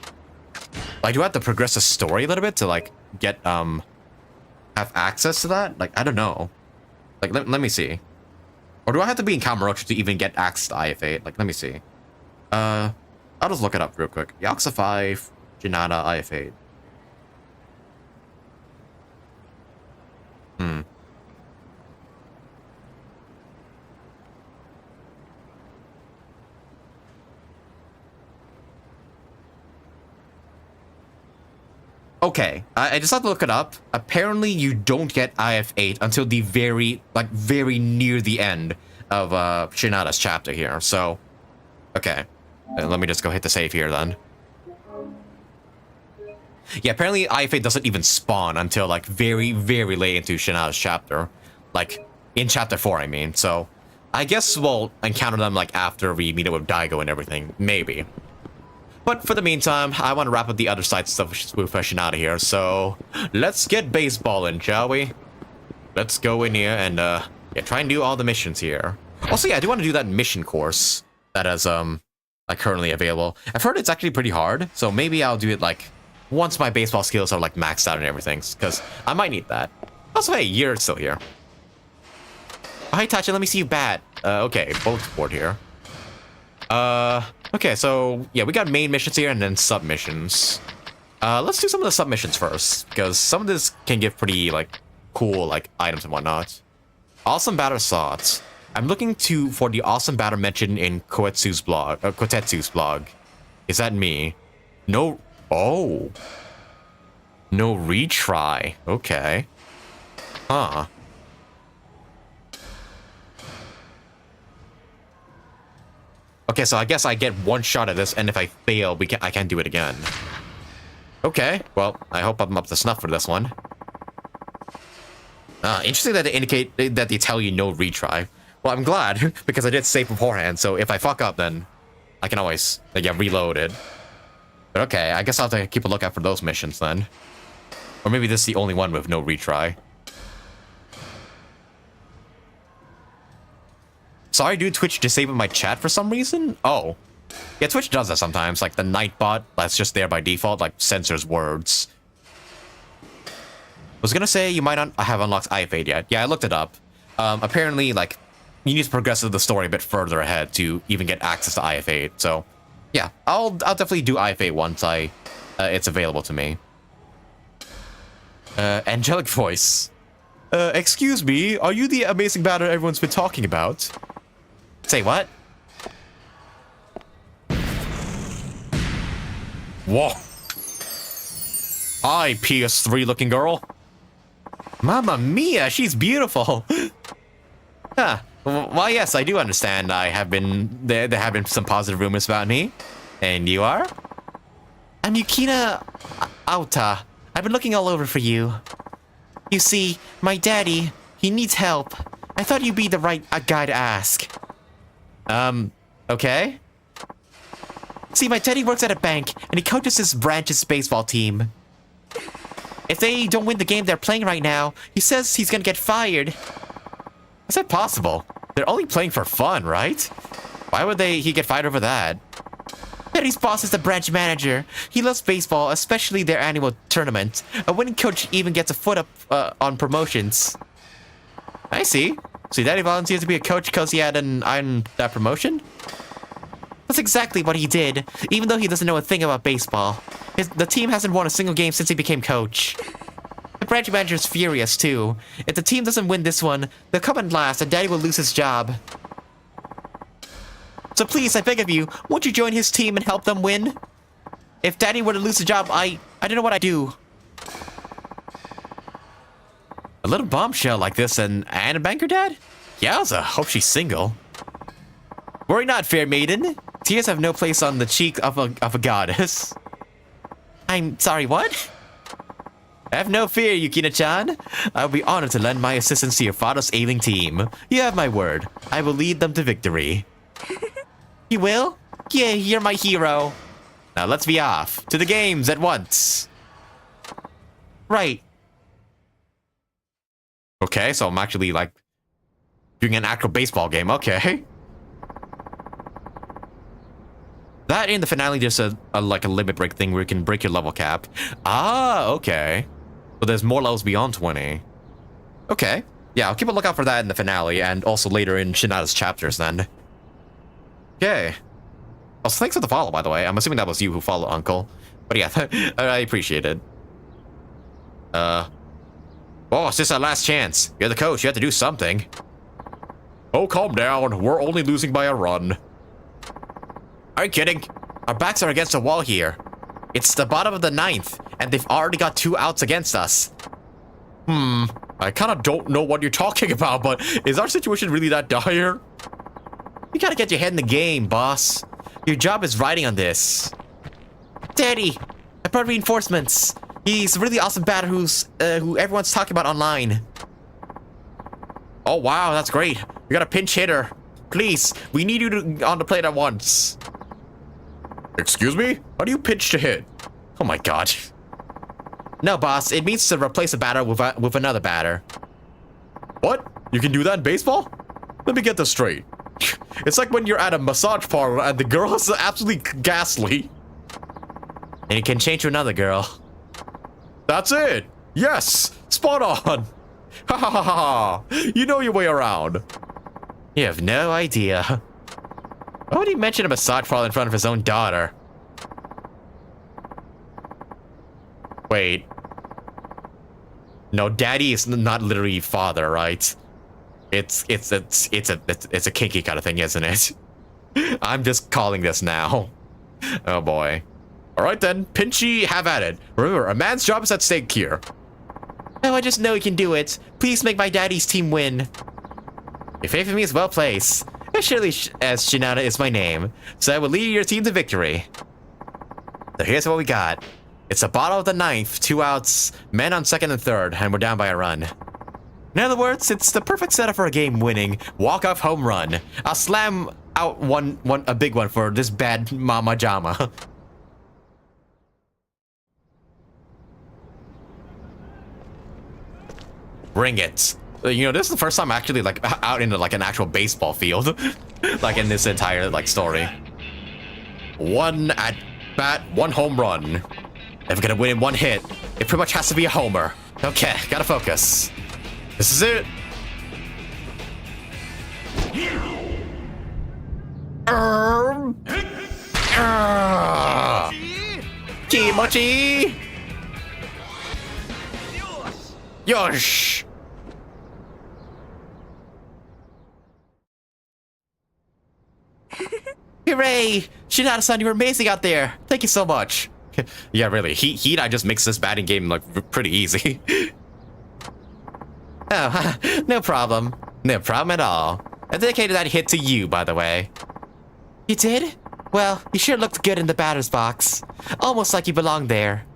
Like, do I have to progress the story a little bit to, like, get, have access to that? Like, I don't know. Like, let me see. Or do I have to be in Kamurocho to even get access to IF8? Like, let me see. I'll just look it up real quick. Yakuza 5, Shinada, IF8. Okay, I just have to look it up. Apparently, you don't get IF8 until the very near the end of Shinada's chapter here. So, okay, let me just go hit the save here then. Yeah, apparently IF8 doesn't even spawn until like very, very late into Shinada's chapter. Like, in chapter 4, I mean. So, I guess we'll encounter them like after we meet up with Daigo and everything. Maybe. But for the meantime, I want to wrap up the other side stuff with Shinada here. So, let's get baseballing, shall we? Let's go in here and yeah, try and do all the missions here. Also, yeah, I do want to do that mission course that is like currently available. I've heard it's actually pretty hard, so maybe I'll do it like once my baseball skills are like maxed out and everything, because I might need that. Also, hey, you're still here. Oh, hey, Tachi, let me see you bat. Okay, bullet board here. Okay, so yeah, we got main missions here and then submissions. Let's do some of the submissions first, because some of this can give pretty like cool like items and whatnot. Awesome batter slots. I'm looking for the awesome batter mentioned in Kotetsu's blog. Is that me? No. Oh. No retry. Okay. Huh. Okay, so I guess I get one shot at this, and if I fail, I can't do it again. Okay, well, I hope I'm up to snuff for this one. Interesting that they indicate that they tell you no retry. Well, I'm glad, because I did save beforehand, so if I fuck up, then I can always, like, yeah, reload it. But okay, I guess I'll have to keep a lookout for those missions then. Or maybe this is the only one with no retry. Sorry, dude, Twitch disabled my chat for some reason? Oh. Yeah, Twitch does that sometimes, like the Nightbot that's just there by default, like, censors words. I was gonna say you might not have unlocked IF8 yet. Yeah, I looked it up. Apparently, like, you need to progress the story a bit further ahead to even get access to IF8, so... Yeah, I'll definitely do IF8 once it's available to me. Angelic voice. Excuse me, are you the amazing batter everyone's been talking about? Say what? Whoa. Hi, PS3 looking girl. Mamma mia, she's beautiful. Huh. Well, yes, I do understand. There have been some positive rumors about me. And you are? I'm Yukina Auta. I've been looking all over for you. You see, my daddy, he needs help. I thought you'd be the right guy to ask. Okay? See, my daddy works at a bank, and he coaches his branch's baseball team. If they don't win the game they're playing right now, he says he's gonna get fired. How's that possible? They're only playing for fun, right? Why would he get fired over that? Daddy's boss is the branch manager. He loves baseball, especially their annual tournament. A winning coach even gets a foot up on promotions. I see. So Daddy volunteered to be a coach because he had that promotion? That's exactly what he did, even though he doesn't know a thing about baseball. The team hasn't won a single game since he became coach. The branch manager's furious, too. If the team doesn't win this one, they'll come in last and Daddy will lose his job. So please, I beg of you, won't you join his team and help them win? If Daddy were to lose the job, I don't know what I'd do. A little bombshell like this and a banker, Dad? Yowza, hope she's single. Worry not, fair maiden. Tears have no place on the cheek of a goddess. I'm sorry, what? Have no fear, Yukina-chan. I'll be honored to lend my assistance to your father's ailing team. You have my word. I will lead them to victory. You will? Yeah, you're my hero. Now let's be off. To the games at once. Right. Okay, so I'm actually, like, doing an actual baseball game. Okay. That in the finale, there's like a limit break thing where you can break your level cap. Ah, okay. So there's more levels beyond 20. Okay. Yeah, I'll keep a lookout for that in the finale and also later in Shinada's chapters then. Okay. Also, thanks for the follow, by the way. I'm assuming that was you who followed, Uncle. But yeah, I appreciate it. Boss, this is our last chance. You're the coach. You have to do something. Oh, calm down. We're only losing by a run. Are you kidding? Our backs are against the wall here. It's the bottom of the 9th, and they've already got 2 outs against us. I kind of don't know what you're talking about, but is our situation really that dire? You gotta get your head in the game, boss. Your job is riding on this. Daddy, I brought reinforcements. He's a really awesome batter who everyone's talking about online. Oh, wow, that's great. We got a pinch hitter. Please, we need you on the plate at once. Excuse me? How do you pitch to hit? Oh my god. No, boss, it means to replace a batter with another batter. What? You can do that in baseball? Let me get this straight. It's like when you're at a massage parlor and the girl is absolutely ghastly. And you can change to another girl. That's it! Yes! Spot on! Ha ha ha ha! You know your way around. You have no idea. Why would he mention a massage parlor in front of his own daughter? Wait. No, daddy is not literally father, right? It's a kinky kind of thing, isn't it? I'm just calling this now. Oh boy. Alright then, Pinchy, have at it. Remember, a man's job is at stake here. Oh, I just know he can do it. Please make my daddy's team win. Your faith in me is well placed. As surely as Shinada is my name, so I will lead your team to victory. So here's what we got. It's a bottle of the ninth, 2 outs, men on second and third, and we're down by a run. In other words, it's the perfect setup for a game-winning walk-off home run. I'll slam out a big one for this bad mama jama. Bring it. You know, this is the first time I'm actually like out into like an actual baseball field, like in this entire like story. 1 at bat, 1 home run. If we're gonna win in 1 hit, it pretty much has to be a homer. Okay, gotta focus. This is it. Kimochi. Yosh. Hooray! Shinada-san, you were amazing out there. Thank you so much. Yeah, really. Hina just makes this batting game like pretty easy. Oh, no problem. No problem at all. I dedicated that hit to you, by the way. You did? Well, you sure looked good in the batter's box. Almost like you belonged there.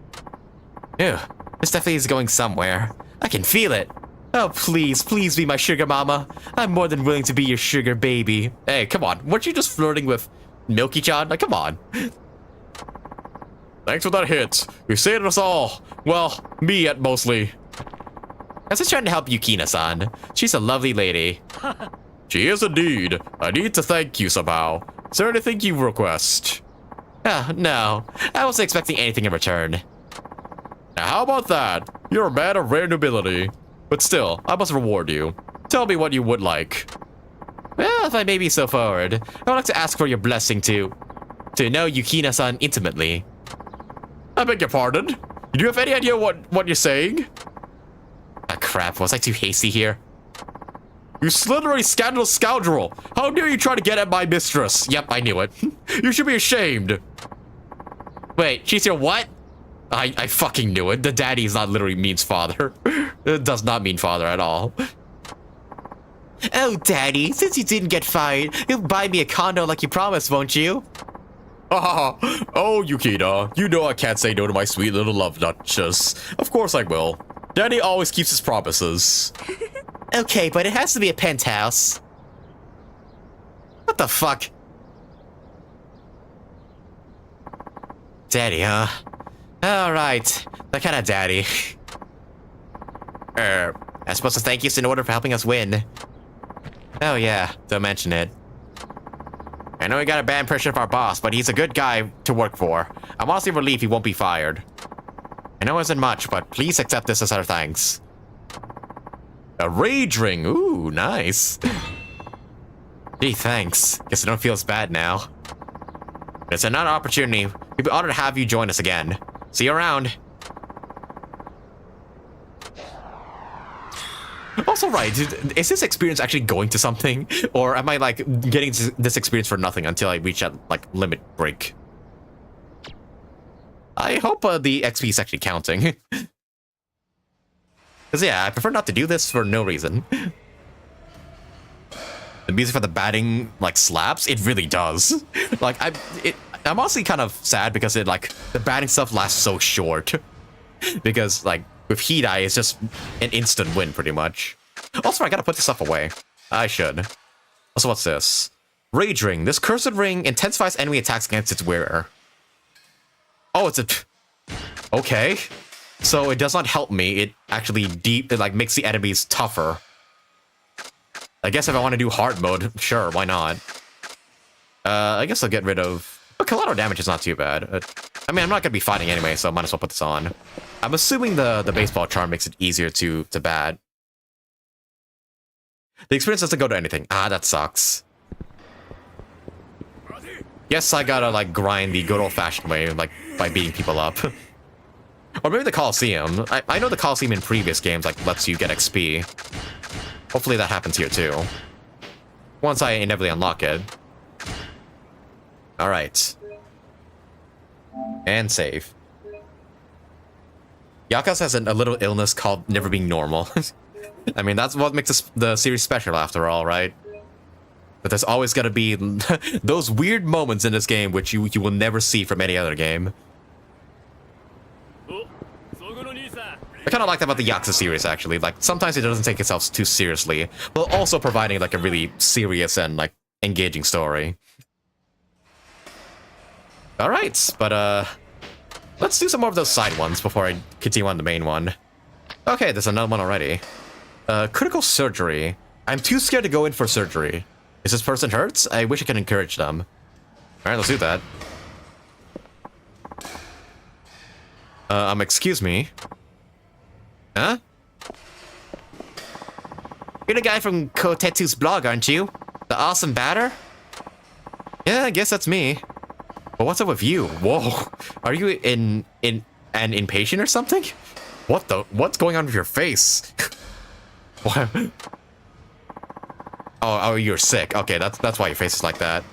Ew, this definitely is going somewhere. I can feel it. Oh, please, please be my sugar mama. I'm more than willing to be your sugar baby. Hey, come on. Weren't you just flirting with Milky-chan? Like, come on. Thanks for that hit. You saved us all. Well, me at mostly. I was just trying to help Yukina-san. She's a lovely lady. She is indeed. I need to thank you somehow. Is there anything you request? Oh, no. I wasn't expecting anything in return. Now, how about that? You're a man of rare nobility. But still, I must reward you. Tell me what you would like. Well, if I may be so forward, I would like to ask for your blessing to know Yukina-san intimately. I beg your pardon? Do you have any idea what you're saying? Ah, crap. Was I too hasty here? You slithering scandalous scoundrel! How dare you try to get at my mistress? Yep, I knew it. You should be ashamed. Wait, she's your what? I fucking knew it. The daddy is not literally means father. It does not mean father at all. Oh, daddy, since you didn't get fired, you'll buy me a condo like you promised, won't you? Oh, Yukina, you know I can't say no to my sweet little love duchess. Of course I will. Daddy always keeps his promises. Okay, but it has to be a penthouse. What the fuck? Daddy, huh? Alright, that kind of daddy. I'm supposed to thank you in order for helping us win. Oh yeah, don't mention it. I know we got a bad impression of our boss, but he's a good guy to work for. I'm honestly relieved he won't be fired. I know it isn't much, but please accept this as our thanks. A rage ring, ooh, nice. Gee, thanks. Guess I don't feel as bad now. It's another opportunity. We'd be honored to have you join us again. See you around. Also, right, is this experience actually going to something? Or am I, like, getting this experience for nothing until I reach that, like, limit break? I hope the XP is actually counting. Because, yeah, I prefer not to do this for no reason. The music for the batting, like, slaps? It really does. Like, I'm honestly kind of sad because it, like, the batting stuff lasts so short. Because, like, with Hidai, it's just an instant win, pretty much. Also, I gotta put this stuff away. I should. Also, what's this? Rage Ring. This cursed ring intensifies enemy attacks against its wearer. Oh, it's a... Okay. So it does not help me. It actually it, like, makes the enemies tougher. I guess if I want to do hard mode, sure, why not? I guess I'll get rid of... Oh, collateral damage is not too bad. I mean, I'm not gonna be fighting anyway, so I might as well put this on. I'm assuming the baseball charm makes it easier to bat. The experience doesn't go to anything. Ah, that sucks. Guess I gotta, like, grind the good old-fashioned way, like, by beating people up. Or maybe the Coliseum. I know the Coliseum in previous games, like, lets you get XP. Hopefully that happens here, too. Once I inevitably unlock it. Alright. And save. Yakuza has a little illness called never being normal. I mean, that's what makes the series special, after all, right? But there's always gonna be those weird moments in this game which you will never see from any other game. I kind of like that about the Yakuza series, actually. Like, sometimes it doesn't take itself too seriously, but also providing, like, a really serious and, like, engaging story. Alright, but, let's do some more of those side ones before I continue on the main one. Okay, there's another one already. Critical surgery. I'm too scared to go in for surgery. Is this person hurt? I wish I could encourage them. Alright, let's do that. Excuse me. Huh? You're the guy from Kotetsu's blog, aren't you? The awesome batter? Yeah, I guess that's me. But what's up with you? Whoa. Are you an impatient or something? What's going on with your face? What? Oh, you're sick. Okay, that's why your face is like that.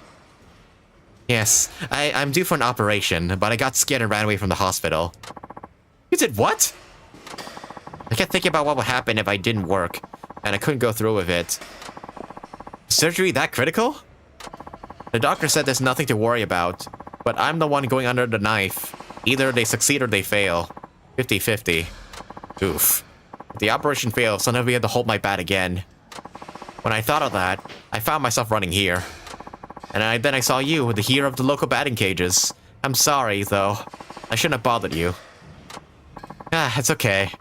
Yes, I'm due for an operation, but I got scared and ran away from the hospital. You did what? I kept thinking about what would happen if I didn't work, and I couldn't go through with it. Surgery that critical? The doctor said there's nothing to worry about, but I'm the one going under the knife. Either they succeed or they fail. 50-50. Oof. If the operation fails, I'll never be able to hold my bat again. When I thought of that, I found myself running here. And then I saw you, the hero of the local batting cages. I'm sorry, though. I shouldn't have bothered you. Ah, it's okay.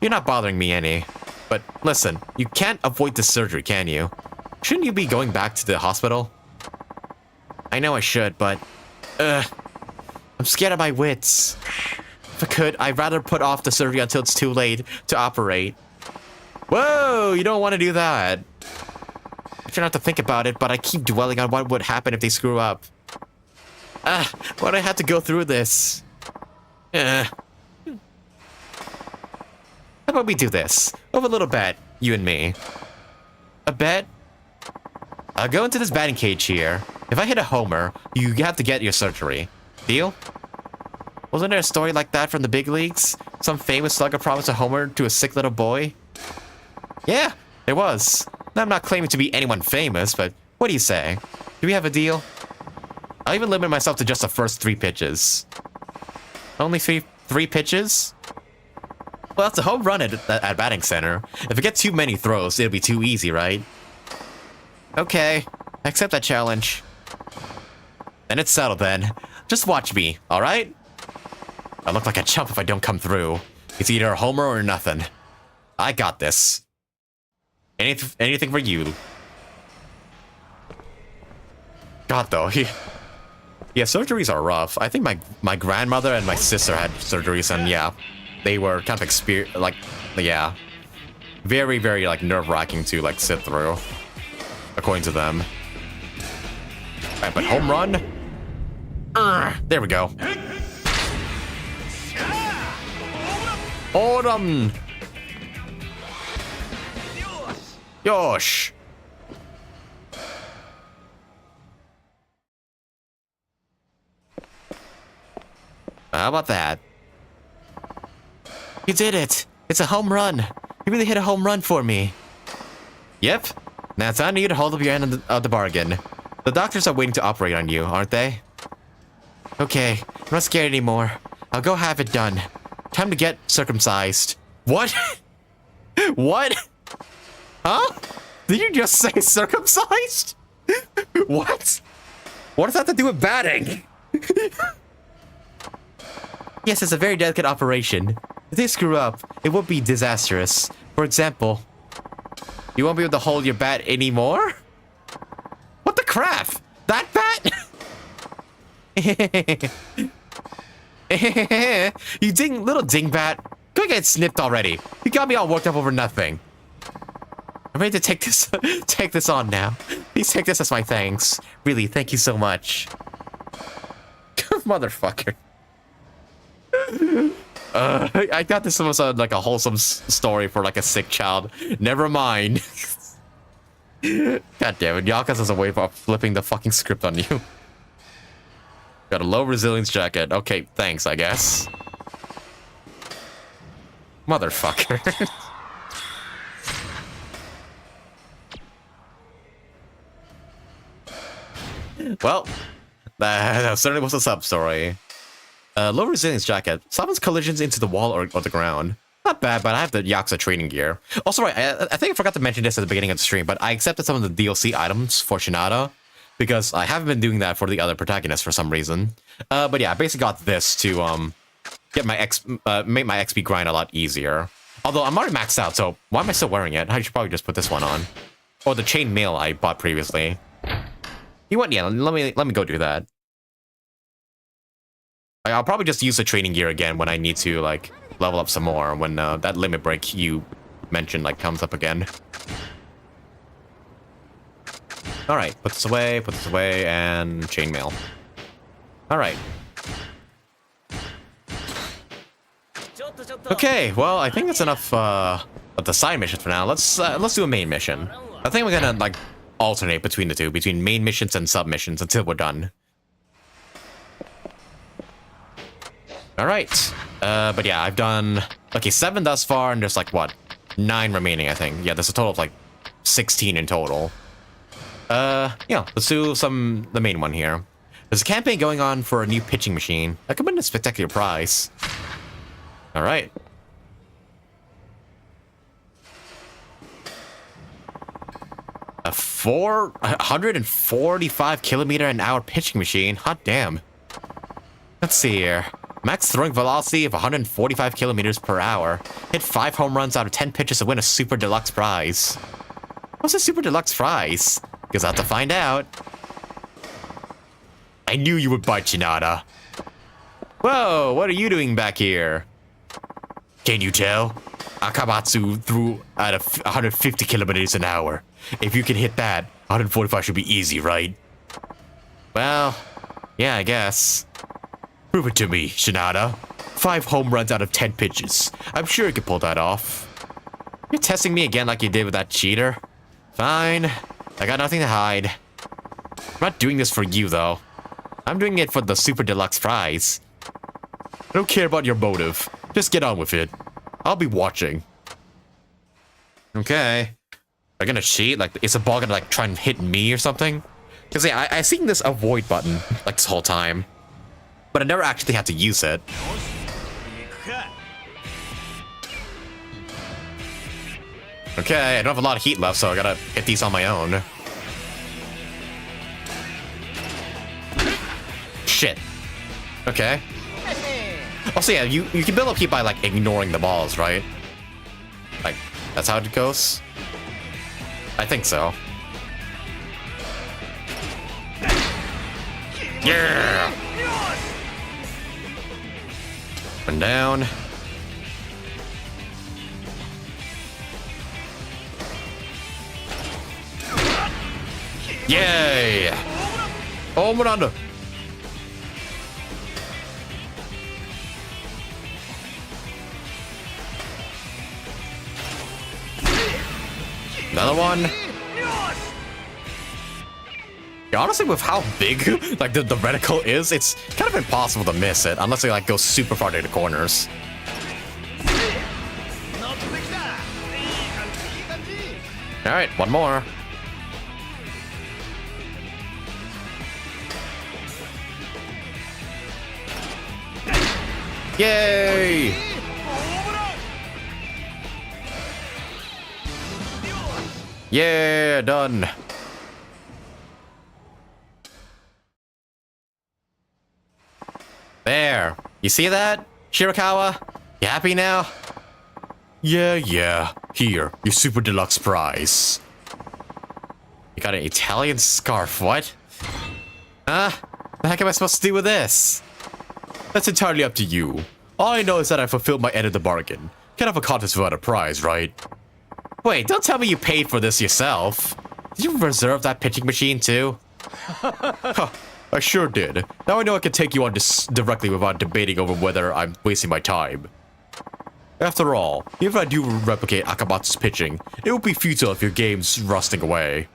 You're not bothering me any. But listen, you can't avoid the surgery, can you? Shouldn't you be going back to the hospital? I know I should, but... I'm scared of my wits. If I could, I'd rather put off the surgery until it's too late to operate. Whoa, you don't want to do that. I try not to think about it, but I keep dwelling on what would happen if they screw up. Why'd I have to go through this? How about we do this? Over a little bet, you and me. A bet? I'll go into this batting cage here. If I hit a homer, you have to get your surgery. Deal? Wasn't there a story like that from the big leagues? Some famous slugger promised a homer to a sick little boy? Yeah, there was. Now, I'm not claiming to be anyone famous, but what do you say? Do we have a deal? I'll even limit myself to just the first 3 pitches. Only three pitches? Well, it's a home run at batting center. If it gets too many throws, it'll be too easy, right? Okay, accept that challenge. And it's settled then. Just watch me, alright? I look like a chump if I don't come through. It's either a homer or nothing. I got this. Anything for you. God, though, yeah, surgeries are rough. I think my grandmother and my sister had surgeries, and yeah, they were kind of yeah, very, very, like, nerve-wracking to, like, sit through, according to them. Alright, but home run? There we go. Hold 'em! Yosh! How about that? You did it! It's a home run! You really hit a home run for me. Yep. Now it's on you to hold up your end of the bargain. The doctors are waiting to operate on you, aren't they? Okay, I'm not scared anymore. I'll go have it done. Time to get circumcised. What? What? Huh? Did you just say circumcised? What? What does that have to do with batting? Yes, it's a very delicate operation. If they screw up, it would be disastrous. For example, you won't be able to hold your bat anymore? What the crap? That bat? You little dingbat. Go get snipped already. You got me all worked up over nothing. I'm ready to take this on now. Please take this as my thanks. Really, thank you so much. Motherfucker. I thought this was like a wholesome story for like a sick child. Never mind. God damn it, Yakuza has a way of flipping the fucking script on you. Got a low resilience jacket. Okay, thanks, I guess. Motherfucker. Well, that certainly was a sub-story. Low resilience jacket. Summons collisions into the wall or the ground. Not bad, but I have the Yakuza training gear. Also, right, I think I forgot to mention this at the beginning of the stream, but I accepted some of the DLC items for Shinada because I haven't been doing that for the other protagonists for some reason. But yeah, I basically got this to get my make my XP grind a lot easier. Although I'm already maxed out, so why am I still wearing it? I should probably just put this one on, or the chain mail I bought previously. You want? Yeah, let me go do that. I'll probably just use the training gear again when I need to like level up some more when that limit break you mentioned like comes up again. All right, put this away, and chainmail. All right. Okay, well I think that's enough of the side missions for now. Let's do a main mission. I think we're gonna like alternate between the two, between main missions and sub missions until we're done. All right, but yeah, I've done, okay, 7 thus far, and there's like, what, 9 remaining, I think. Yeah, there's a total of like 16 in total. Yeah, let's do the main one here. There's a campaign going on for a new pitching machine. That could win a spectacular prize. All right. A 445 kilometer an hour pitching machine, hot damn. Let's see here. Max throwing velocity of 145 kilometers per hour. Hit 5 home runs out of 10 pitches to win a super deluxe prize. What's a super deluxe prize? Guess I'll have to find out. I knew you would bite, Shinada. Whoa, what are you doing back here? Can you tell? Akamatsu threw at 150 kilometers an hour. If you can hit that, 145 should be easy, right? Well, yeah, I guess. Prove it to me, Shinada. 5 home runs out of 10 pitches. I'm sure you can pull that off. You're testing me again like you did with that cheater? Fine. I got nothing to hide. I'm not doing this for you, though. I'm doing it for the super deluxe prize. I don't care about your motive. Just get on with it. I'll be watching. Okay. They're gonna cheat? Like, is the ball gonna, like, try and hit me or something? Because, yeah, I seen this avoid button, like, this whole time. But I never actually had to use it. Okay, I don't have a lot of heat left, so I gotta hit these on my own. Shit. Okay. Also, yeah, you can build up heat by, like, ignoring the balls, right? Like, that's how it goes? I think so. Yeah! One down. Yay! Oh, Miranda! Another one. Yeah, honestly, with how big like the reticle is, it's kind of impossible to miss it unless they like go super far to the corners. All right, one more. Yay! Yeah, done. There. You see that, Shirakawa? You happy now? Yeah. Here, your super deluxe prize. You got an Italian scarf, what? Huh? The heck am I supposed to do with this? That's entirely up to you. All I know is that I fulfilled my end of the bargain. Can't have a contest without a prize, right? Wait, don't tell me you paid for this yourself. Did you reserve that pitching machine too? Huh. I sure did. Now I know I can take you on directly without debating over whether I'm wasting my time. After all, if I do replicate Akamatsu's pitching, it would be futile if your game's rusting away.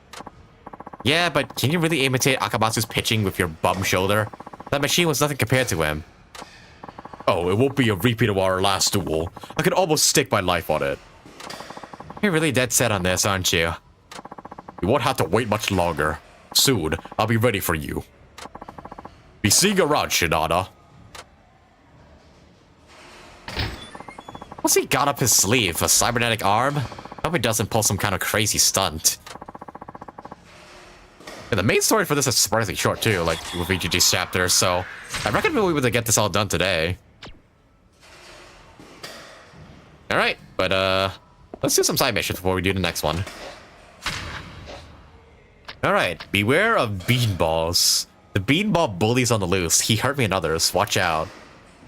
Yeah, but can you really imitate Akamatsu's pitching with your bum shoulder? That machine was nothing compared to him. Oh, it won't be a repeat of our last duel. I could almost stake my life on it. You're really dead set on this, aren't you? You won't have to wait much longer. Soon, I'll be ready for you. Be seeing you around, Shinada. What's he got up his sleeve? A cybernetic arm? Hope he doesn't pull some kind of crazy stunt. Yeah, the main story for this is surprisingly short too, like with each of these chapters, so I reckon we'll be able to get this all done today. Alright, but let's do some side missions before we do the next one. Alright, beware of beanballs. The beanball bully's on the loose. He hurt me and others. Watch out.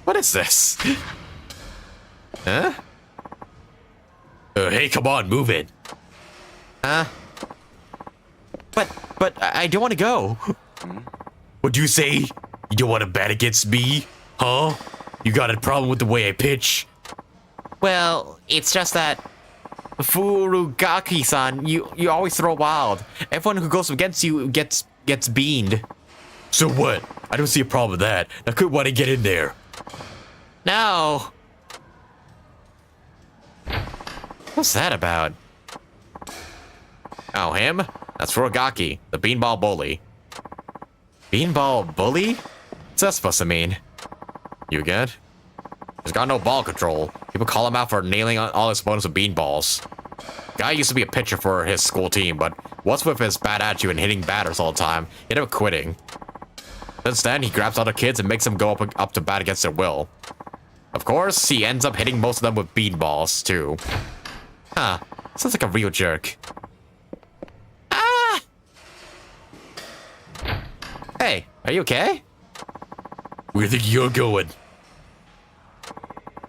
What is this? Huh? Hey, come on, move it. Huh? But I don't want to go. What'd you say? You don't want to bet against me? Huh? You got a problem with the way I pitch? Well, it's just that Furugaki-san, you always throw wild. Everyone who goes against you gets beaned. So what? I don't see a problem with that. Now quit wanting to get in there. No. What's that about? Oh, him? That's Furugaki, the beanball bully. Beanball bully? What's that supposed to mean? You good? He's got no ball control. People call him out for nailing all his opponents with beanballs. Guy used to be a pitcher for his school team, but what's with his bad attitude and hitting batters all the time? He ended up quitting. Since then, he grabs other kids and makes them go up to bat against their will. Of course, he ends up hitting most of them with beanballs, too. Huh. Sounds like a real jerk. Ah! Hey, are you okay? Where do you think you're going?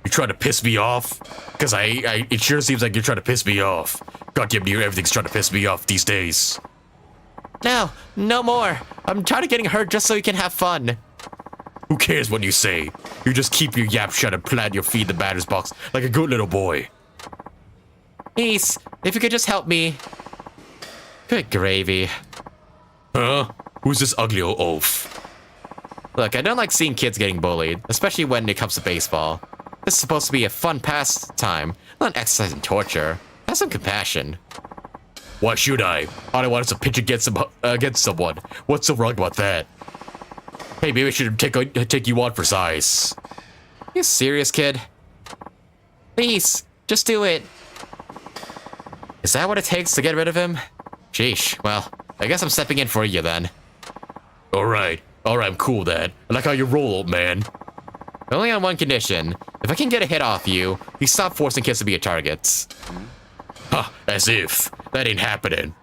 You trying to piss me off? Because it sure seems like you're trying to piss me off. Goddamn near everything's trying to piss me off these days. No, no more. I'm tired of getting hurt just so you can have fun. Who cares what you say? You just keep your yap shut and plant your feet in the batter's box like a good little boy. Niece, if you could just help me. Good gravy. Huh? Who's this ugly old oaf? Look, I don't like seeing kids getting bullied, especially when it comes to baseball. This is supposed to be a fun pastime, not an exercise in torture. Have some compassion. Why should I? All I want is to pitch against someone. What's so wrong about that? Hey, maybe I should take you on for size. You serious, kid? Please, just do it. Is that what it takes to get rid of him? Sheesh, well, I guess I'm stepping in for you then. Alright, I'm cool then. I like how you roll, old man. Only on one condition. If I can get a hit off you, you stop forcing kids to be your targets. Huh, as if. That ain't happening.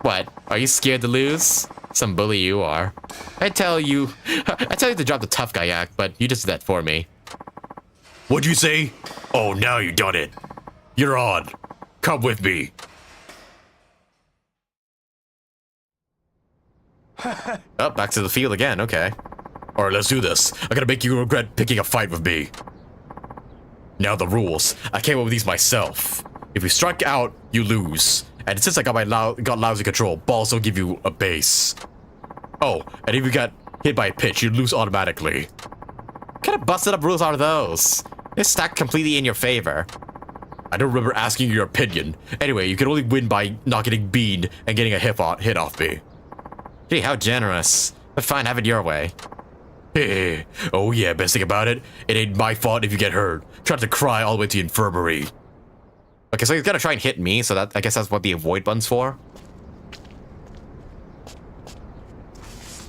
What? Are you scared to lose? Some bully you are. I tell you to drop the tough guy act, but you just did that for me. What'd you say? Oh, now you done it. You're on. Come with me. Oh, back to the field again, okay. Alright, let's do this. I gotta make you regret picking a fight with me. Now the rules. I came up with these myself. If you strike out, you lose. And since I got lousy control, balls don't give you a base. Oh, and if you got hit by a pitch, you lose automatically. What kind of busted up rules are those? They're stacked completely in your favor. I don't remember asking your opinion. Anyway, you can only win by not getting beaned and getting a hit off me. Gee, how generous. But fine, have it your way. Hey, oh yeah, best thing about it, it ain't my fault if you get hurt. Try to cry all the way to the infirmary. Okay, so he's gonna try and hit me, so that I guess that's what the avoid button's for.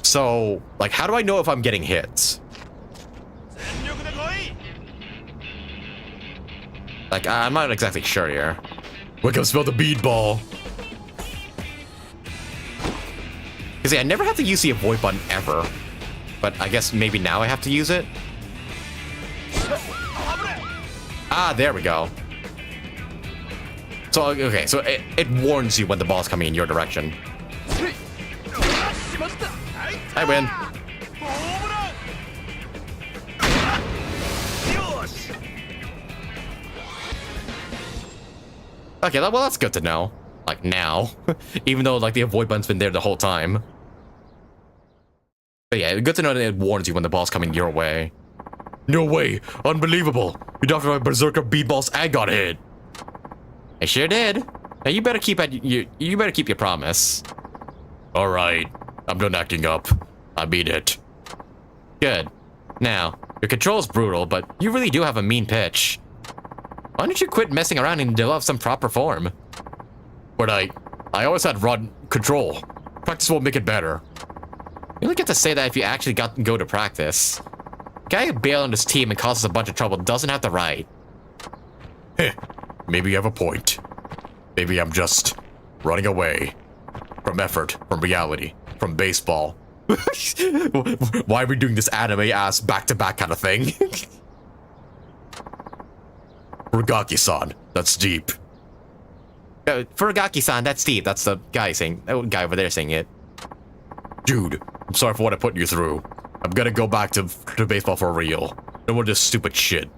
So, like, how do I know if I'm getting hit? Like, I'm not exactly sure here. Wake up, smell the bead ball. Because yeah, I never have to use the avoid button ever. But I guess maybe now I have to use it. Ah, there we go. So, okay, so it warns you when the ball's coming in your direction. I win. Okay, well, that's good to know. Like, now. Even though, like, the avoid button's been there the whole time. But yeah, good to know that it warns you when the ball's coming your way. No way! Unbelievable! You dodged my berserker beatballs and got hit! I sure did. Now you better keep you better keep your promise. Alright, I'm done acting up. I beat it. Good. Now, your control's brutal, but you really do have a mean pitch. Why don't you quit messing around and develop some proper form? But I always had run control. Practice will make it better. You only get to say that if you actually go to practice. The guy who bailed on his team and causes a bunch of trouble doesn't have the right. Heh, maybe you have a point. Maybe I'm just running away. From effort, from reality, from baseball. Why are we doing this anime-ass back-to-back kind of thing? Furugaki-san, that's deep. Furugaki-san, that's deep. That's the guy saying, the guy over there saying it. Dude, I'm sorry for what I put you through. I'm gonna go back to baseball for real. No more this stupid shit.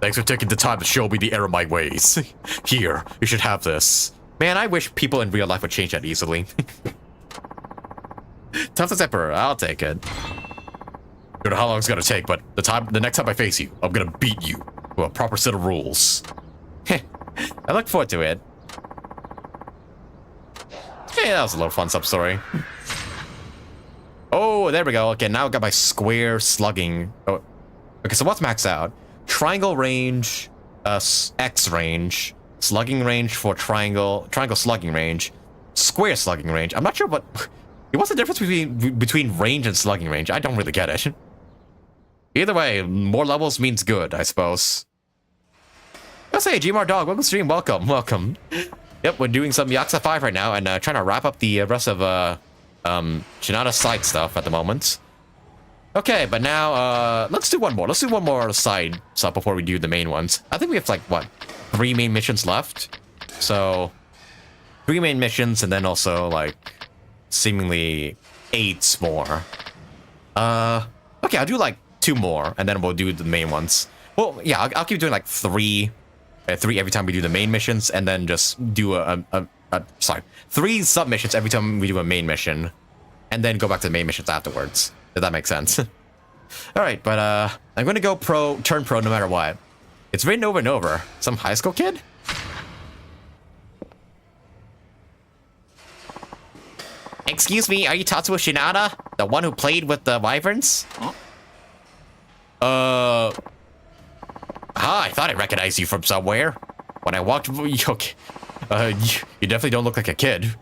Thanks for taking the time to show me the error of my ways. Here, you should have this. Man, I wish people in real life would change that easily. Toughest Emperor, I'll take it. Don't know how long it's gonna take, but the next time I face you, I'm gonna beat you with a proper set of rules. I look forward to it. Hey, that was a little fun sub-story. Oh, there we go. Okay, now I got my square slugging. Oh, okay, so what's maxed out? Triangle range, X range, slugging range for triangle slugging range, square slugging range. I'm not sure what. What's the difference between range and slugging range? I don't really get it. Either way, more levels means good, I suppose. Let's say Gmar Dog, welcome to stream, welcome. Yep, we're doing some Yakuza 5 right now and trying to wrap up the rest of Shinada side stuff at the moment. Okay, but now let's do one more. Let's do one more side stuff before we do the main ones. I think we have like what, 3 main missions left. So 3 main missions and then also like seemingly 8 more. Okay, I'll do like 2 more and then we'll do the main ones. Well, yeah, I'll keep doing like 3 every time we do the main missions, and then just do 3 sub-missions every time we do a main mission, and then go back to the main missions afterwards. Does that make sense? Alright, but I'm gonna go turn pro no matter what. It's written over and over. Some high school kid? Excuse me, are you Tatsuo Shinada? The one who played with the wyverns? I thought I recognized you from somewhere. When I walked, okay. You definitely don't look like a kid.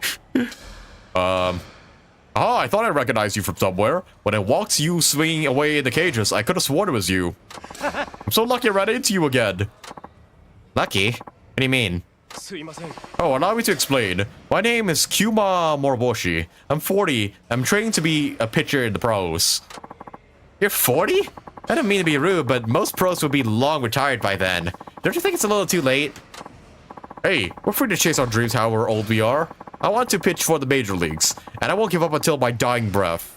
I thought I recognized you from somewhere. When I walked you swinging away in the cages, I could have sworn it was you. I'm so lucky I ran into you again. Lucky? What do you mean? Oh, allow me to explain. My name is Kyuma Moroboshi. I'm 40. I'm training to be a pitcher in the pros. You're 40? I don't mean to be rude, but most pros would be long retired by then. Don't you think it's a little too late? Hey, we're free to chase our dreams however old we are. I want to pitch for the major leagues, and I won't give up until my dying breath.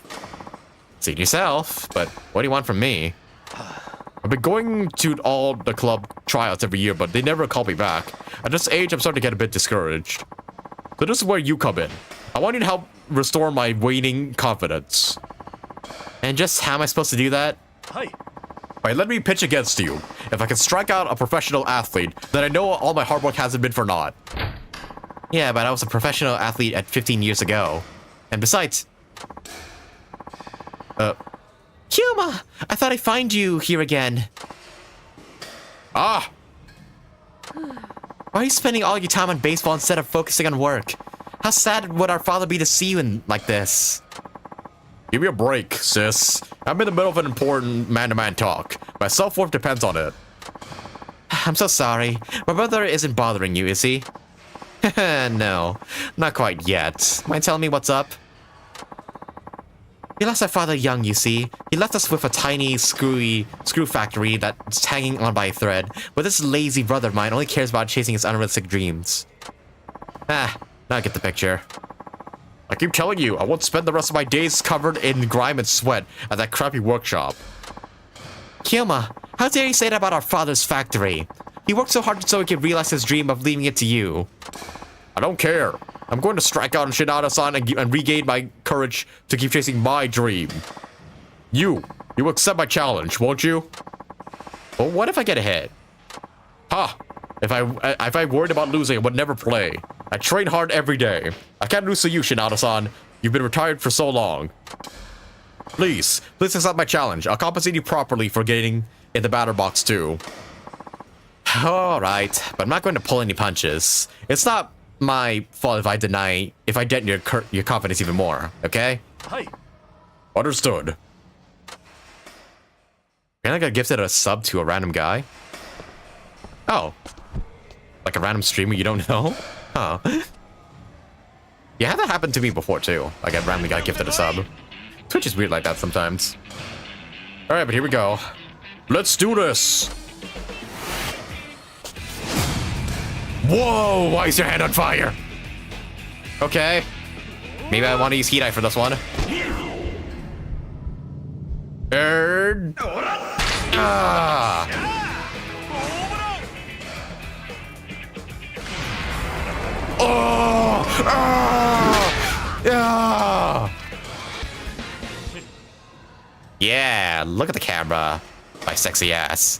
See it yourself, but what do you want from me? I've been going to all the club tryouts every year, but they never call me back. At this age, I'm starting to get a bit discouraged. So this is where you come in. I want you to help restore my waning confidence. And just how am I supposed to do that? Alright, let me pitch against you. If I can strike out a professional athlete, then I know all my hard work hasn't been for naught. Yeah, but I was a professional athlete at 15 years ago. And besides... Kyuma! I thought I'd find you here again. Ah! Why are you spending all your time on baseball instead of focusing on work? How sad would our father be to see you in like this? Give me a break, sis. I'm in the middle of an important man-to-man talk. My self-worth depends on it. I'm so sorry. My brother isn't bothering you, is he? No, not quite yet. Mind telling me what's up? We lost our father young, you see. He left us with a tiny, screw factory that's hanging on by a thread. But this lazy brother of mine only cares about chasing his unrealistic dreams. Now I get the picture. I keep telling you, I won't spend the rest of my days covered in grime and sweat at that crappy workshop. Kyoma, how dare you say that about our father's factory? He worked so hard so he could realize his dream of leaving it to you. I don't care. I'm going to strike out on Shinada-san and regain my courage to keep chasing my dream. You accept my challenge, won't you? Well, what if I get a hit? Ha! If I worried about losing, I would never play. I train hard every day. I can't lose to you, Shinada-san. You've been retired for so long. Please accept my challenge. I'll compensate you properly for getting in the batter box too. Alright, but I'm not going to pull any punches. It's not my fault if I dent your confidence even more, okay? Hi. Understood. You're not gonna gifted a sub to a random guy? Oh. Like a random streamer you don't know? Huh. Yeah, had that happened to me before too. Like I randomly got gifted a sub. Twitch is weird like that sometimes. Alright, but here we go. Let's do this! Whoa, why is your hand on fire? Okay. Maybe I want to use Heat Eye for this one. Yeah, look at the camera. My sexy ass.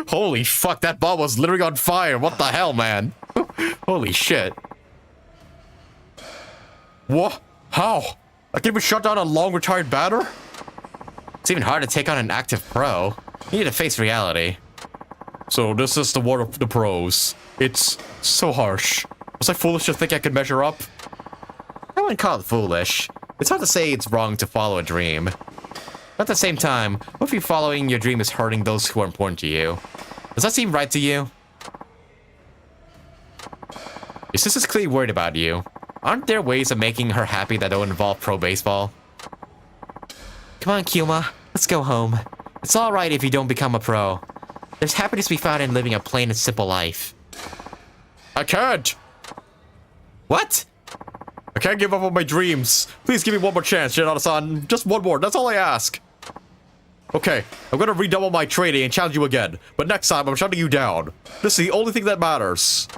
Holy fuck, that ball was literally on fire. What the hell, man? Holy shit. What? How? I can even shut down a long retired batter? It's even hard to take on an active pro. You need to face reality. So this is the word of the pros. It's so harsh. Was I foolish to think I could measure up? I wouldn't call it foolish. It's hard to say it's wrong to follow a dream. But at the same time, what if you following your dream is hurting those who are important to you? Does that seem right to you? Your sister's clearly worried about you. Aren't there ways of making her happy that don't involve pro baseball? Come on, Kyoma. Let's go home. It's alright if you don't become a pro. There's happiness to be found in living a plain and simple life. I can't! What? I can't give up on my dreams. Please give me one more chance, Shinada-san. Just one more, that's all I ask. Okay, I'm gonna redouble my training and challenge you again. But next time, I'm shutting you down. This is the only thing that matters.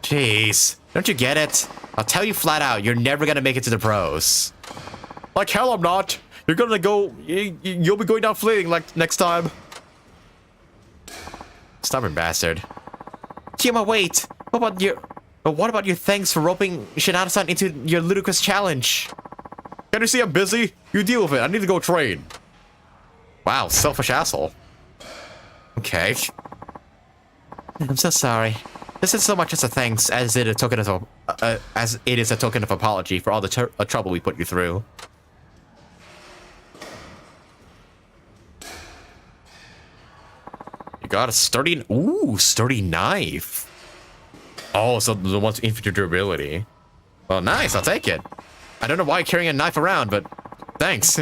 Jeez, don't you get it? I'll tell you flat out, you're never gonna make it to the pros. Like hell I'm not. You're gonna go, you'll be going down fleeing like next time. Stubborn bastard. Kyoma, wait! What about your thanks for roping Shinada-san into your ludicrous challenge? Can you see I'm busy? You deal with it, I need to go train. Wow, selfish asshole. Okay. I'm so sorry. This is so much as a thanks as it is a token of apology for all the trouble we put you through. You got a sturdy knife. Oh, so the one's infinite durability. Well, nice, I'll take it. I don't know why you're carrying a knife around, but thanks.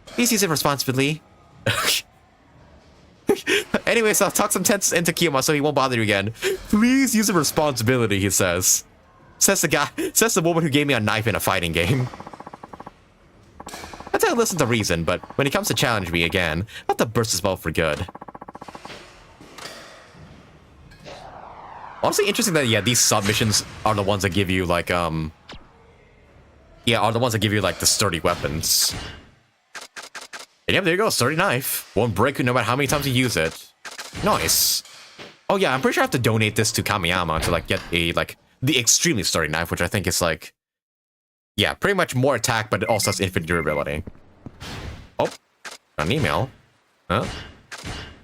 Please use it responsibly. Anyways, I'll talk some sense into Kyoma so he won't bother you again. Please use it responsibility, he says. Says the woman who gave me a knife in a fighting game. I tell listen to reason, but when he comes to challenge me again, I'll have to burst his bubble for good. Honestly, interesting that, yeah, these submissions are the ones that give you, like, the sturdy weapons. And yeah, there you go, sturdy knife. Won't break no matter how many times you use it. Nice. Oh yeah, I'm pretty sure I have to donate this to Kamiyama to, like, get a, like, the extremely sturdy knife, which I think is, like, yeah, pretty much more attack, but it also has infinite durability. Oh, got an email. Huh?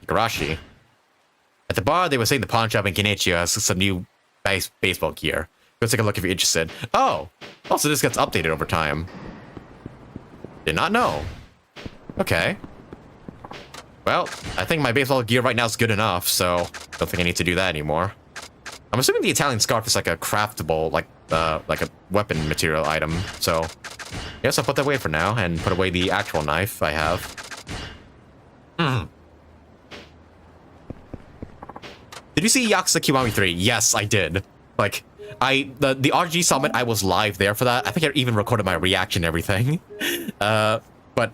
Igarashi. At the bar, they were saying the pawn shop in Kenichi has some new baseball gear. Go take a look if you're interested. Oh! Also, this gets updated over time. Did not know. Okay. Well, I think my baseball gear right now is good enough, so don't think I need to do that anymore. I'm assuming the Italian scarf is like a craftable, like a weapon material item, so yes, I'll put that away for now and put away the actual knife I have. Did you see Yakuza KIWAMI 3? Yes, I did. Like, the RG Summit, I was live there for that. I think I even recorded my reaction and everything. But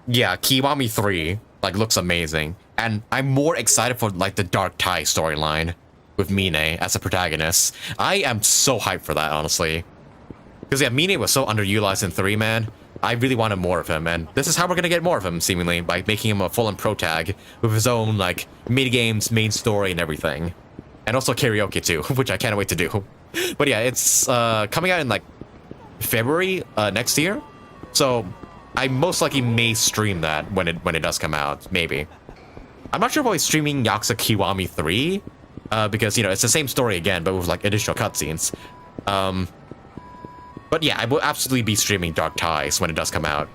yeah, KIWAMI 3 like looks amazing, and I'm more excited for like the Dark Tie storyline with Mine as a protagonist. I am so hyped for that, honestly. Because yeah, Mine was so underutilized in 3, man. I really wanted more of him, and this is how we're gonna get more of him, seemingly, by making him a full-on protag with his own, like, mini-games, main story, and everything. And also karaoke, too, which I can't wait to do. But yeah, it's coming out in, like, February next year. So I most likely may stream that when it does come out, maybe. I'm not sure if I'll be streaming Yakuza Kiwami 3, because, you know, it's the same story again, but with, like, additional cutscenes. But yeah, I will absolutely be streaming Dark Ties when it does come out.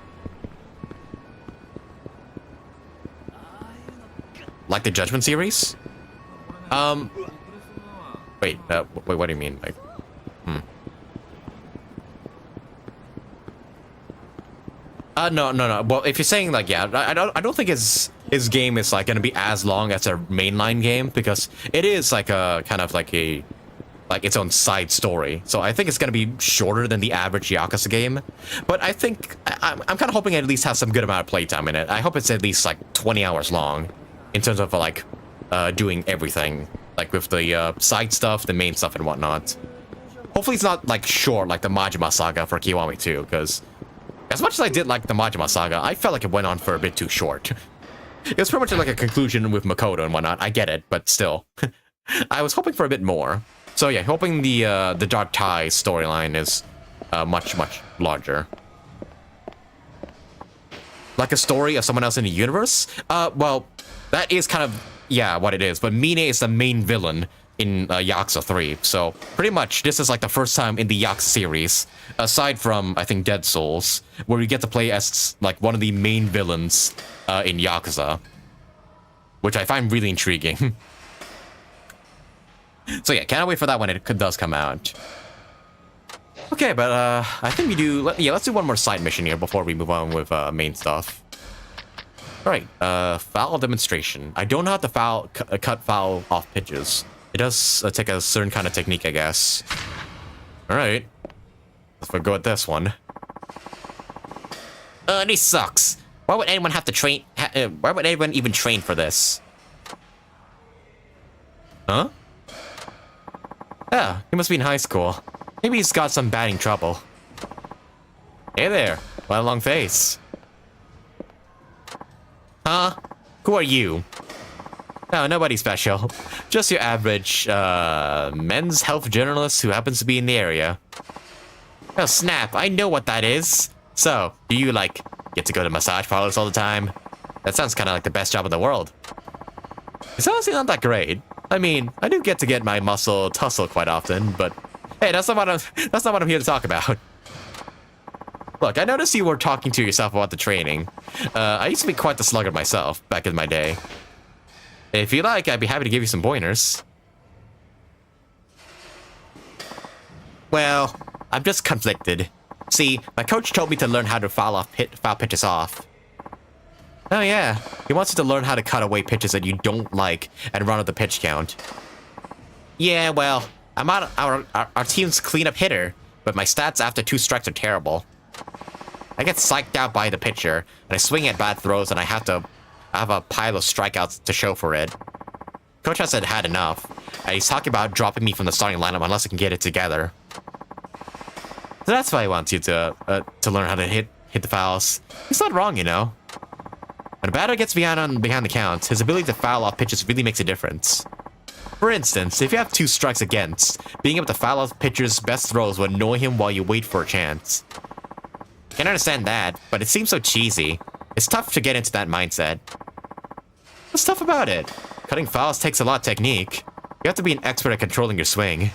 Like the Judgment series? Wait, what do you mean? Like, no. Well, if you're saying like, yeah, I don't think his game is like gonna be as long as a mainline game, because it is like a kind of like a its own side story. So I think it's gonna be shorter than the average Yakuza game. But I think I'm kind of hoping it at least has some good amount of playtime in it. I hope it's at least like 20 hours long, in terms of like doing everything, like with the side stuff, the main stuff, and whatnot. Hopefully it's not like short like the Majima Saga for Kiwami 2, because as much as I did like the Majima Saga, I felt like it went on for a bit too short. It was pretty much like a conclusion with Makoto and whatnot. I get it, but still. I was hoping for a bit more. So yeah, hoping the Dark Tie storyline is much larger. Like a story of someone else in the universe? Well, that is kind of, yeah, what it is. But Mine is the main villain in Yakuza 3. So pretty much this is like the first time in the Yakuza series, aside from, I think, Dead Souls, where you get to play as like one of the main villains in Yakuza, which I find really intriguing. So yeah, can't wait for that when it does come out. Okay, but I think we do. Let's do one more side mission here before we move on with main stuff. All right, foul demonstration. I don't know how to cut foul off pitches. It does take a certain kind of technique, I guess. All right, let's go with this one. This sucks. Why would anyone have to train? Why would anyone even train for this? Huh? Yeah, he must be in high school. Maybe he's got some batting trouble. Hey there, what a long face. Huh? Who are you? No, nobody special. Just your average, men's health journalist who happens to be in the area. Oh, snap, I know what that is. So, do you, like, get to go to massage parlors all the time? That sounds kind of like the best job in the world. It's honestly not that great. I mean, I do get to get my muscle tussle quite often, but hey, that's not what I'm here to talk about. Look, I noticed you were talking to yourself about the training. I used to be quite the sluggard myself back in my day. If you like, I'd be happy to give you some pointers. Well, I'm just conflicted. See, my coach told me to learn how to foul pitches off. Oh yeah, he wants you to learn how to cut away pitches that you don't like and run up the pitch count. Yeah, well, I'm on our team's cleanup hitter, but my stats after 2 strikes are terrible. I get psyched out by the pitcher, and I swing at bad throws, and I have a pile of strikeouts to show for it. Coach has said had enough, and he's talking about dropping me from the starting lineup unless I can get it together. So that's why he wants you to learn how to hit the fouls. He's not wrong, you know. When a batter gets behind the count, his ability to foul off pitches really makes a difference. For instance, if you have 2 strikes against, being able to foul off pitcher's best throws will annoy him while you wait for a chance. Can understand that, but it seems so cheesy. It's tough to get into that mindset. What's tough about it? Cutting fouls takes a lot of technique. You have to be an expert at controlling your swing.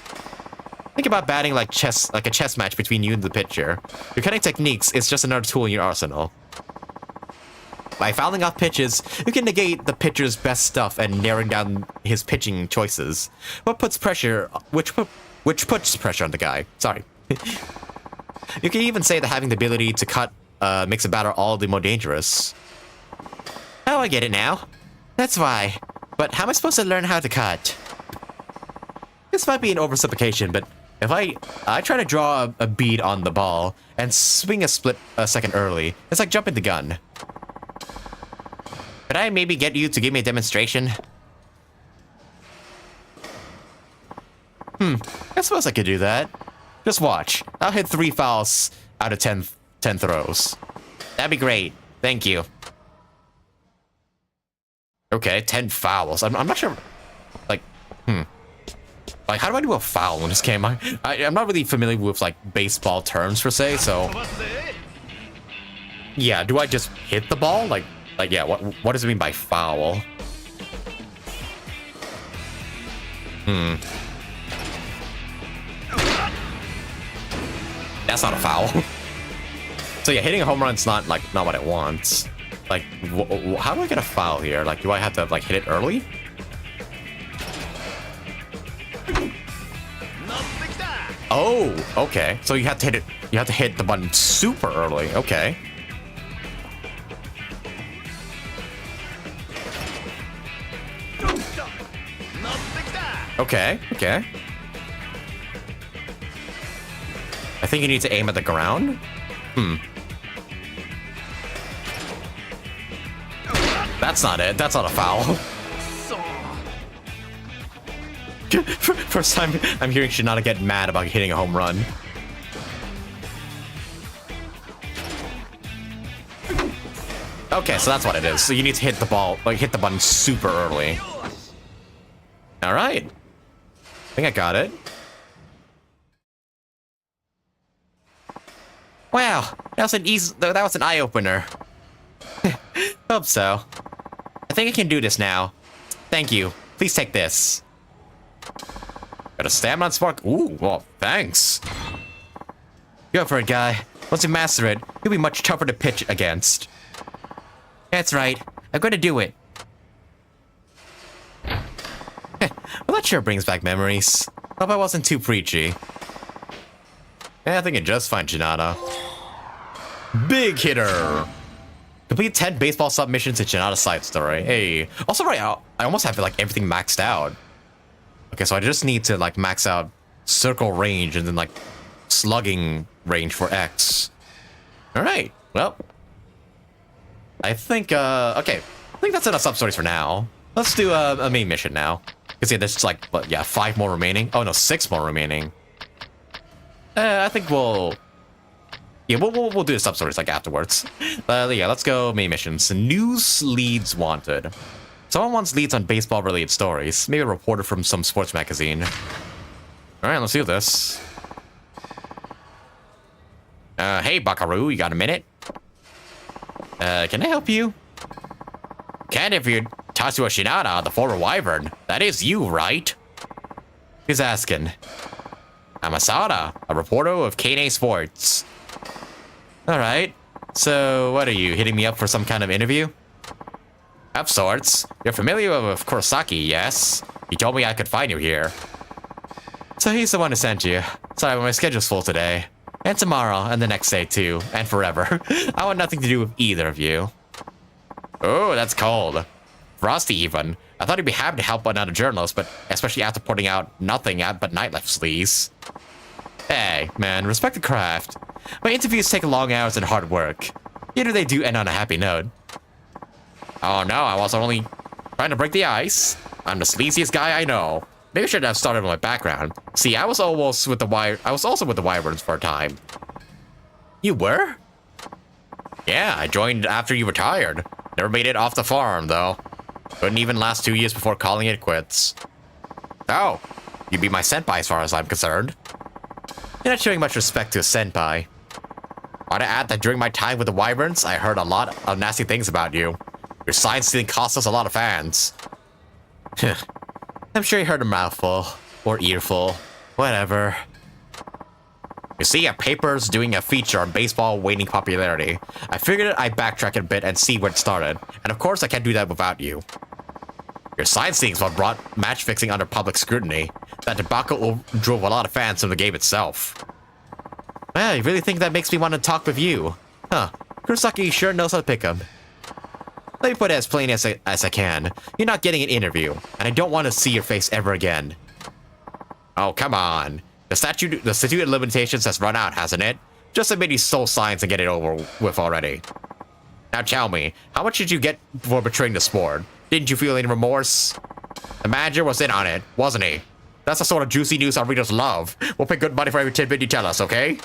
Think about batting like a chess match between you and the pitcher. Your cutting techniques is just another tool in your arsenal. By fouling off pitches, you can negate the pitcher's best stuff and narrowing down his pitching choices. Which puts pressure on the guy. Sorry. You can even say that having the ability to cut makes a batter all the more dangerous. Oh, I get it now. That's why. But how am I supposed to learn how to cut? This might be an oversimplification, but if I try to draw a bead on the ball and swing a second early, it's like jumping the gun. Could I maybe get you to give me a demonstration? I suppose I could do that. Just watch. I'll hit 3 fouls out of 10 throws. That'd be great. Thank you. Okay, 10 fouls. I'm not sure. Like, Like, how do I do a foul in this game? I'm not really familiar with, like, baseball terms, per se, so... Yeah, do I just hit the ball? Like yeah, what does it mean by foul? That's not a foul. So yeah, hitting a home run's not what it wants. Like, how do I get a foul here? Like, do I have to, like, hit it early? Oh, okay. So you have to hit it. You have to hit the button super early. Okay. Okay. Okay. I think you need to aim at the ground. That's not it. That's not a foul. First time I'm hearing Shinada get mad about hitting a home run. Okay, so that's what it is. So you need to hit the ball, like hit the button super early. All right. I think I got it. Wow, that was an eye-opener. Hope so. I think I can do this now. Thank you. Please take this. Got a stamina spark. Ooh, well, thanks. Go for it, guy. Once you master it, you'll be much tougher to pitch against. That's right. I'm going to do it. Well, that sure brings back memories. Hope I wasn't too preachy. Yeah, I think it's just fine, Shinada. Big hitter. Complete 10 baseball submissions in Shinada's side story. Hey. Also, right out, I almost have like everything maxed out. Okay, so I just need to like max out circle range and then like slugging range for X. All right. Well, I think okay. I think that's enough sub stories for now. Let's do a main mission now. Cause yeah, there's like what, yeah, 5 more remaining. Oh no, 6 more remaining. I think we'll do the sub stories like afterwards. Yeah, let's go main missions. News leads wanted. Someone wants leads on baseball-related stories. Maybe a reporter from some sports magazine. All right, let's do this. Hey, Buckaroo, you got a minute? Can I help you? Can if you're Tatsuo Shinada, the former wyvern. That is you, right? Who's asking? I'm Asada, a reporter of KNA Sports. All right. So, what are you, hitting me up for some kind of interview? Of sorts. You're familiar with Kurosaki, yes? He told me I could find you here. So he's the one who sent you. Sorry, my schedule's full today. And tomorrow, and the next day too, and forever. I want nothing to do with either of you. Oh, that's cold. Frosty even. I thought he'd be happy to help another journalist, but especially after putting out nothing but nightlife sleaze. Hey, man, respect the craft. My interviews take long hours and hard work. Yet they do end on a happy note. Oh no, I was only trying to break the ice. I'm the sleaziest guy I know. Maybe I should have started with my background. See, I was also with the Wyverns for a time. You were? Yeah, I joined after you retired. Never made it off the farm, though. Couldn't even last 2 years before calling it quits. Oh, you'd be my senpai as far as I'm concerned. You're not showing much respect to a senpai. Want to add that during my time with the Wyverns, I heard a lot of nasty things about you. Your science stealing cost us a lot of fans. I'm sure you heard a mouthful. Or earful. Whatever. You see, a paper's doing a feature on baseball waning popularity. I figured I'd backtrack a bit and see where it started. And of course, I can't do that without you. Your science thing is what brought match fixing under public scrutiny. That debacle drove a lot of fans from the game itself. Well, you really think that makes me want to talk with you? Huh. Kurosaki sure knows how to pick 'em. Let me put it as plain as I can. You're not getting an interview, and I don't want to see your face ever again. Oh, come on. The statute of limitations has run out, hasn't it? Just admit you stole science and get it over with already. Now tell me, how much did you get for betraying the sport? Didn't you feel any remorse? The manager was in on it, wasn't he? That's the sort of juicy news our readers love. We'll pay good money for every tidbit you tell us, okay?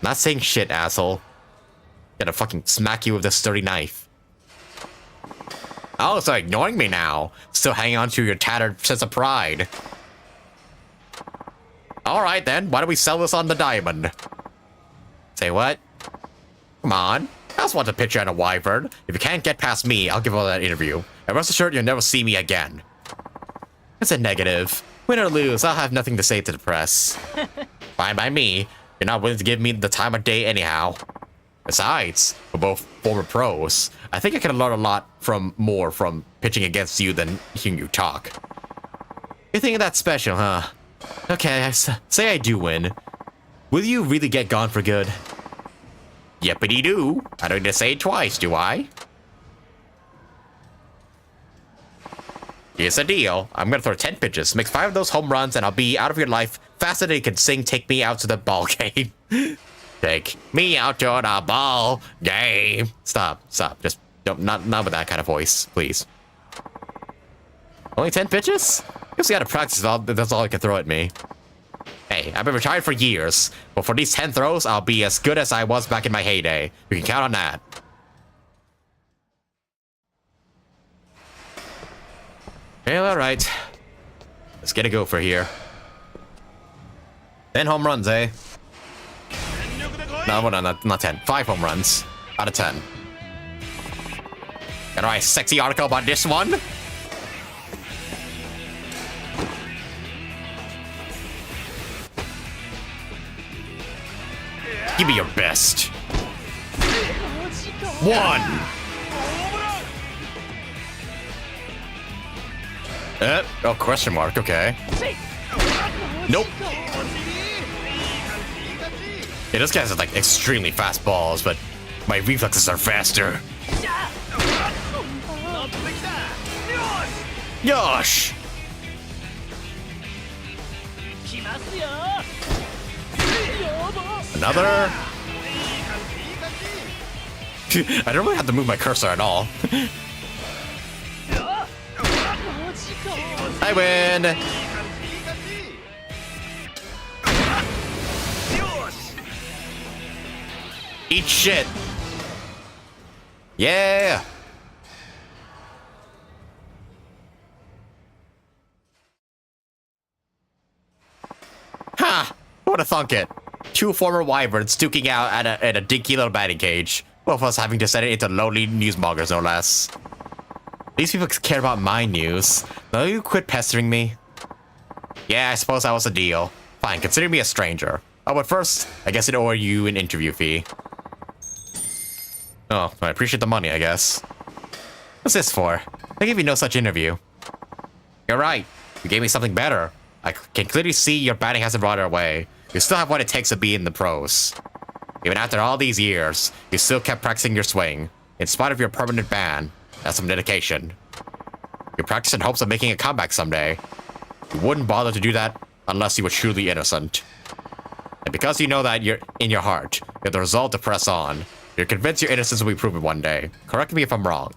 Not saying shit, asshole. Gonna fucking smack you with this sturdy knife. Oh, so ignoring me now. Still hanging on to your tattered sense of pride. Alright then, why don't we sell this on the diamond? Say what? Come on. I just want a picture and a wyvern. If you can't get past me, I'll give all that interview. And rest assured you'll never see me again. It's a negative. Win or lose, I'll have nothing to say to the press. Fine by me. You're not willing to give me the time of day anyhow. Besides, we're both former pros. I think I can learn a lot more from pitching against you than hearing you talk. You think that's special, huh? Okay, say I do win. Will you really get gone for good? Yippity-doo. I don't need to say it twice, do I? Here's the deal. I'm gonna throw 10 pitches, make 5 of those home runs, and I'll be out of your life faster than you can sing Take Me Out to the Ball Game. Take me out to the ball game. Stop. Just don't, not with that kind of voice, please. Only 10 pitches? You see how to practice, that's all you can throw at me. Hey, I've been retired for years, but for these 10 throws, I'll be as good as I was back in my heyday. You can count on that. Well, alright. Let's get a go for here. 10 home runs, eh? No, not 10. 5 home runs out of 10. Got a nice sexy article about this one. Give me your best. 1. Oh, question mark, okay. Nope. Yeah, those guys are like extremely fast balls, but my reflexes are faster. Yosh! Another. I don't really have to move my cursor at all. I win! Eat shit! Yeah! Ha! Who would've thunk it? 2 former wyverns duking out at a dinky little batting cage. Both of us having to send it into lonely newsmongers, no less. These people care about my news. Will you quit pestering me? Yeah, I suppose that was a deal. Fine, consider me a stranger. Oh, but first, I guess I'd owe you an interview fee. Oh, I appreciate the money, I guess. What's this for? I gave you no such interview. You're right. You gave me something better. I can clearly see your batting hasn't brought it away. You still have what it takes to be in the pros. Even after all these years, you still kept practicing your swing, in spite of your permanent ban. That's some dedication. You practice in hopes of making a comeback someday. You wouldn't bother to do that unless you were truly innocent. And because you know that you're in your heart, you have the resolve to press on. You're convinced your innocence will be proven one day. Correct me if I'm wrong.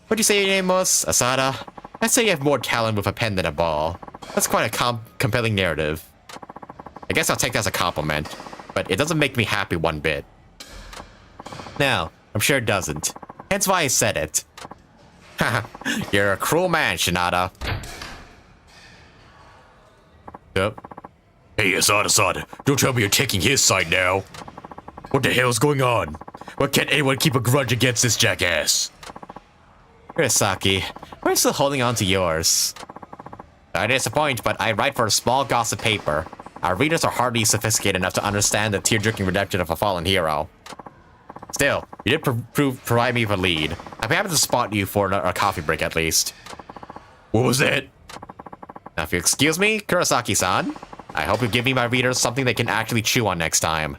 What'd you say your name was? Asada? I'd say you have more talent with a pen than a ball. That's quite a compelling narrative. I guess I'll take that as a compliment, but it doesn't make me happy one bit. No, I'm sure it doesn't. Hence why I said it. Haha, you're a cruel man, Shinada. Yep. Hey, Asada, don't tell me you're taking his side now. What the hell's going on? Why can't anyone keep a grudge against this jackass? Kurosaki, we're still holding on to yours. I disappoint, but I write for a small gossip paper. Our readers are hardly sophisticated enough to understand the tear-jerking redemption of a fallen hero. Still, you did provide me with a lead. I'd be happy to spot you for a coffee break at least. What was that? Now, if you excuse me, Kurosaki-san, I hope you give me my readers something they can actually chew on next time.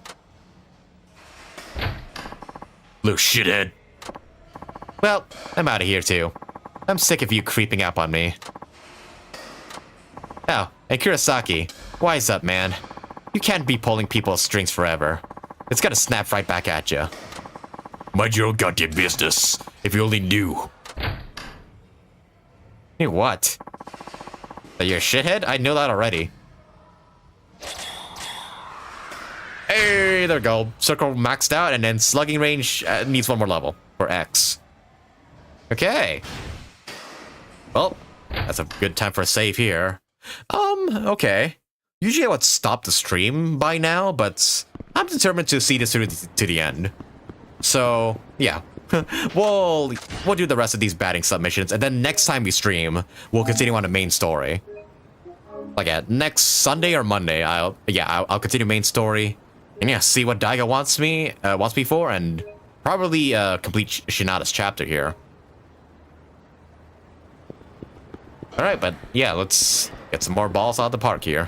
Little shithead. Well, I'm out of here too. I'm sick of you creeping up on me. Oh, Hey, Kurosaki, wise up, man. You can't be pulling people's strings forever. It's gonna snap right back at you. Mind your own goddamn business. If you only knew. Hey, what? That you're a shithead? I know that already. Hey, there we go. Circle maxed out, and then slugging range needs one more level for X. Okay. Well, that's a good time for a save here. Okay. Usually I would stop the stream by now, but I'm determined to see this through to the end. So, yeah. we'll do the rest of these batting submissions, and then next time we stream, we'll continue on the main story. Like next Sunday or Monday, I'll continue main story, and yeah, see what Daiga wants me for, and probably complete Shinada's chapter here. All right, but yeah, let's get some more balls out of the park here.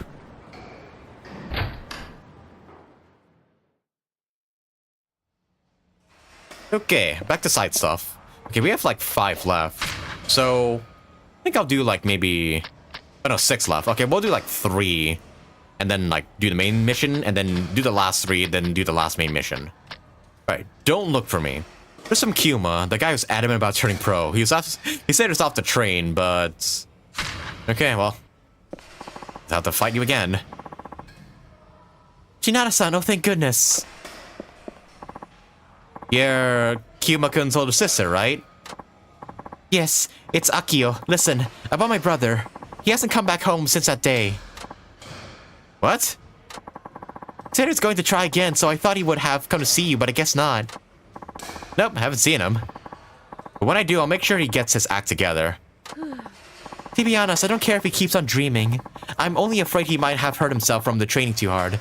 Okay, back to side stuff. Okay, we have like 5 left. So, I think I'll do like maybe... Oh no, 6 left. Okay, we'll do like 3. And then like do the main mission, and then do the last 3, then do the last main mission. Alright, don't look for me. There's some Kuma, the guy who's adamant about turning pro. He said he was off the train, but... Okay, well... I'll have to fight you again. Shinada-san, oh thank goodness. You're Kyuma-kun's older sister, right? Yes, it's Akio. Listen, about my brother. He hasn't come back home since that day. What? Said he was going to try again, so I thought he would have come to see you, but I guess not. Nope, haven't seen him. But when I do, I'll make sure he gets his act together. To be honest, I don't care if he keeps on dreaming. I'm only afraid he might have hurt himself from the training too hard.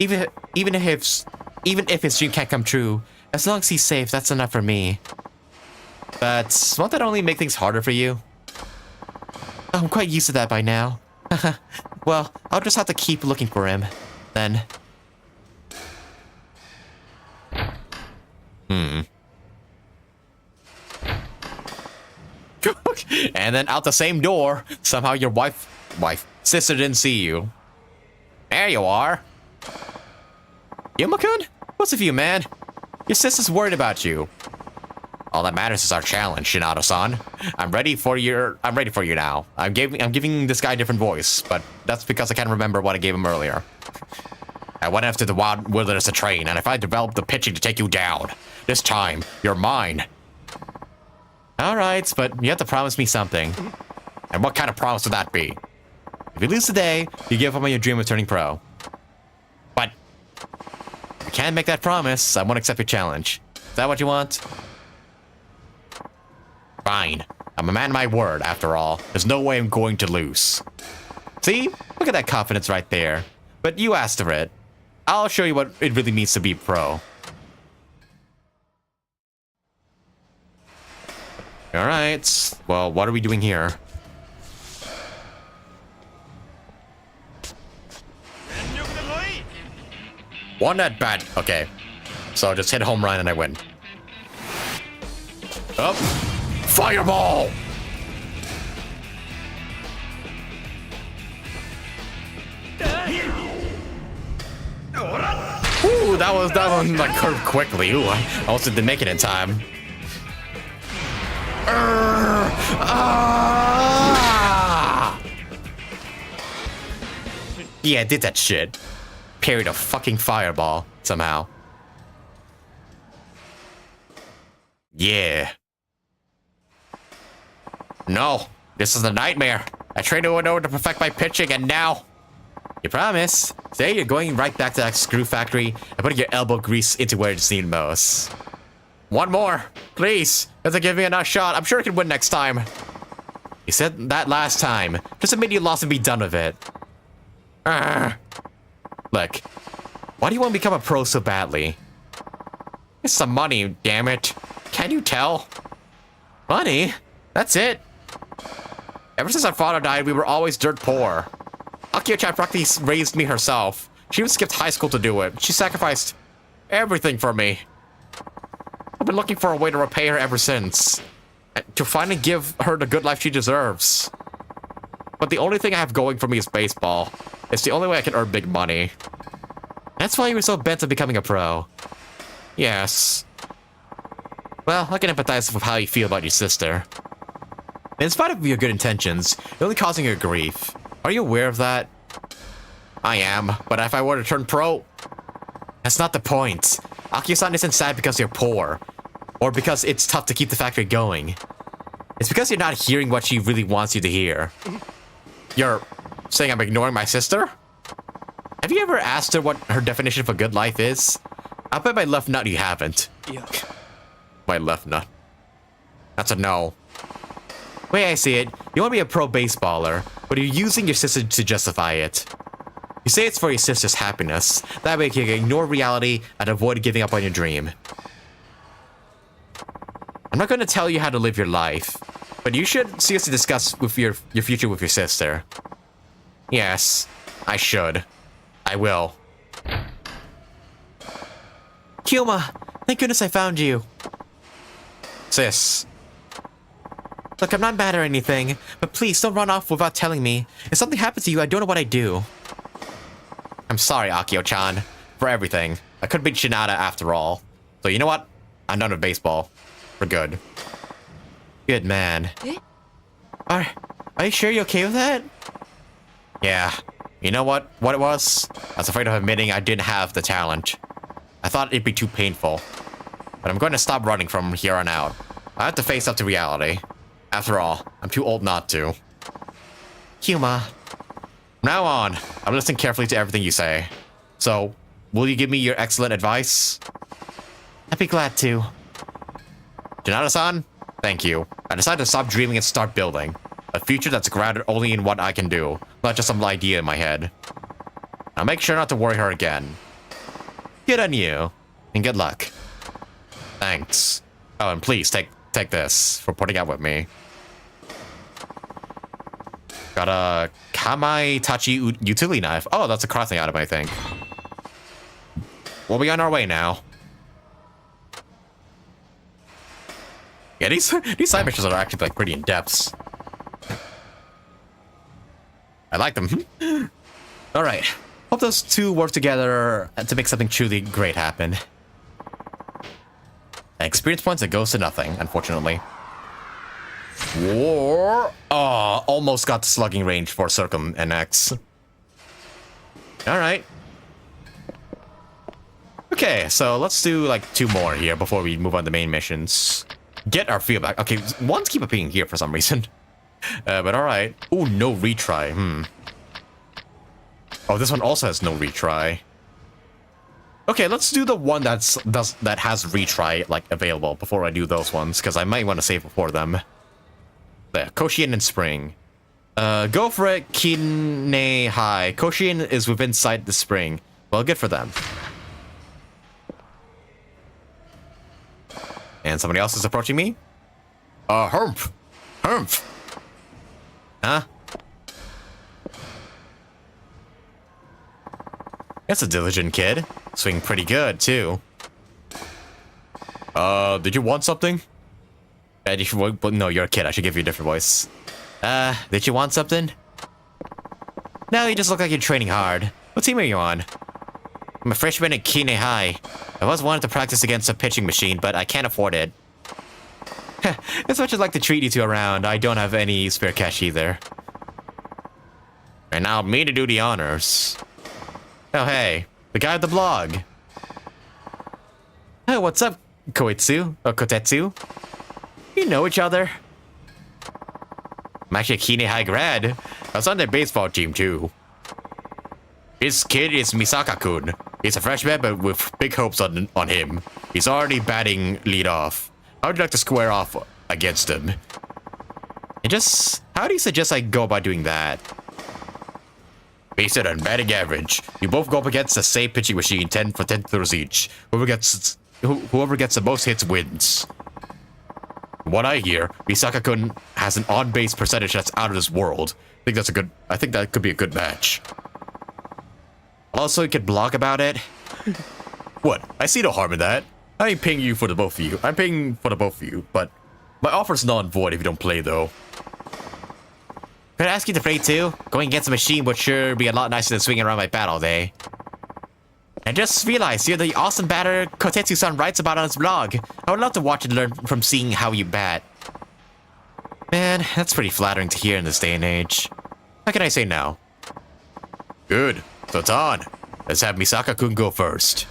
Even if his dream can't come true, as long as he's safe, that's enough for me. But won't that only make things harder for you? I'm quite used to that by now. Well, I'll just have to keep looking for him, then. And then out the same door, somehow your sister didn't see you. There you are. Yuma-kun? What's with you, man? Your sister's worried about you. All that matters is our challenge, Shinada-san. I'm ready for you now. I'm giving this guy a different voice, but that's because I can't remember what I gave him earlier. I went after the wild wilderness to train, and if I developed the pitching to take you down, this time, you're mine. Alright, but you have to promise me something. And what kind of promise would that be? If you lose today, you give up on your dream of turning pro. But if you can't make that promise, I won't accept your challenge. Is that what you want? Fine. I'm a man of my word, after all. There's no way I'm going to lose. See? Look at that confidence right there. But you asked for it. I'll show you what it really means to be pro. Alright. Well, what are we doing here? One at bat. Okay. So just hit a home run and I win. Up. Fireball! Ooh, that one like curved quickly. Ooh, I also didn't make it in time. Yeah, I did that shit. Parried a fucking fireball somehow. Yeah. No, this is a nightmare. I trained over and over to perfect my pitching, and now... You promise? Say you're going right back to that screw factory and putting your elbow grease into where it's needed most. One more, please. If give me another shot, I'm sure I can win next time. You said that last time. Just admit you lost and be done with it. Look, why do you want to become a pro so badly? It's some money, damn it. Can't you tell? Money? That's it. Ever since our father died, we were always dirt poor. Akio-chan practically raised me herself. She even skipped high school to do it. She sacrificed everything for me. I've been looking for a way to repay her ever since. To finally give her the good life she deserves. but the only thing I have going for me is baseball. It's the only way I can earn big money. That's why you were so bent on becoming a pro. Yes. Well, I can empathize with how you feel about your sister. In spite of your good intentions, you're only causing her grief. Are you aware of that? I am, but if I were to turn pro... That's not the point. Akio-san isn't sad because you're poor, or because it's tough to keep the factory going. It's because you're not hearing what she really wants you to hear. You're saying I'm ignoring my sister? Have you ever asked her what her definition of a good life is? I'll bet my left nut you haven't. Yeah. My left nut. That's a no. Way I see it, you want to be a pro baseballer, but you're using your sister to justify it. You say it's for your sister's happiness. That way you can ignore reality and avoid giving up on your dream. I'm not going to tell you how to live your life, but you should seriously discuss with your future with your sister. Yes, I should. I will. Kyoma, thank goodness I found you. Sis. Look, I'm not mad or anything, but please don't run off without telling me. If something happens to you, I don't know what I'd do. I'm sorry, Akio-chan, for everything. I could beat Shinada after all. So you know what? I'm done with baseball. We're good. Good man. Are you sure you're okay with that? Yeah. You know what it was? I was afraid of admitting I didn't have the talent. I thought it'd be too painful. But I'm going to stop running from here on out. I have to face up to reality. After all, I'm too old not to. Kyoma. From now on, I'm listening carefully to everything you say. So, will you give me your excellent advice? I'd be glad to. Shinada-san, thank you. I decided to stop dreaming and start building. A future that's grounded only in what I can do, not just some idea in my head. I'll make sure not to worry her again. Good on you, and good luck. Thanks. Oh, and please take this for putting up with me. Got a Kamaitachi utility knife. Oh, that's a crafting item, I think. We'll be on our way now. Yeah, these side missions are actually like pretty in depth. I like them. All right. Hope those two work together to make something truly great happen. Experience points that goes to nothing, unfortunately. War. Oh, almost got slugging range for Circum NX. All right. Okay, so let's do like 2 more here before we move on to main missions. Get our feel back. Okay, ones keep appearing here for some reason. But all right. Oh, no retry. Oh, this one also has no retry. Okay, let's do the one that has retry like available before I do those ones, because I might want to save before them. There, Koshien and Spring. Go for it, Kine High. Koshien is within sight the spring. Well, good for them. And somebody else is approaching me? Humph. Huh? That's a diligent kid. Swing pretty good, too. Did you want something? No, you're a kid. I should give you a different voice. Did you want something? No, you just look like you're training hard. What team are you on? I'm a freshman at Kine High. I was wanting to practice against a pitching machine, but I can't afford it. As much as I'd like to treat you two around, I don't have any spare cash either. And now me to do the honors. Oh, hey, the guy with the blog. Oh, what's up, Koetsu? Or Kotetsu? You know each other? I'm actually a Kine High grad. I was on their baseball team, too. This kid is Misaka-kun. He's a freshman, but with big hopes on him. He's already batting leadoff. How would you like to square off against him? How do you suggest I go about doing that? Base it on batting average. You both go up against the same pitching machine, 10 for 10 throws each. Whoever gets the most hits wins. From what I hear, Misaka-kun has an on-base percentage that's out of this world. I think that could be a good match. Also, you could blog about it. What? I see no harm in that. I ain't paying you for the both of you. I'm paying for the both of you, but my offer's null and void if you don't play, though. Could I ask you to play too? Going against a machine would sure be a lot nicer than swinging around my bat all day. I just realized you're the awesome batter Kotetsu-san writes about on his blog. I would love to watch and learn from seeing how you bat. Man, that's pretty flattering to hear in this day and age. How can I say no? Good. So it's on. Let's have Misaka-kun go first.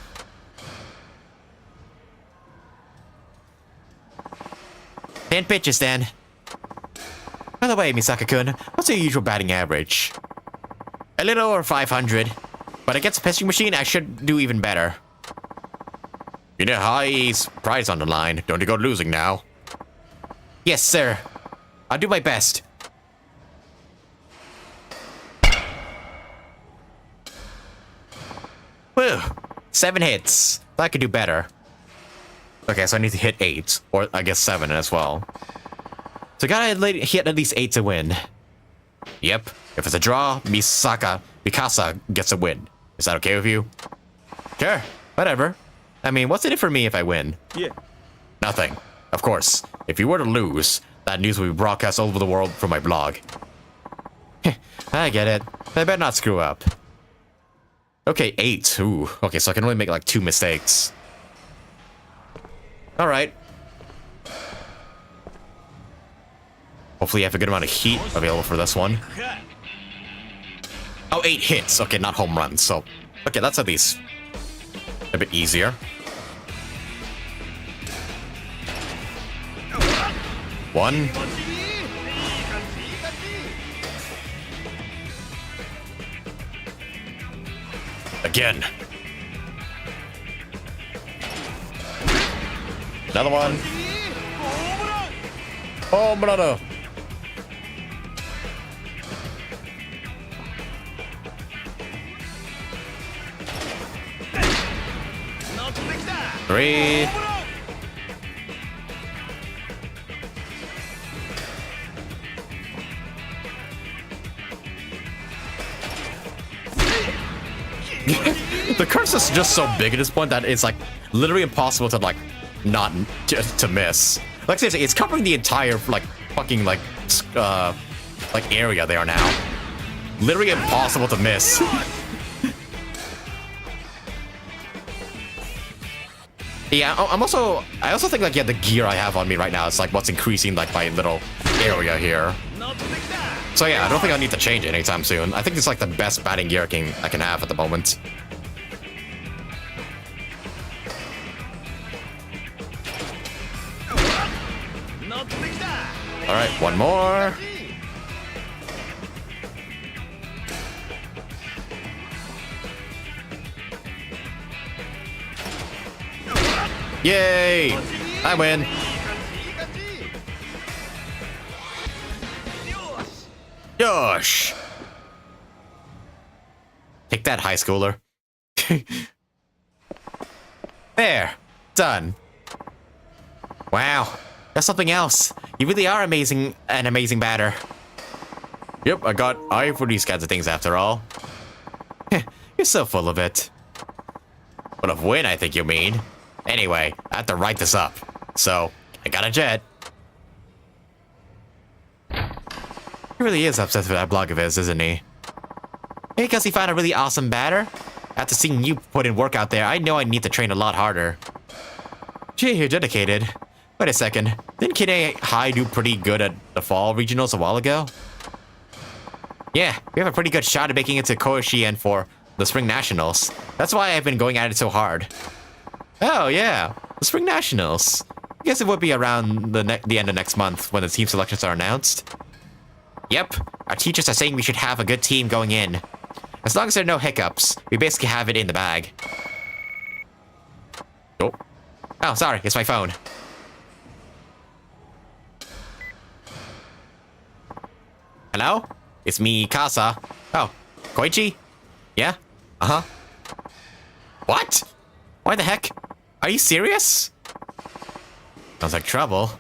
Ten pitches then. By the way, Misaka-kun, what's your usual batting average? A little over 500. But against a pitching machine, I should do even better. You know, high prize on the line. Don't you go losing now. Yes, sir. I'll do my best. Whew. 7 hits. I could do better. Okay, so I need to hit 8. Or I guess 7 as well. So gotta hit at least 8 to win. Yep. If it's a draw, Mikasa gets a win. Is that okay with you? Sure. Whatever. I mean, what's in it for me if I win? Yeah. Nothing. Of course, if you were to lose, that news will be broadcast all over the world from my blog. I get it. I better not screw up. Okay, 8. Ooh. Okay, so I can only make like 2 mistakes. Alright. Hopefully you have a good amount of heat available for this one. Oh, 8 hits. Okay, not home runs. So, okay, that's at least a bit easier. 1. Again. Another one. Oh, brother. Three. The curse is just so big at this point that it's like literally impossible to like not just to miss. Like seriously, it's covering the entire like fucking like area there now. Literally impossible to miss. Yeah, I also think like yeah, the gear I have on me right now is like what's increasing like my little area here. So yeah, I don't think I need to change it anytime soon. I think it's like the best batting gear I can have at the moment. All right, one more. Yay! I win. Yosh! Take that, high schooler. There. Done. Wow. That's something else. You really are an amazing batter. Yep, I got eye for these kinds of things after all. You're so full of it. Full of win, I think you mean. Anyway, I have to write this up. So, I got a jet. He really is obsessed with that blog of his, isn't he? Maybe because he found a really awesome batter? After seeing you put in work out there, I know I need to train a lot harder. Gee, you're dedicated. Wait a second. Didn't Kine High do pretty good at the fall regionals a while ago? Yeah, we have a pretty good shot at making it to Koshien for the Spring Nationals. That's why I've been going at it so hard. Oh, yeah. The Spring Nationals. I guess it would be around the end of next month when the team selections are announced. Yep. Our teachers are saying we should have a good team going in. As long as there are no hiccups, we basically have it in the bag. Oh. Oh, sorry. It's my phone. Hello? It's me, Kasa. Oh, Koichi? Yeah? Uh-huh. What? Why the heck? Are you serious? Sounds like trouble.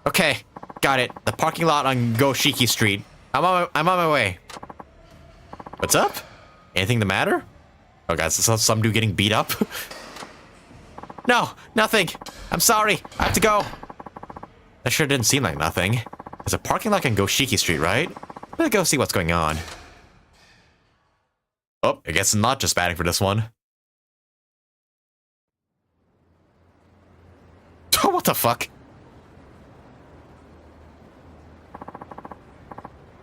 Okay, got it. The parking lot on Goshiki Street. I'm on my way. What's up? Anything the matter? Oh, guys, is some dude getting beat up? No, nothing. I'm sorry. I have to go. That sure didn't seem like nothing. There's a parking lot in Goshiki Street, right? Let's go see what's going on. Oh, I guess not just batting for this one. Oh, what the fuck?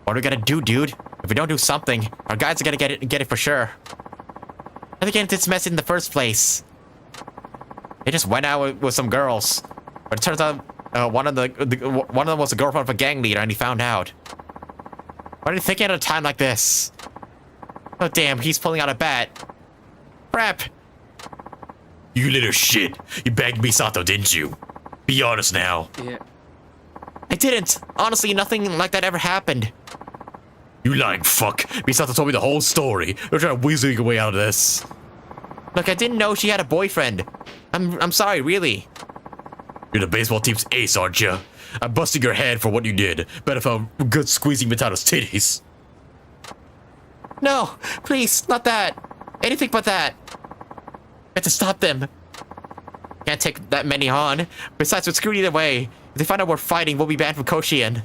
What are we gonna do, dude? If we don't do something, our guys are gonna get it for sure. How did they get into this mess in the first place? They just went out with some girls, but it turns out one of them was a girlfriend of a gang leader, and he found out. What are you thinking at a time like this? Oh damn, he's pulling out a bat. Crap! You little shit. You bagged Misato, didn't you? Be honest now. Yeah. I didn't. Honestly, nothing like that ever happened. You lying fuck. Misato told me the whole story. You're trying to weasel your way out of this. Look, I didn't know she had a boyfriend. I'm sorry, really. You're the baseball team's ace, aren't you? I'm busting your head for what you did. Bet if I'm good squeezing Mitato's titties. No, please, not that. Anything but that. I have to stop them. Can't take that many on. Besides, we're screwed either way. If they find out we're fighting, we'll be banned from Koshien.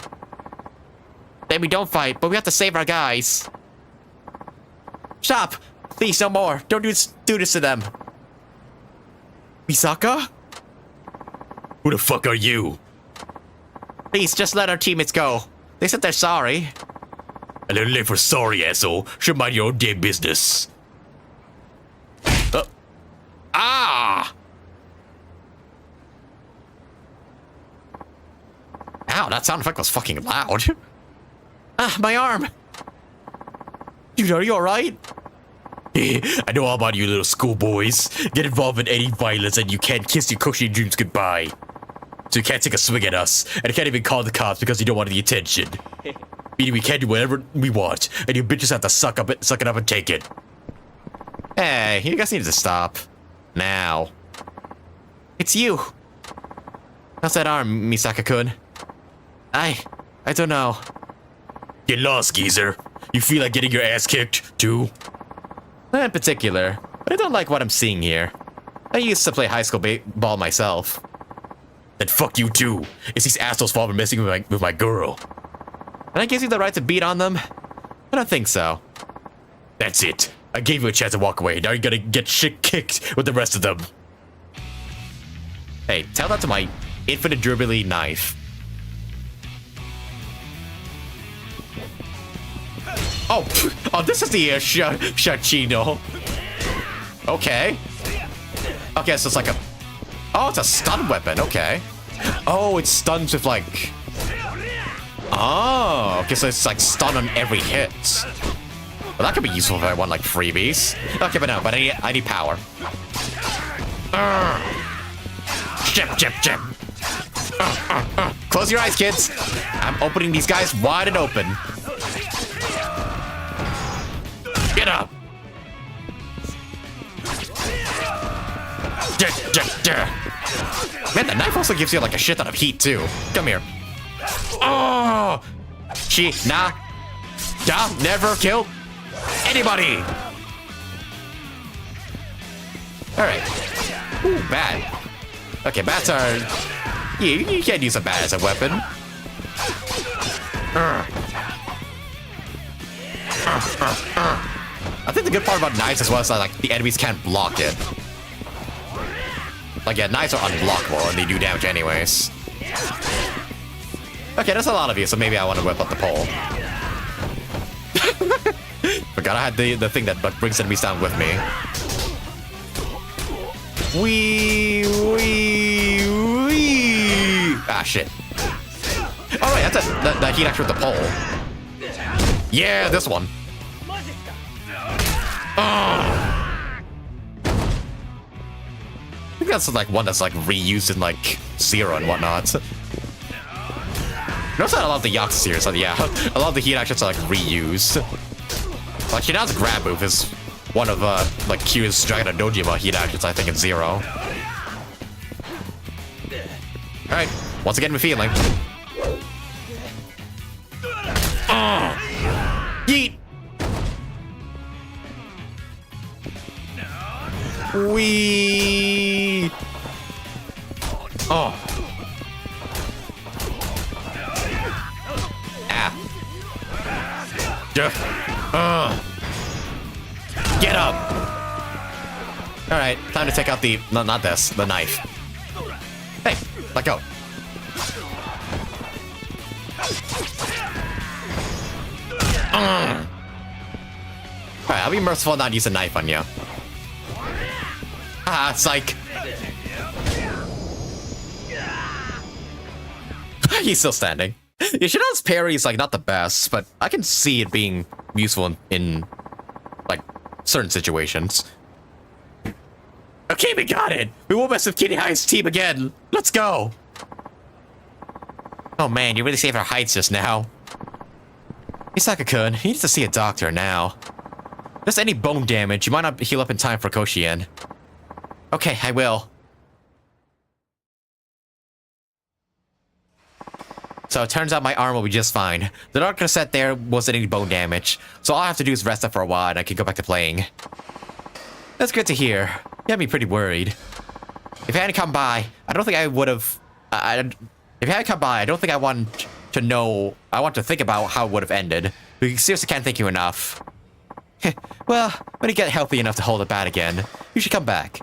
Then we don't fight, but we have to save our guys. Stop! Please, no more. Don't do this to them. Misaka? Who the fuck are you? Please, just let our teammates go. They said they're sorry. A little late for sorry, asshole. Should mind your own damn business. Ah! Ow, that sound effect was fucking loud. Ah, my arm! Dude, are you alright? I know all about you little schoolboys. Get involved in any violence and you can't kiss your cushy dreams goodbye. So you can't take a swing at us, and you can't even call the cops because you don't want the attention. Meaning we can't do whatever we want, and you bitches have to suck it up and take it. Hey, you guys need to stop. Now. It's you. How's that arm, Misaka-kun? I don't know. Get lost, geezer. You feel like getting your ass kicked, too? Not in particular, but I don't like what I'm seeing here. I used to play high school ball myself. Then fuck you, too. It's these assholes' fault for messing with my girl. And that gives you the right to beat on them? I don't think so. That's it. I gave you a chance to walk away. Now you're gonna get shit kicked with the rest of them. Hey, tell that to my infinite durability knife. Oh, this is the Shachino. Okay. Okay, so it's like a... Oh, it's a stun weapon, okay. Oh, it stuns with like... Oh, okay, so it's like stun on every hit. Well, that could be useful if I want like freebies. Okay, but no, but I need power. Jip. Close your eyes, kids. I'm opening these guys wide and open. Get up. Man, the knife also gives you like a shit ton of heat too. Come here. Oh! Shinada never kill anybody. All right. Ooh, bat. Okay, bats are. You can't use a bat as a weapon. I think the good part about knives as well is that like the enemies can't block it. Like yeah, knives are unblockable and they do damage anyways. Okay, that's a lot of you, so maybe I want to whip up the pole. Forgot I had the thing that brings enemies down with me. Wee. Ah, shit. Oh, wait, that's that heat action with the pole. Yeah, this one. Oh. I think that's like one that's like reused in like Zero and whatnot. Notice that a lot of the Yakuza series, like, yeah, a lot of the heat actions are like reused. Like Shinada's grab move is one of like Q's Dragon Dojima heat actions, I think, in Zero. Alright, once again, we're feeling. Yeet! Wee! Oh. Get up! Alright, time to take out the... No, not this. The knife. Hey, let go. Alright, I'll be merciful and not use a knife on you. Ah, psych. He's still standing. Yoshida's parry is like not the best, but I can see it being useful in like certain situations. Okay, we got it. We won't mess with Kitty High's team again. Let's go. Oh man, you really saved our heights just now. Misaka-kun, he needs to see a doctor now. Just any bone damage, you might not heal up in time for Koshien. Okay, I will. So it turns out my arm will be just fine. The dark cassette there wasn't any bone damage, so all I have to do is rest up for a while and I can go back to playing. That's good to hear. You had me pretty worried. If I hadn't come by, I don't think I would have... if I hadn't come by, I don't think I want to know... I want to think about how it would have ended. We seriously can't thank you enough. Well, when you get healthy enough to hold a bat again, you should come back.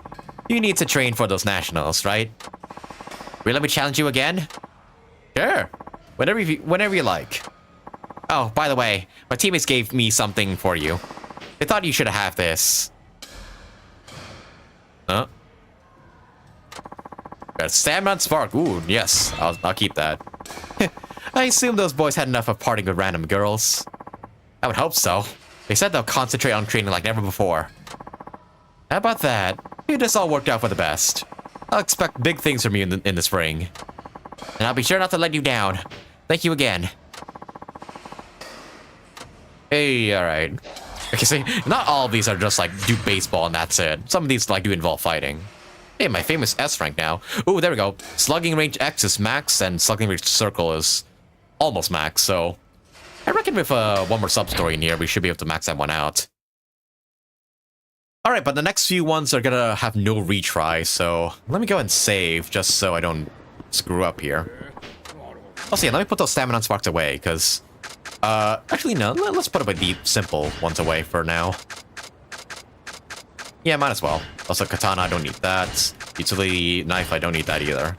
You need to train for those nationals, right? Will you let me challenge you again? Sure. Whenever you like. Oh, by the way, my teammates gave me something for you. They thought you should have this. Huh? Got a stamina and spark. Ooh, yes. I'll keep that. I assume those boys had enough of partying with random girls. I would hope so. They said they'll concentrate on training like never before. How about that? It just all worked out for the best. I'll expect big things from you in the spring. And I'll be sure not to let you down. Thank you again. Hey, alright. Okay, see, not all of these are just like do baseball and that's it. Some of these like do involve fighting. Hey, my famous S rank now. Ooh, there we go. Slugging range X is max and slugging range circle is almost max, so... I reckon with one more sub-story in here, we should be able to max that one out. Alright, but the next few ones are gonna have no retry, so... Let me go and save, just so I don't screw up here. Also, yeah, let me put those stamina sparks away, because... actually, no, let's put the simple ones away for now. Yeah, might as well. Also, katana, I don't need that. Utility knife, I don't need that either.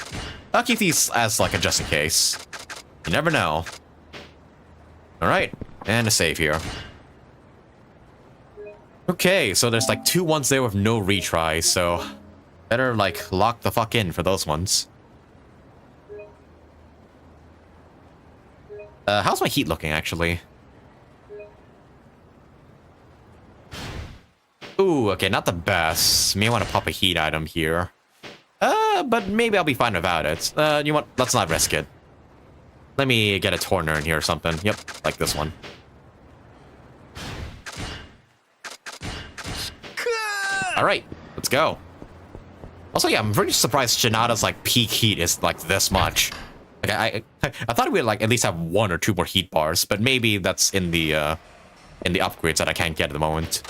I'll keep these as, like, a just in case. You never know. Alright, and a save here. Okay, so there's, like, 2 ones there with no retry, so... Better, like, lock the fuck in for those ones. How's my heat looking, actually? Ooh, okay, not the best. May want to pop a heat item here. But maybe I'll be fine without it. You know what? Let's not risk it. Let me get a Torner in here or something. Yep, like this one. Alright, let's go. Also, yeah, I'm pretty surprised Shinada's, like, peak heat is, like, this much. Like, I thought we'd, like, at least have 1 or 2 more heat bars, but maybe that's in the upgrades that I can't get at the moment.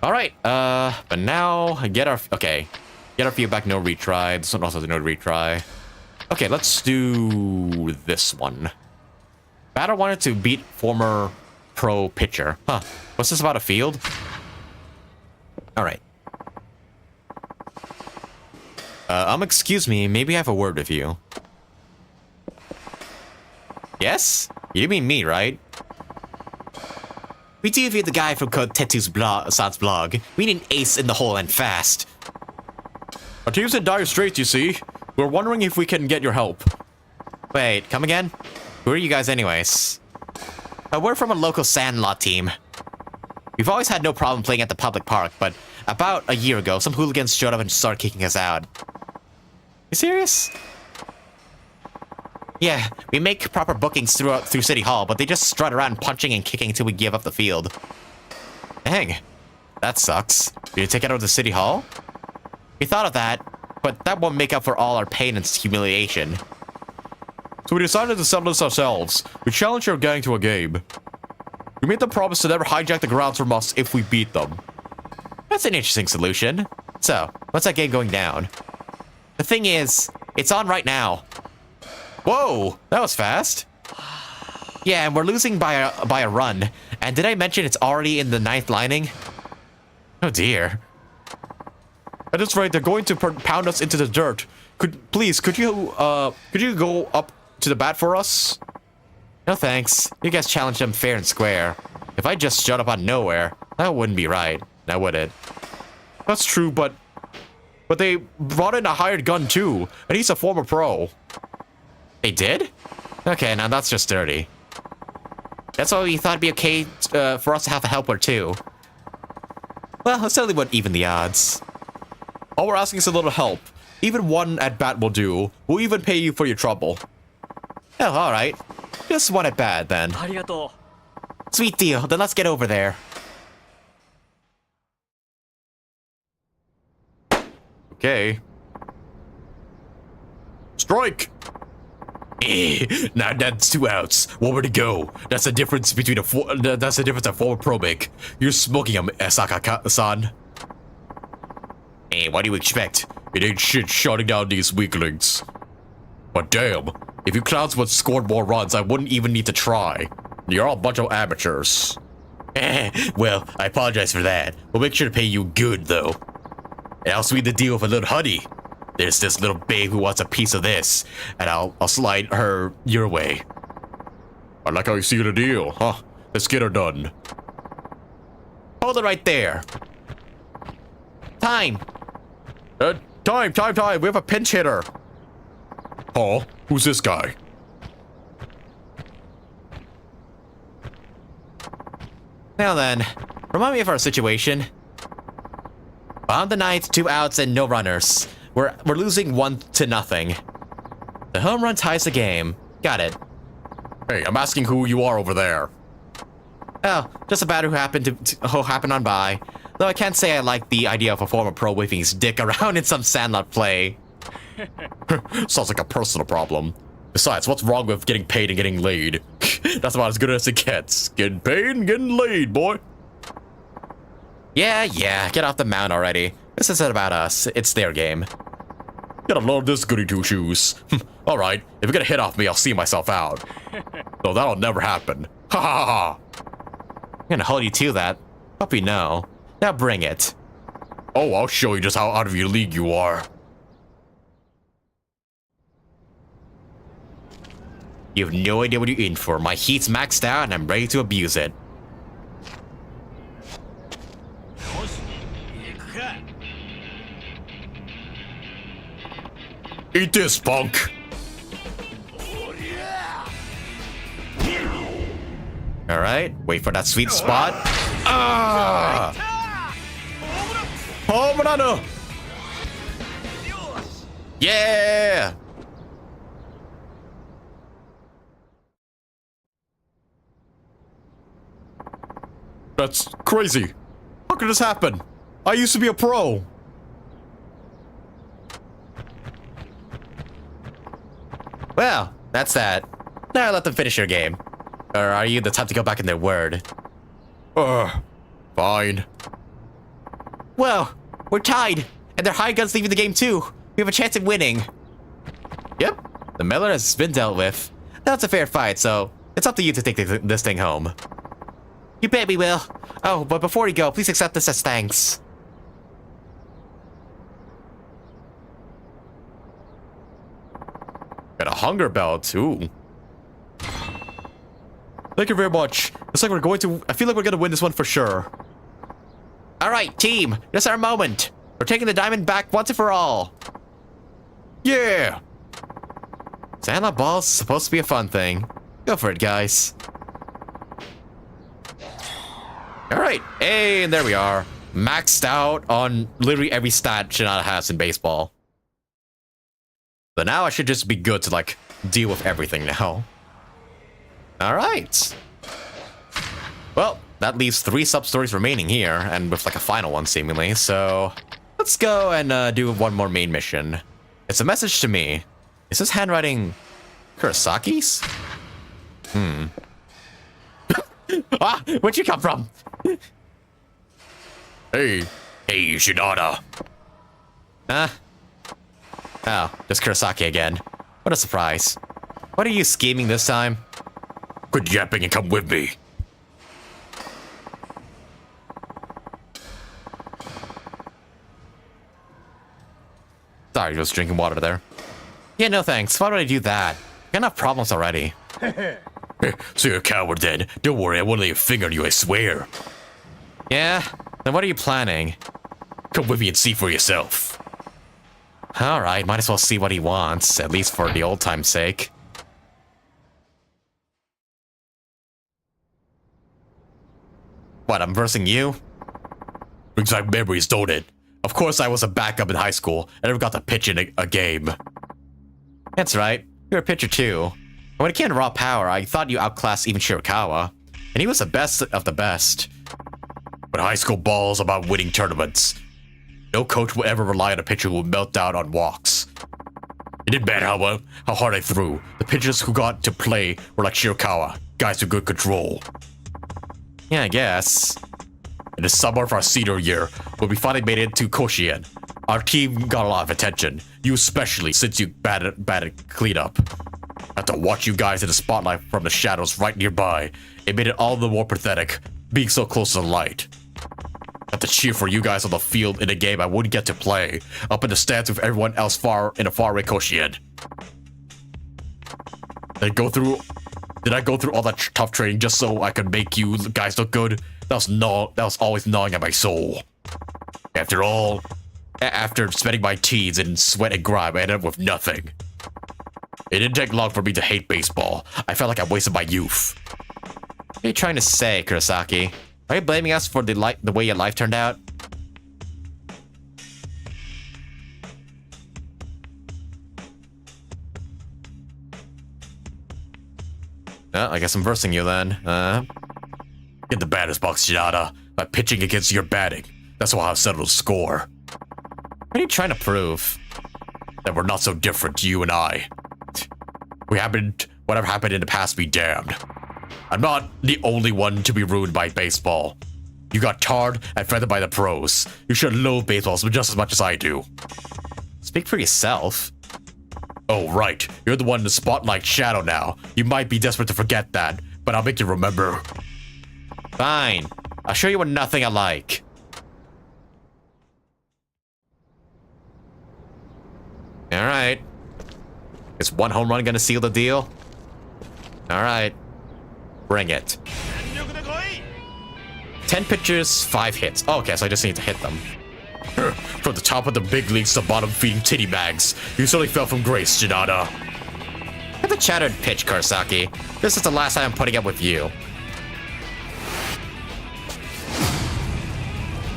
Alright, but now, get our feedback, no retry. This one also has no retry. Okay, let's do this one. Batter wanted to beat former pro pitcher. Huh, what's this about a field? Alright. Excuse me, maybe I have a word with you. Yes? You mean me, right? We do the guy from Code Tetsu's Sad's blog. We need an ace in the hole and fast. Our team's in dire straits, you see. We're wondering if we can get your help. Wait, come again? Who are you guys anyways? We're from a local sandlot team. We've always had no problem playing at the public park, but about a year ago, some hooligans showed up and started kicking us out. You serious? Yeah, we make proper bookings through City Hall, but they just strut around punching and kicking until we give up the field. Dang, that sucks. Did you take it out of the City Hall? We thought of that, but that won't make up for all our pain and humiliation. So we decided to settle this ourselves. We challenged your gang to a game. We made them promise to never hijack the grounds from us if we beat them. That's an interesting solution. So, what's that game going down? The thing is, it's on right now. Whoa, that was fast. Yeah, and we're losing by a run. And did I mention it's already in the 9th lining? Oh dear. At this rate, they're going to pound us into the dirt. Could you go up to the bat for us? No thanks. You guys challenged them fair and square. If I just shut up out of nowhere, that wouldn't be right. Now would it? That's true, but they brought in a hired gun too, and he's a former pro. They did? Okay, now that's just dirty. That's why we thought it'd be okay for us to have a helper too. Well, that certainly wouldn't even the odds. All we're asking is a little help. Even one at bat will do. We'll even pay you for your trouble. Oh, alright. Just one at bat then. Sweet deal, then let's get over there. Okay. Strike! Now that's 2 outs. One more to go. That's the difference between that's the difference of forward pro make. You're smoking him, Asaka-san. Hey, what do you expect? It ain't shit shutting down these weaklings. But damn, if you clowns would scored more runs, I wouldn't even need to try. You're all a bunch of amateurs. Well, I apologize for that. We'll make sure to pay you good, though. And I'll sweeten the deal with a little honey. There's this little babe who wants a piece of this, and I'll slide her your way. I like how you see the deal, huh? Let's get her done. Hold it right there. Time. Time. We have a pinch hitter. Huh? Who's this guy? Now then, remind me of our situation. On the 9th, 2 outs and no runners. We're losing 1-0. The home run ties the game. Got it. Hey, I'm asking who you are over there. Oh, just a batter who happened on by. Though I can't say I like the idea of a former pro waving his dick around in some sandlot play. Sounds like a personal problem. Besides, what's wrong with getting paid and getting laid? That's about as good as it gets. Getting paid and getting laid, boy. Yeah, get off the mound already. This isn't about us. It's their game. Gotta love this goody two shoes. Alright, if you get a hit off me, I'll see myself out. Though that'll never happen. Ha ha ha! I'm gonna hold you to that. Hope you know. Now bring it. Oh, I'll show you just how out of your league you are. You have no idea what you're in for. My heat's maxed out and I'm ready to abuse it. Eat this, punk! Alright, wait for that sweet spot. Ah! Oh, banana! Yeah! That's crazy. How could this happen? I used to be a pro. Well, that's that. Now let them finish your game. Or are you the type to go back in their word? Fine. Well, we're tied. And their high guns leaving the game too. We have a chance at winning. Yep, the Miller has been dealt with. That's a fair fight, so it's up to you to take this thing home. You bet we will. Oh, but before you go, please accept this as thanks. Got a hunger bell too. Thank you very much. Looks like I feel like we're gonna win this one for sure. Alright, team, this is our moment. We're taking the diamond back once and for all. Yeah! Sandlot ball's supposed to be a fun thing. Go for it, guys. Alright, hey, and there we are. Maxed out on literally every stat Shinada has in baseball. So now I should just be good to, like, deal with everything now. Alright. Well, that leaves 3 sub-stories remaining here, and with, like, a final one, seemingly, so... Let's go and do one more main mission. It's a message to me. Is this handwriting... Kurosaki's? Ah! Where'd you come from? Hey, Shinada. Huh? Oh, just Kurosaki again. What a surprise. What are you scheming this time? Quit yapping and come with me. Sorry, just drinking water there. Yeah, no thanks. Why would I do that? I got enough problems already. So you're a coward then. Don't worry, I won't lay a finger on you, I swear. Yeah? Then what are you planning? Come with me and see for yourself. Alright, might as well see what he wants, at least for the old time's sake. What, I'm versing you? Brings back memories, don't it? Of course I was a backup in high school. I never got to pitch in a game. That's right. You're a pitcher too. And when it came to raw power, I thought you outclassed even Shirakawa. And he was the best of the best. But high school ball is about winning tournaments. No coach will ever rely on a pitcher who will melt down on walks. It didn't matter how hard I threw. The pitchers who got to play were like Shirakawa, guys with good control. Yeah, I guess. In the summer of our senior year, when we finally made it to Koshien, our team got a lot of attention. You especially, since you batted cleanup. I had to watch you guys in the spotlight from the shadows right nearby. It made it all the more pathetic, being so close to the light. I had to cheer for you guys on the field in a game I wouldn't get to play, up in the stands with everyone else far in a faraway Koshien. Did I go through all that tough training just so I could make you guys look good? That was always gnawing at my soul. After all, after spending my teens in sweat and grime, I ended up with nothing. It didn't take long for me to hate baseball. I felt like I wasted my youth. What are you trying to say, Kurosaki? Are you blaming us for the way your life turned out? I guess I'm versing you then. In the batter's box, Shinada, by pitching against your batting. That's how I'll settle the score. What are you trying to prove? That we're not so different, you and I. Whatever happened in the past be damned. I'm not the only one to be ruined by baseball. You got tarred and feathered by the pros. You should loathe baseball just as much as I do. Speak for yourself. Oh, right. You're the one in the spotlight shadow now. You might be desperate to forget that, but I'll make you remember. Fine. I'll show you what nothing I like. Alright. Is one home run gonna seal the deal? Alright. Bring it. 10 pitches, 5 hits. Oh, okay, so I just need to hit them. From the top of the big leagues to bottom feeding titty bags, you certainly fell from grace, Shinada. Get the chattered pitch, Kurosaki. This is the last time I'm putting up with you.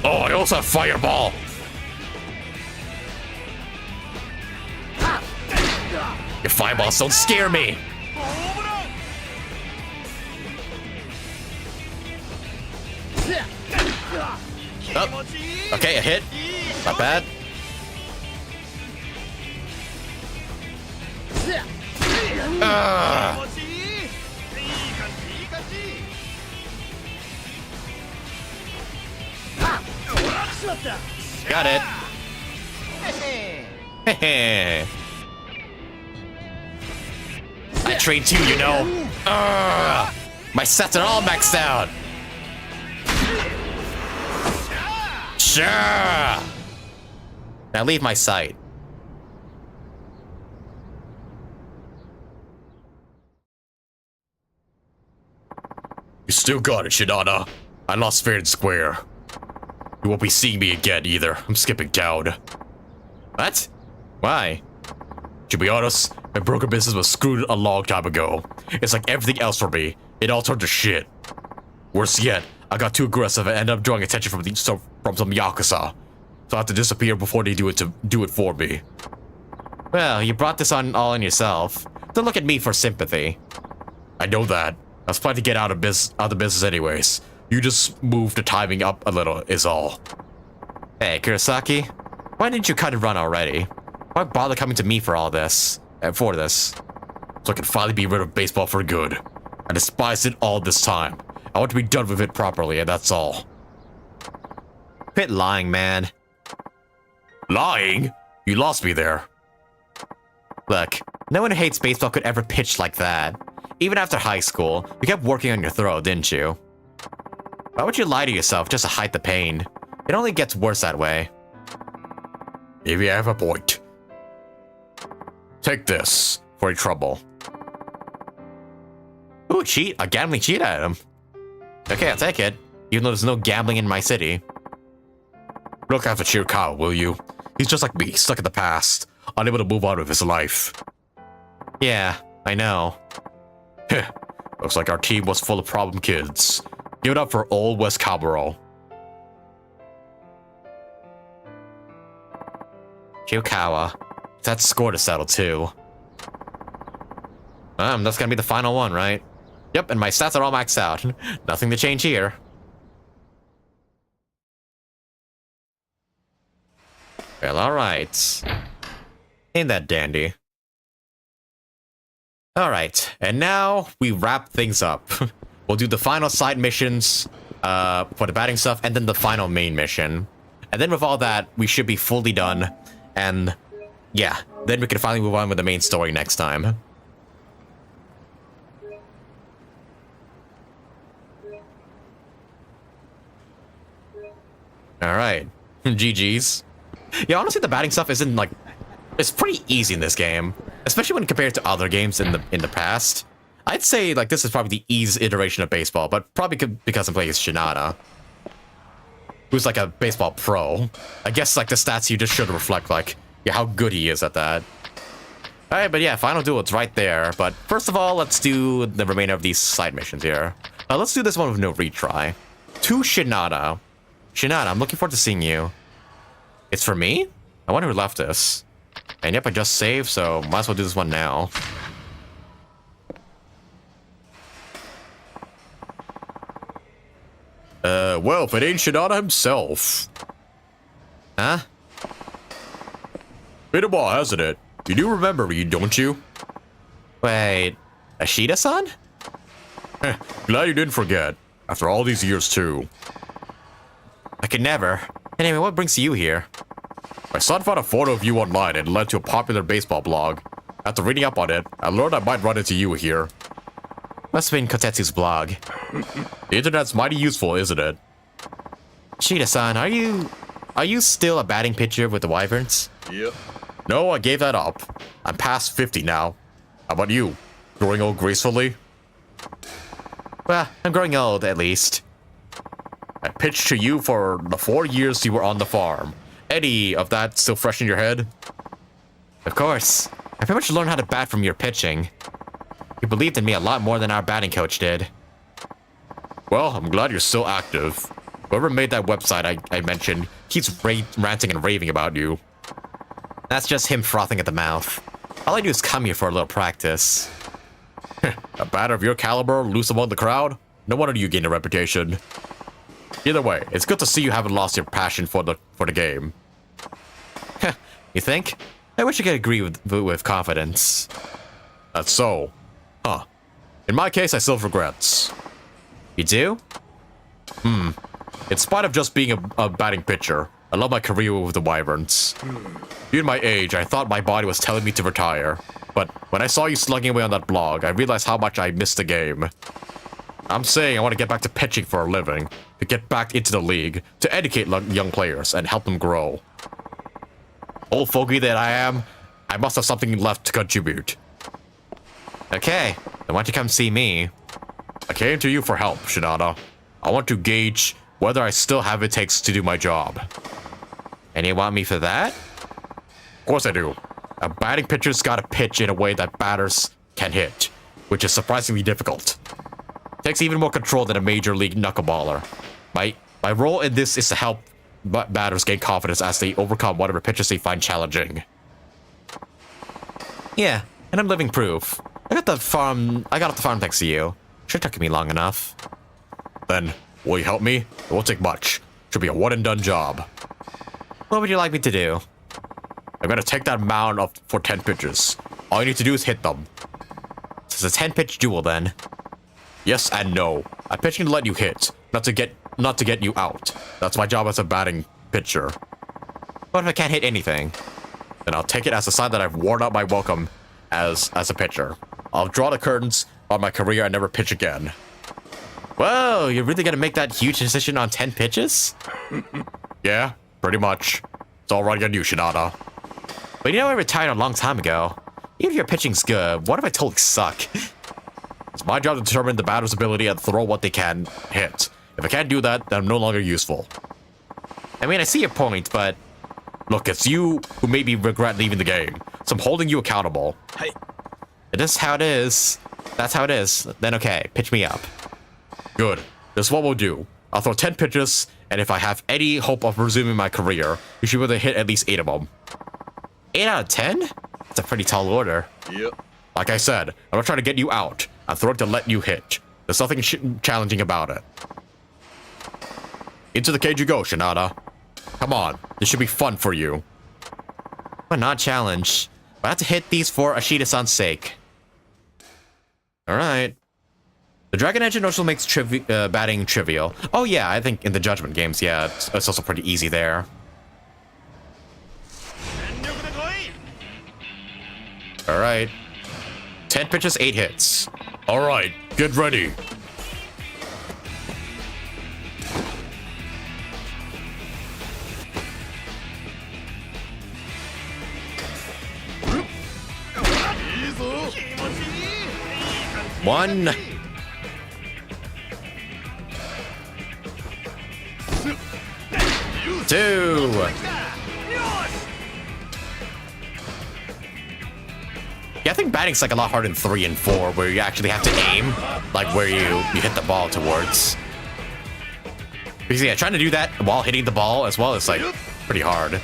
Oh, I also have fireball. Your fireballs don't scare me. Oh, okay, a hit. Not bad. Got it. Hehe. I trained too, you know. My sets are all maxed out. Sure. Now leave my sight. You still got it, Shinada. I lost fair and square. You won't be seeing me again either. I'm skipping town. What? Why? To be honest, my broker business was screwed a long time ago. It's like everything else for me. It all turned to shit. Worse yet, I got too aggressive and ended up drawing attention from some Yakuza. So I have to disappear before they do it for me. Well, you brought this on all on yourself. Don't look at me for sympathy. I know that. I was planning to get out of the business anyways. You just moved the timing up a little is all. Hey, Kurosaki, why didn't you cut and run already? Why bother coming to me for all this? For this? So I can finally be rid of baseball for good. I despised it all this time. I want to be done with it properly, and that's all. Quit lying, man. Lying? You lost me there. Look, no one who hates baseball could ever pitch like that. Even after high school, you kept working on your throw, didn't you? Why would you lie to yourself just to hide the pain? It only gets worse that way. Maybe I have a point. Take this for your trouble. Ooh, cheat! A gambling cheat item. Okay, I'll take it. Even though there's no gambling in my city. Look after Chirikawa, will you? He's just like me, stuck in the past, unable to move on with his life. Yeah, I know. Heh. Looks like our team was full of problem kids. Give it up for old West Cabral. Chiokawa. That's score to settle too. That's gonna be the final one, right? Yep, and my stats are all maxed out. Nothing to change here. Well, alright. Ain't that dandy? Alright, and now we wrap things up. We'll do the final side missions for the batting stuff, and then the final main mission. And then with all that, we should be fully done. And yeah, then we can finally move on with the main story next time. Alright. GG's. Yeah, honestly, the batting stuff isn't like... It's pretty easy in this game. Especially when compared to other games in the past. I'd say like this is probably the easiest iteration of baseball, but probably because I'm playing as Shinada, who's like a baseball pro. I guess like the stats you just should reflect like how good he is at that. Alright, but yeah, final duel, it's right there. But first of all, let's do the remainder of these side missions here. Let's do this one with no retry. To Shinada. Shinada, I'm looking forward to seeing you. It's for me? I wonder who left this. And yep, I just saved, so might as well do this one now. Well, if it ain't Shinada himself. Huh? Been a while, hasn't it? You do remember me, don't you? Wait, Ashida-san? Glad you didn't forget. After all these years, too. I could never. Anyway, what brings you here? My son found a photo of you online and led to a popular baseball blog. After reading up on it, I learned I might run into you here. Must have been Kotetsu's blog. The internet's mighty useful, isn't it? Ashida-san, are you still a batting pitcher with the Wyverns? Yep. No, I gave that up. I'm past 50 now. How about you? Growing old gracefully? Well, I'm growing old, at least. I pitched to you for the 4 years you were on the farm. Any of that still fresh in your head? Of course. I pretty much learned how to bat from your pitching. You believed in me a lot more than our batting coach did. Well, I'm glad you're still active. Whoever made that website I mentioned keeps ranting and raving about you. That's just him frothing at the mouth. All I do is come here for a little practice. A batter of your caliber loose among the crowd? No wonder you gained a reputation. Either way, it's good to see you haven't lost your passion for the game. You think? I wish I could agree with confidence. That's so. Huh. In my case, I still have regrets. You do? In spite of just being a batting pitcher, I love my career with the Wyverns. Being my age, I thought my body was telling me to retire. But when I saw you slugging away on that blog, I realized how much I missed the game. I'm saying I want to get back to pitching for a living, to get back into the league, to educate young players and help them grow. Old fogey that I am, I must have something left to contribute. Okay, then why don't you come see me? I came to you for help, Shinada. I want to gauge whether I still have it takes to do my job. And you want me for that? Of course I do. A batting pitcher's gotta pitch in a way that batters can hit, which is surprisingly difficult. Takes even more control than a major league knuckleballer. My role in this is to help batters gain confidence as they overcome whatever pitches they find challenging. Yeah, and I'm living proof. I got off the farm thanks to you. Sure took me long enough. Then, will you help me? It won't take much. Should be a one and done job. What would you like me to do? I'm gonna take that mound off for 10 pitches. All you need to do is hit them. So it's a 10-pitch duel then. Yes and no. I'm pitching to let you hit, not to get you out. That's my job as a batting pitcher. What if I can't hit anything? Then I'll take it as a sign that I've worn out my welcome as a pitcher. I'll draw the curtains, on my career and never pitch again. Whoa, you're really gonna make that huge decision on 10 pitches? Yeah, pretty much. It's all right on you, Shinada. But you know I retired a long time ago. Even if your pitching's good, what if I totally suck? It's my job to determine the batter's ability and throw what they can hit. If I can't do that, then I'm no longer useful. I mean, I see your point, but... Look, it's you who made me regret leaving the game, so I'm holding you accountable. Hey. It is how it is. That's how it is. Then okay, pitch me up. Good. This is what we'll do. I'll throw 10 pitches, and if I have any hope of resuming my career, you should be able to hit at least 8 of them. 8 out of 10? That's a pretty tall order. Yep. Like I said, I'm not trying to get you out. I'm throwing to let you hit. There's nothing challenging about it. Into the cage you go, Shinada. Come on, this should be fun for you. But not challenge. But I have to hit these for Ashida-san's sake. Alright. The Dragon Engine also makes batting trivial. Oh yeah, I think in the Judgment games, yeah, it's also pretty easy there. Alright. 10 pitches, 8 hits. Alright, get ready. One. Two. Yeah, I think batting's like a lot harder than 3 and 4, where you actually have to aim, like where you hit the ball towards. Because yeah, trying to do that while hitting the ball as well is like pretty hard.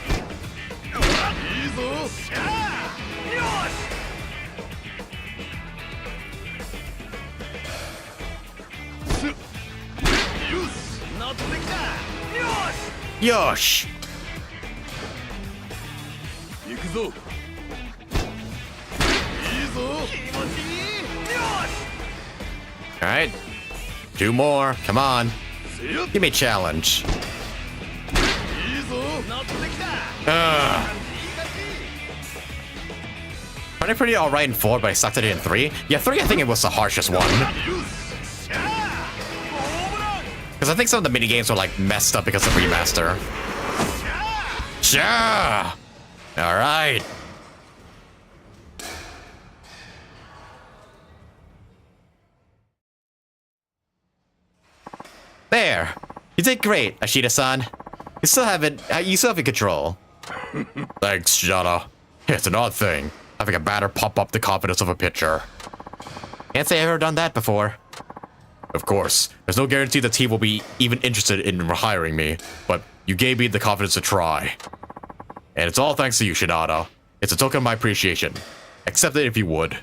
Yosh. All right, 2 more. Come on. give me a challenge. Pretty all right in 4, but I sucked at it in 3. Yeah, 3 I think it was the harshest one. Because I think some of the minigames were like messed up because of remaster. Yeah. All right. There. You did great, Ashida-san. You still have it control. Thanks, Shinada. It's an odd thing, having a batter pump up the confidence of a pitcher. Can't say I've ever done that before. Of course, there's no guarantee the team will be even interested in hiring me, but you gave me the confidence to try. And it's all thanks to you, Shinada. It's a token of my appreciation. Accept it if you would.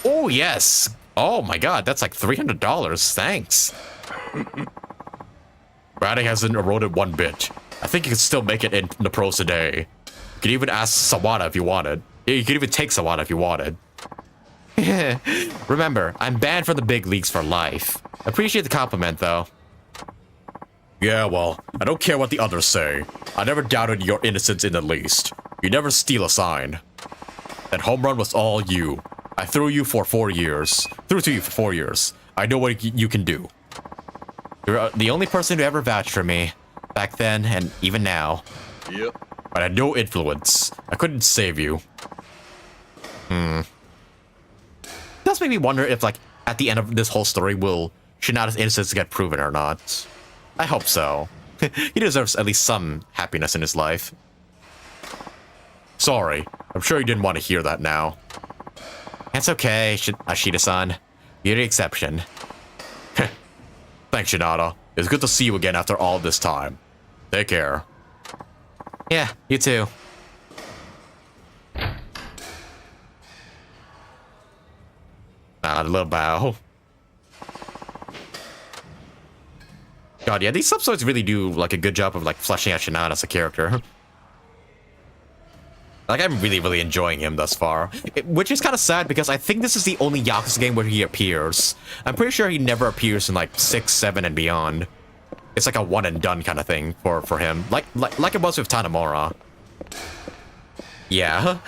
Oh, yes. Oh my god, that's like $300. Thanks. Batting hasn't eroded one bit. I think you can still make it in the pros today. You could even ask Sawada if you wanted. You could even take Sawada if you wanted. Remember, I'm banned from the big leagues for life. Appreciate the compliment, though. Yeah, well, I don't care what the others say. I never doubted your innocence in the least. You never steal a sign. That home run was all you. I threw to you for 4 years. I know what you can do. You're the only person who ever vouched for me. Back then, and even now. Yep. But I had no influence. I couldn't save you. It does make me wonder if, like, at the end of this whole story, will Shinada's innocence get proven or not? I hope so. He deserves at least some happiness in his life. Sorry. I'm sure you didn't want to hear that now. It's okay, Ashida-san. You're the exception. Thanks, Shinada. It's good to see you again after all this time. Take care. Yeah, you too. A little bow. God, yeah, these substories really do like a good job of like fleshing out Shinada as a character. Like, I'm really enjoying him thus far. Which is kind of sad because I think this is the only Yakuza game where he appears. I'm pretty sure he never appears in like 6, 7, and beyond. It's like a one and done kind of thing for him, like it was with Tanemura. Yeah.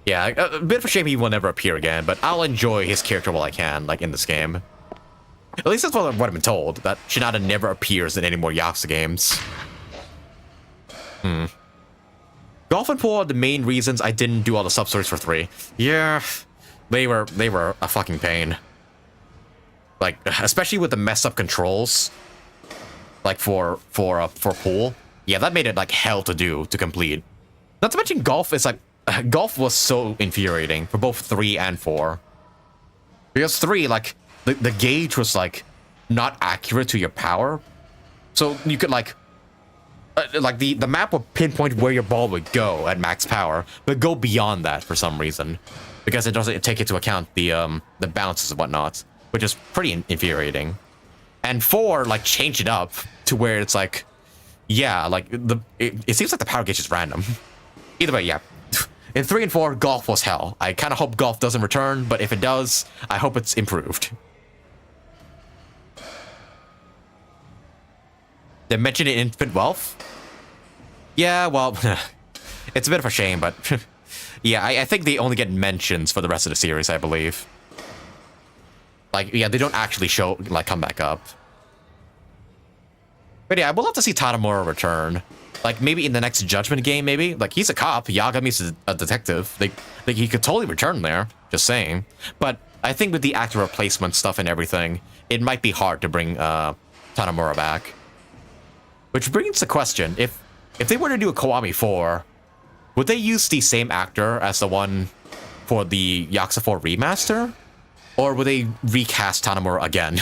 Yeah, a bit of a shame he will never appear again, but I'll enjoy his character while I can, like, in this game. At least that's what I've been told, that Shinada never appears in any more Yakuza games. Golf and pool are the main reasons I didn't do all the sub-stories for 3. Yeah, they were a fucking pain. Like, especially with the messed up controls, like for pool. Yeah, that made it like hell to do to complete. Not to mention golf is like, golf was so infuriating for both 3 and 4. Because 3, like, the gauge was like not accurate to your power, so you could like the map would pinpoint where your ball would go at max power, but go beyond that for some reason, because it doesn't take into account the bounces and whatnot, which is pretty infuriating. And 4 like changed it up to where it's like, yeah, like it seems like the power gauge is random. Either way, yeah. In 3 and 4, golf was hell. I kind of hope golf doesn't return, but if it does, I hope it's improved. They mentioned in Infinite Wealth? Yeah, well, it's a bit of a shame, but yeah, I think they only get mentions for the rest of the series, I believe. Like, yeah, they don't actually show, like, come back up. But yeah, we'll have to see Tatamura return. Like, maybe in the next Judgment game, maybe? Like, he's a cop, Yagami's a detective. Like, he could totally return there, just saying. But I think with the actor replacement stuff and everything, it might be hard to bring Tatamura back. Which brings the question, if they were to do a Kiwami 4, would they use the same actor as the one for the Yakuza 4 remaster? Or would they recast Tatamura again?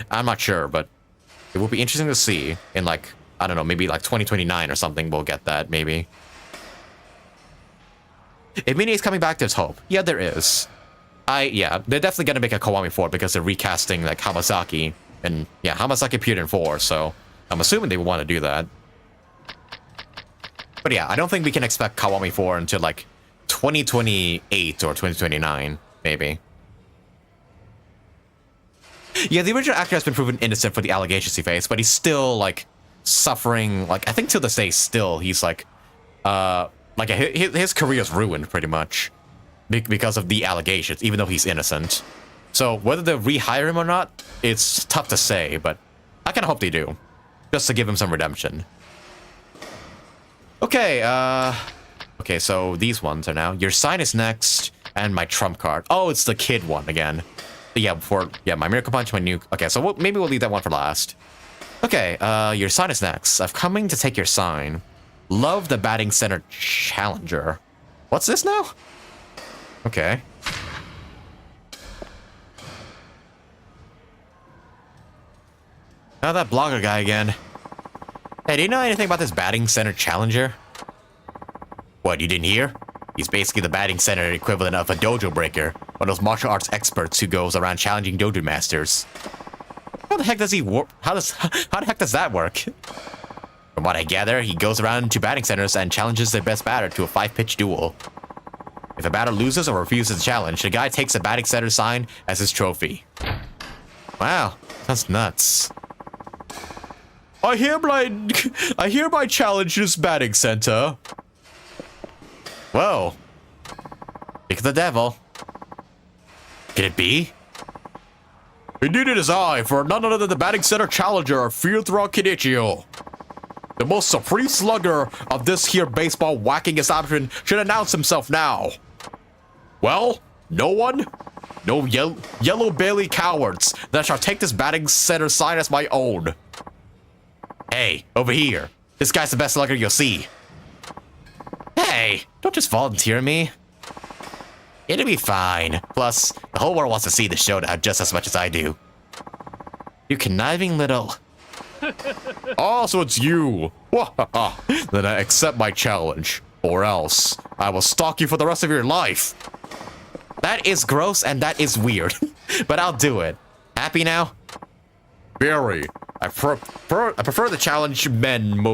I'm not sure, but it will be interesting to see in, like, I don't know, maybe like 2029 or something, we'll get that, maybe. If Mine is coming back, there's hope. Yeah, there is. Yeah, they're definitely gonna make a Kiwami 4 because they're recasting, like, Hamasaki. And, yeah, Hamasaki appeared in 4, so I'm assuming they would want to do that. But yeah, I don't think we can expect Kiwami 4 until, like, 2028 or 2029, maybe. Yeah, the original actor has been proven innocent for the allegations he faced, but he's still, like, suffering, like, I think till this day still, he's, like, his career's ruined, pretty much, because of the allegations, even though he's innocent. So, whether they rehire him or not, it's tough to say, but I kind of hope they do, just to give him some redemption. Okay, okay, so these ones are now, your sign is next, and my trump card. Oh, it's the kid one again. Yeah, my Miracle Punch, my new... Okay, so maybe we'll leave that one for last. Okay, your sign is next. I'm coming to take your sign. Love the batting center challenger. What's this now? Okay. Now that blogger guy again. Hey, do you know anything about this batting center challenger? What, you didn't hear? He's basically the batting center equivalent of a dojo breaker. One of those martial arts experts who goes around challenging dojo masters. How the heck does he work? How the heck does that work? From what I gather, he goes around to batting centers and challenges their best batter to a 5-pitch duel. If a batter loses or refuses the challenge, the guy takes a batting center sign as his trophy. Wow, that's nuts. I hereby challenge this batting center. Whoa. Pick the devil. Could it be? Indeed it is I, for none other than the batting center challenger, Fieldraw Kenichio. The most supreme slugger of this here baseball whacking establishment should announce himself now. Well, no one? No yellow Bailey cowards that shall take this batting center sign as my own. Hey, over here. This guy's the best slugger you'll see. Hey, don't just volunteer me. It'll be fine. Plus, the whole world wants to see the showdown just as much as I do. You conniving little... Oh, so it's you. Then I accept my challenge. Or else, I will stalk you for the rest of your life. That is gross and that is weird. But I'll do it. Happy now? Very. I prefer the challenge men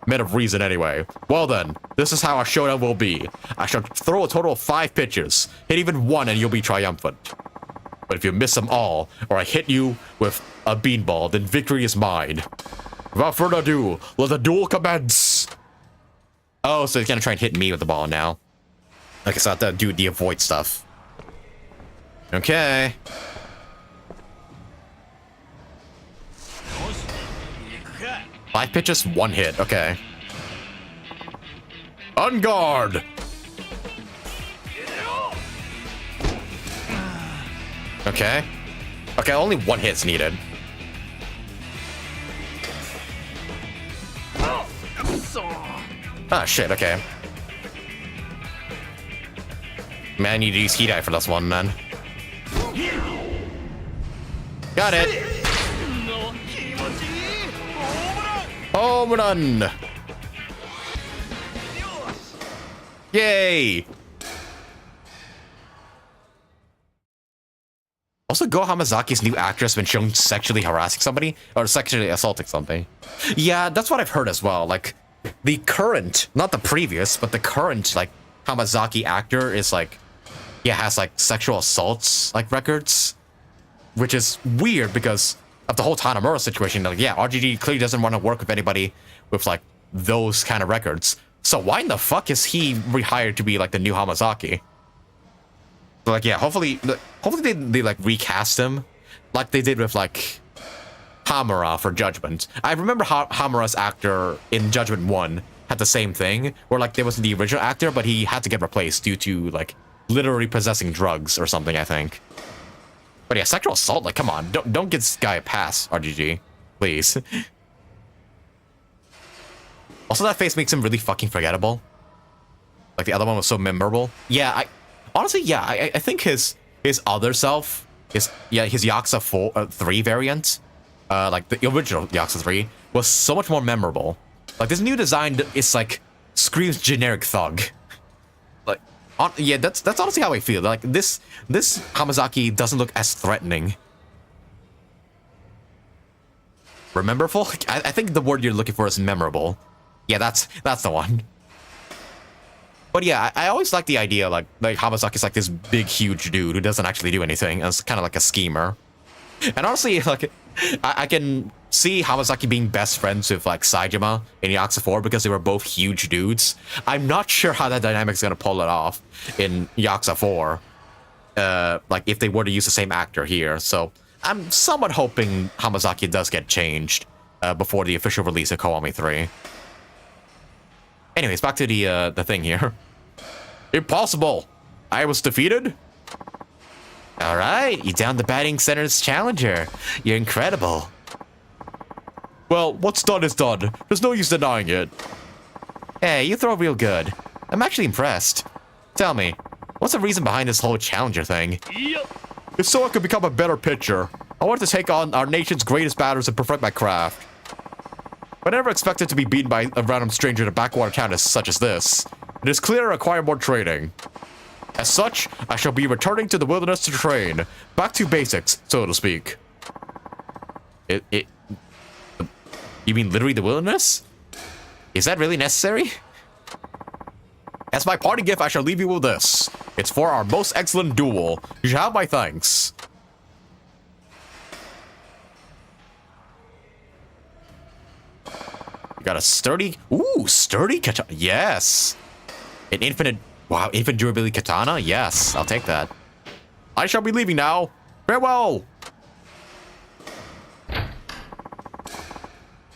of reason anyway. Well then, this is how our showdown will be. I shall throw a total of 5 pitches. Hit even one and you'll be triumphant. But if you miss them all, or I hit you with a beanball, then victory is mine. Without further ado, let the duel commence! Oh, so he's gonna try and hit me with the ball now. Okay, so I have to do the avoid stuff. Okay. Five pitches, one hit. Okay. On guard. Okay. Okay, only one hit's needed. Ah, shit, okay. Man, I need to use Heat Eye for this one, then. Got it! Home run! Yay! Also, Go Hamazaki's new actress been shown sexually harassing somebody or sexually assaulting somebody. Yeah, that's what I've heard as well. Like, the current, not the previous, but the current, like, Hamazaki actor is like, yeah, has like sexual assaults, like, records. Which is weird because of the whole Tanamura situation. Like, yeah, RGG clearly doesn't want to work with anybody with, like, those kind of records. So why in the fuck is he rehired to be, like, the new Hamazaki? So, like, yeah, hopefully they like, recast him like they did with, like, Hamura for Judgment. I remember Hamura's actor in Judgment 1 had the same thing, where, like, there was the original actor, but he had to get replaced due to, like, literally possessing drugs or something, I think. But yeah, sexual assault, like, come on, don't give this guy a pass, RGG, please. Also, that face makes him really fucking forgettable. Like, the other one was so memorable. Yeah, honestly, yeah, I think his other self, his Yakuza 3 variant, like the original Yakuza 3, was so much more memorable. Like, this new design is like screams generic thug. Like, yeah, that's honestly how I feel. Like, this Hamazaki doesn't look as threatening. Rememberful? I think the word you're looking for is memorable. Yeah, that's the one. But yeah, I always like the idea, like Hamazaki's like this big, huge dude who doesn't actually do anything. It's kind of like a schemer. And honestly, like, I can see Hamazaki being best friends with, like, Saejima in Yakuza 4 because they were both huge dudes. I'm not sure how that dynamic's gonna pull it off in Yakuza 4. Like, if they were to use the same actor here. So I'm somewhat hoping Hamazaki does get changed before the official release of KIWAMI 3. Anyways, back to the thing here. Impossible! I was defeated? Alright, you downed the batting center's challenger. You're incredible. Well, what's done is done. There's no use denying it. Hey, you throw real good. I'm actually impressed. Tell me, what's the reason behind this whole challenger thing? It's so I could become a better pitcher. I wanted to take on our nation's greatest batters and perfect my craft. But I never expected to be beaten by a random stranger in a backwater town such as this. It is clear I require more training. As such, I shall be returning to the wilderness to train. Back to basics, so to speak. You mean literally the wilderness? Is that really necessary? As my party gift, I shall leave you with this. It's for our most excellent duel. You shall have my thanks. You got a sturdy... Ooh, sturdy katana. Yes. An infinite... Wow, infinite durability katana? Yes, I'll take that. I shall be leaving now. Farewell.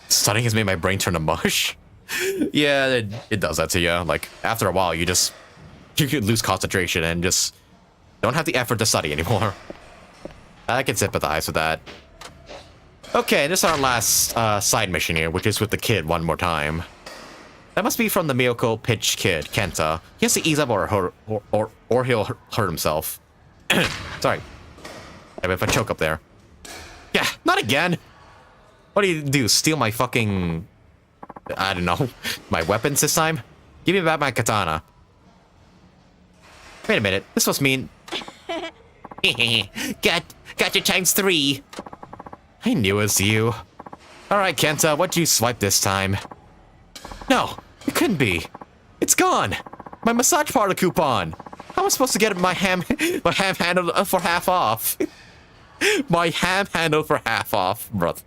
Studying has made my brain turn to mush. Yeah, it does that to you. Like, after a while, you could lose concentration and just don't have the effort to study anymore. I can sympathize with that. Okay, this is our last side mission here, which is with the kid one more time. That must be from the Miyoko pitch kid, Kenta. He has to ease up or he'll hurt himself. Sorry. If I choke up there. Yeah, not again. What do? Steal my fucking... I don't know. My weapons this time? Give me back my katana. Wait a minute. This must mean... Got your times 3. I knew it was you. Alright, Kenta, what'd you swipe this time? No, it couldn't be. It's gone. My massage parlor coupon. How am I supposed to get my ham handle for half off? My ham handle for half off, brother.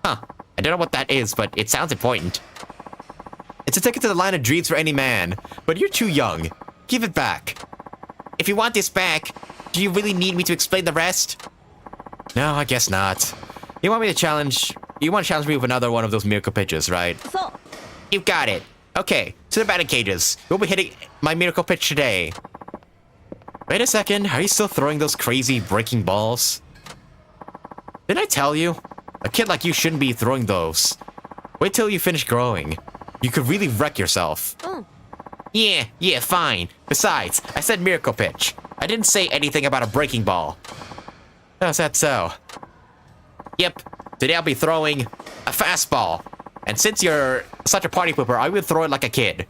Huh. I don't know what that is, but it sounds important. It's a ticket to the line of dreams for any man. But you're too young. Give it back. If you want this back, do you really need me to explain the rest? No, I guess not. You want to challenge me with another one of those miracle pitches, right? You got it. Okay, to the batting cages. We'll be hitting my miracle pitch today. Wait a second, are you still throwing those crazy breaking balls? Didn't I tell you? A kid like you shouldn't be throwing those. Wait till you finish growing. You could really wreck yourself. Yeah, fine. Besides, I said miracle pitch. I didn't say anything about a breaking ball. Oh, is that so? Yep, today I'll be throwing a fastball. And since you're such a party pooper, I will throw it like a kid.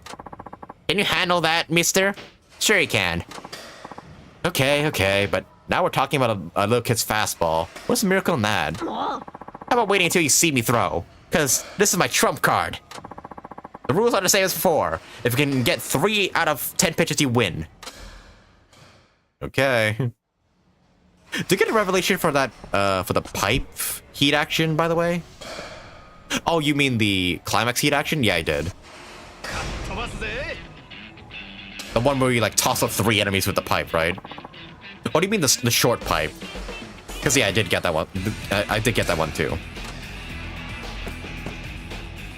Can you handle that, mister? Sure you can. Okay, but now we're talking about a little kid's fastball. What's the miracle in that? How about waiting until you see me throw? Because this is my trump card. The rules are the same as before. If you can get 3 out of 10 pitches, you win. Okay. Did you get a revelation for that, for the pipe heat action, by the way? Oh, you mean the climax heat action? Yeah, I did. The one where you, like, toss up 3 enemies with the pipe, right? Oh, do you mean the short pipe? Because, yeah, I did get that one. I did get that one, too.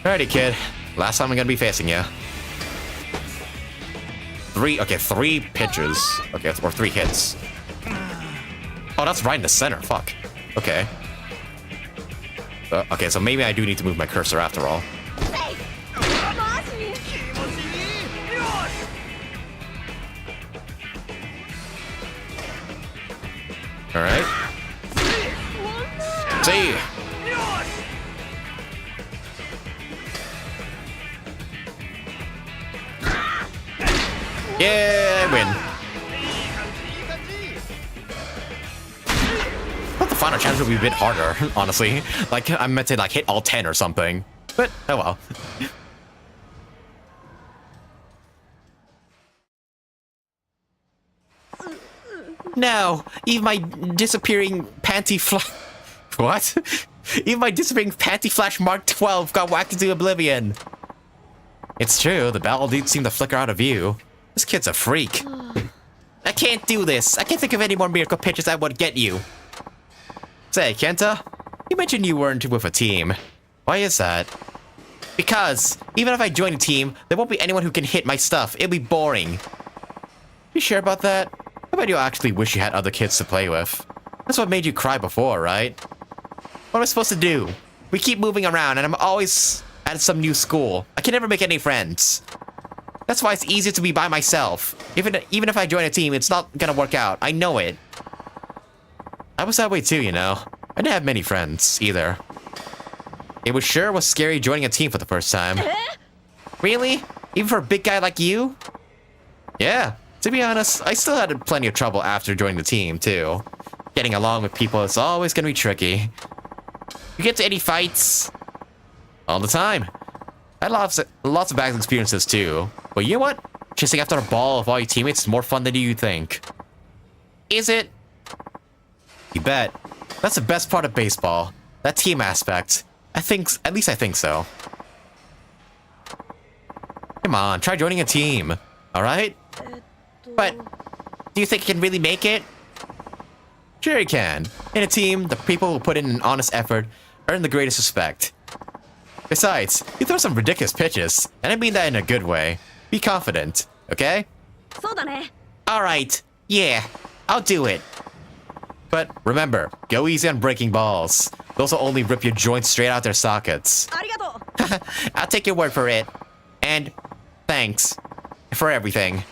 Alrighty, kid. Last time I'm gonna be facing you. 3 pitches. Okay, or 3 hits. Oh, that's right in the center. Fuck. Okay. Okay, so maybe I do need to move my cursor after all. Alright. See. Yeah, I win. But the final challenge would be a bit harder, honestly. Like, I meant to, like, hit all 10 or something. But, oh well. No, even my disappearing panty flash... What? Even my disappearing panty flash Mark 12 got whacked into oblivion. It's true, the battle did seem to flicker out of view. This kid's a freak. I can't do this. I can't think of any more miracle pitches that would get you. Say, Kenta, you mentioned you weren't with a team. Why is that? Because, even if I join a team, there won't be anyone who can hit my stuff. It'll be boring. You sure about that? I bet you actually wish you had other kids to play with. That's what made you cry before, right? What am I supposed to do? We keep moving around and I'm always at some new school. I can never make any friends. That's why it's easier to be by myself. Even if I join a team, it's not gonna work out. I know it. I was that way too, you know. I didn't have many friends, either. It was scary joining a team for the first time. Really? Even for a big guy like you? Yeah. To be honest, I still had plenty of trouble after joining the team, too. Getting along with people is always gonna be tricky. You get to any fights? All the time. I had lots of bad experiences, too. But you know what? Chasing after a ball of all your teammates is more fun than you think. Is it? You bet. That's the best part of baseball. That team aspect. At least I think so. Come on, try joining a team. Alright? But, do you think you can really make it? Sure you can. In a team, the people who put in an honest effort earn the greatest respect. Besides, you throw some ridiculous pitches, and I mean that in a good way. Be confident, okay? Alright, yeah, I'll do it. But remember, go easy on breaking balls. Those will only rip your joints straight out their sockets. I'll take your word for it. And thanks for everything.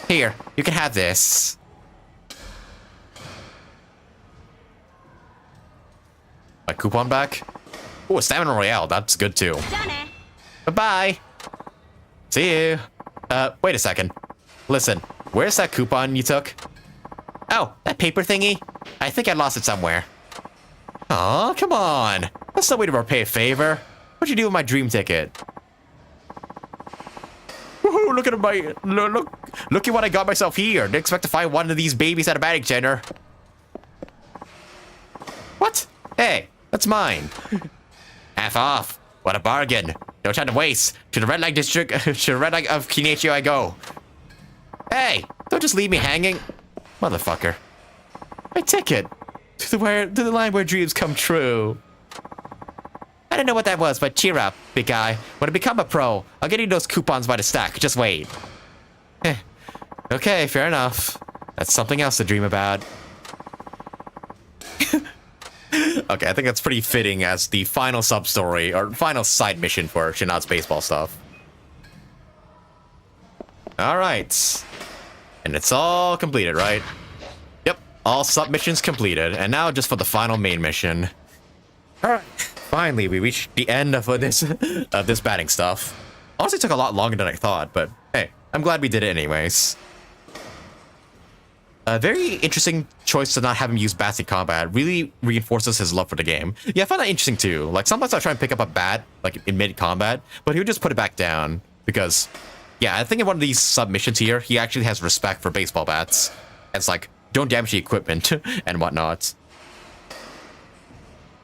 Here, you can have this. My coupon back? Oh, a Stamina Royale, that's good too. Bye-bye. See you. Wait a second. Listen, where's that coupon you took? Oh, that paper thingy? I think I lost it somewhere. Aw, come on. That's no way to repay a favor. What'd you do with my dream ticket? Woohoo, look at my... Look at what I got myself here. Didn't expect to find one of these babies at a batting center. What? Hey, that's mine. Half off. What a bargain. No time to waste. To the red light district, to the red light of Kinechio I go. Hey, don't just leave me hanging. Motherfucker. My ticket. To the line where dreams come true. I don't know what that was, but cheer up, big guy. When I become a pro, I'll get you those coupons by the stack. Just wait. Okay, fair enough. That's something else to dream about. Okay, I think that's pretty fitting as the final sub-story, or final side mission for Shinada's baseball stuff. Alright. And it's all completed, right? Yep, all sub-missions completed. And now just for the final main mission. Alright, finally we reached the end of this batting stuff. Honestly, it took a lot longer than I thought, but hey, I'm glad we did it anyways. A very interesting choice to not have him use bats in combat. Really reinforces his love for the game. Yeah, I found that interesting too. Like, sometimes I try and pick up a bat, like, in mid-combat, but he would just put it back down. Because, yeah, I think in one of these submissions here, he actually has respect for baseball bats. It's like, don't damage the equipment and whatnot.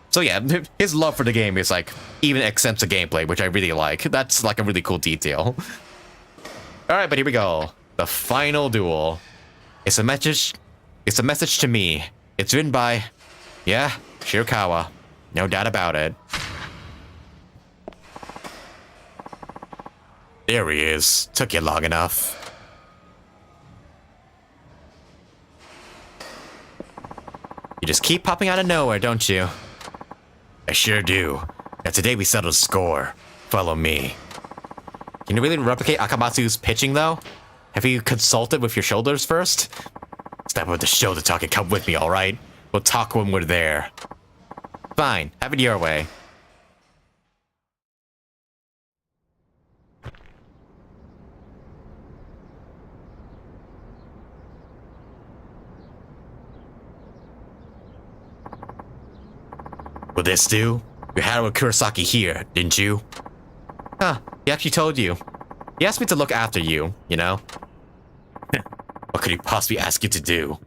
So yeah, his love for the game is like, even extends to gameplay, which I really like. That's like a really cool detail. Alright, but here we go. The final duel. It's a message to me. It's written by, yeah, Shirakawa. No doubt about it. There he is. Took you long enough. You just keep popping out of nowhere, don't you? I sure do. And today we settled the score. Follow me. Can you really replicate Akamatsu's pitching, though? Have you consulted with your shoulders first? Stop with the shoulder talk and come with me, alright? We'll talk when we're there. Fine, have it your way. Will this do? You had with Kurosaki here, didn't you? Huh, he actually told you. He asked me to look after you, you know? What could he possibly ask you to do?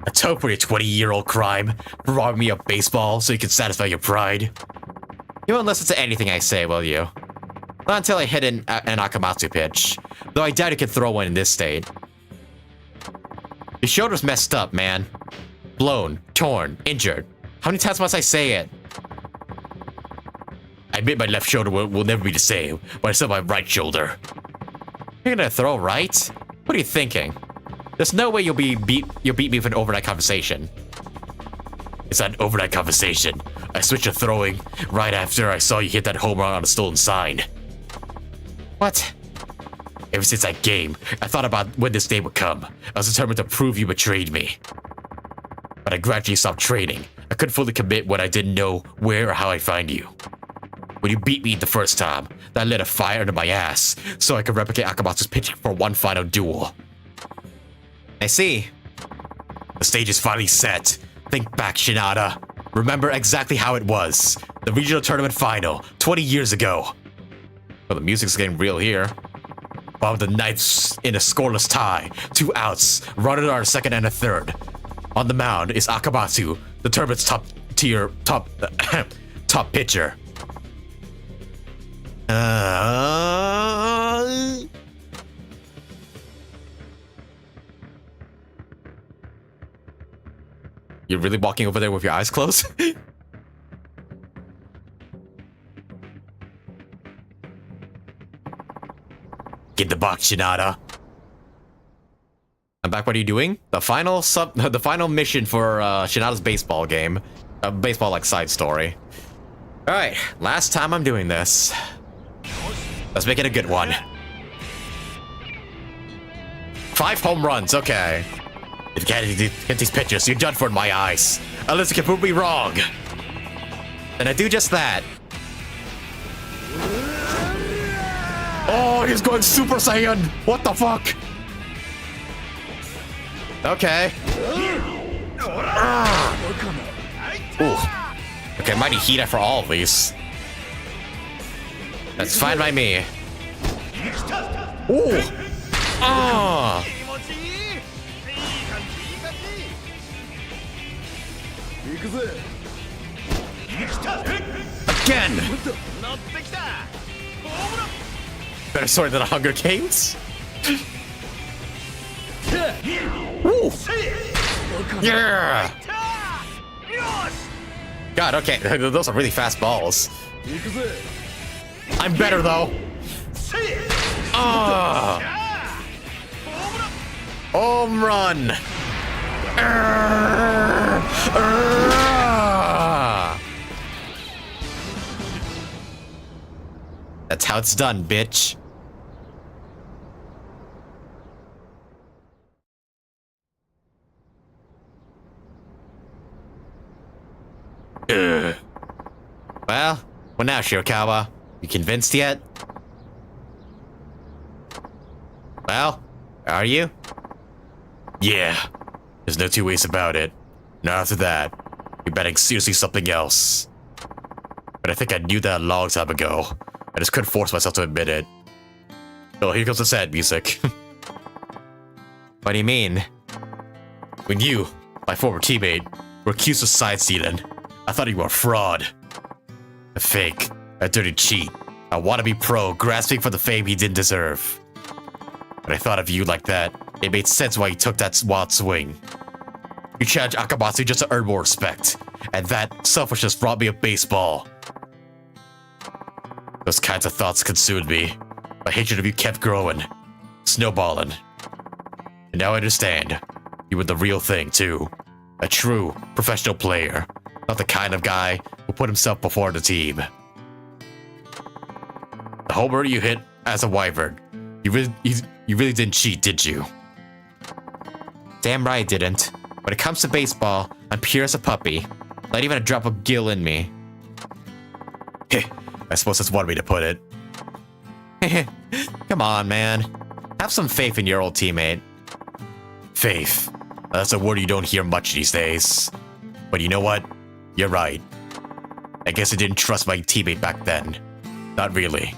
Atone for your 20-year-old crime? For robbing me of baseball so you can satisfy your pride? You won't listen to anything I say, will you? Not until I hit an Akamatsu pitch. Though I doubt you can throw one in this state. Your shoulder's messed up, man. Blown, torn, injured. How many times must I say it? I admit my left shoulder will never be the same, but I still have my right shoulder. You're gonna throw right? What are you thinking? There's no way you'll beat me with an overnight conversation. It's not an overnight conversation. I switched to throwing right after I saw you hit that home run on a stolen sign. What? Ever since that game, I thought about when this day would come. I was determined to prove you betrayed me. But I gradually stopped training. I couldn't fully commit when I didn't know where or how I'd find you. When you beat me the first time, that lit a fire under my ass, so I could replicate Akamatsu's pitching for one final duel. I see. The stage is finally set. Think back, Shinada. Remember exactly how it was. The regional tournament final, 20 years ago. Well, the music's getting real here. Bottom of the ninth in a scoreless tie. 2 outs, runner on a second and a third. On the mound is Akamatsu, the tournament's top pitcher. You're really walking over there with your eyes closed? Get the box, Shinada. I'm back. What are you doing? The final mission for Shinada's baseball game. Baseball like side story. Alright, last time I'm doing this. Let's make it a good one. 5 home runs, okay. If you can't hit these pitches, you're done for in my eyes. Unless you can prove me wrong. And I do just that. Oh, he's going Super Saiyan. What the fuck? Okay. Ooh. Okay, mighty heat for all of these. That's fine by me. Ooh. Oh. Again. Better story than a Hunger Games? Woo. Yeah! God, okay, those are really fast balls. I'm better though. Home run. That's how it's done, bitch. Well now, Shirakawa. You convinced yet? Well, are you? Yeah, there's no two ways about it. Not after that. You're betting seriously something else. But I think I knew that a long time ago. I just couldn't force myself to admit it. Oh, here comes the sad music. What do you mean? When you, my former teammate, were accused of side stealing, I thought you were a fraud. A fake, a dirty cheat, a wannabe pro grasping for the fame he didn't deserve. When I thought of you like that, it made sense why you took that wild swing. You challenged Akamatsu just to earn more respect, and that selfishness brought me a baseball. Those kinds of thoughts consumed me. My hatred of you kept growing, snowballing. And now I understand. You were the real thing, too. A true, professional player. Not the kind of guy who put himself before the team. The homer you hit as a wyvern. You really didn't cheat, did you? Damn right I didn't. When it comes to baseball, I'm pure as a puppy. Not even a drop of gill in me. I suppose that's one way to put it. Come on, man. Have some faith in your old teammate. Faith. That's a word you don't hear much these days. But you know what? You're right. I guess I didn't trust my teammate back then. Not really.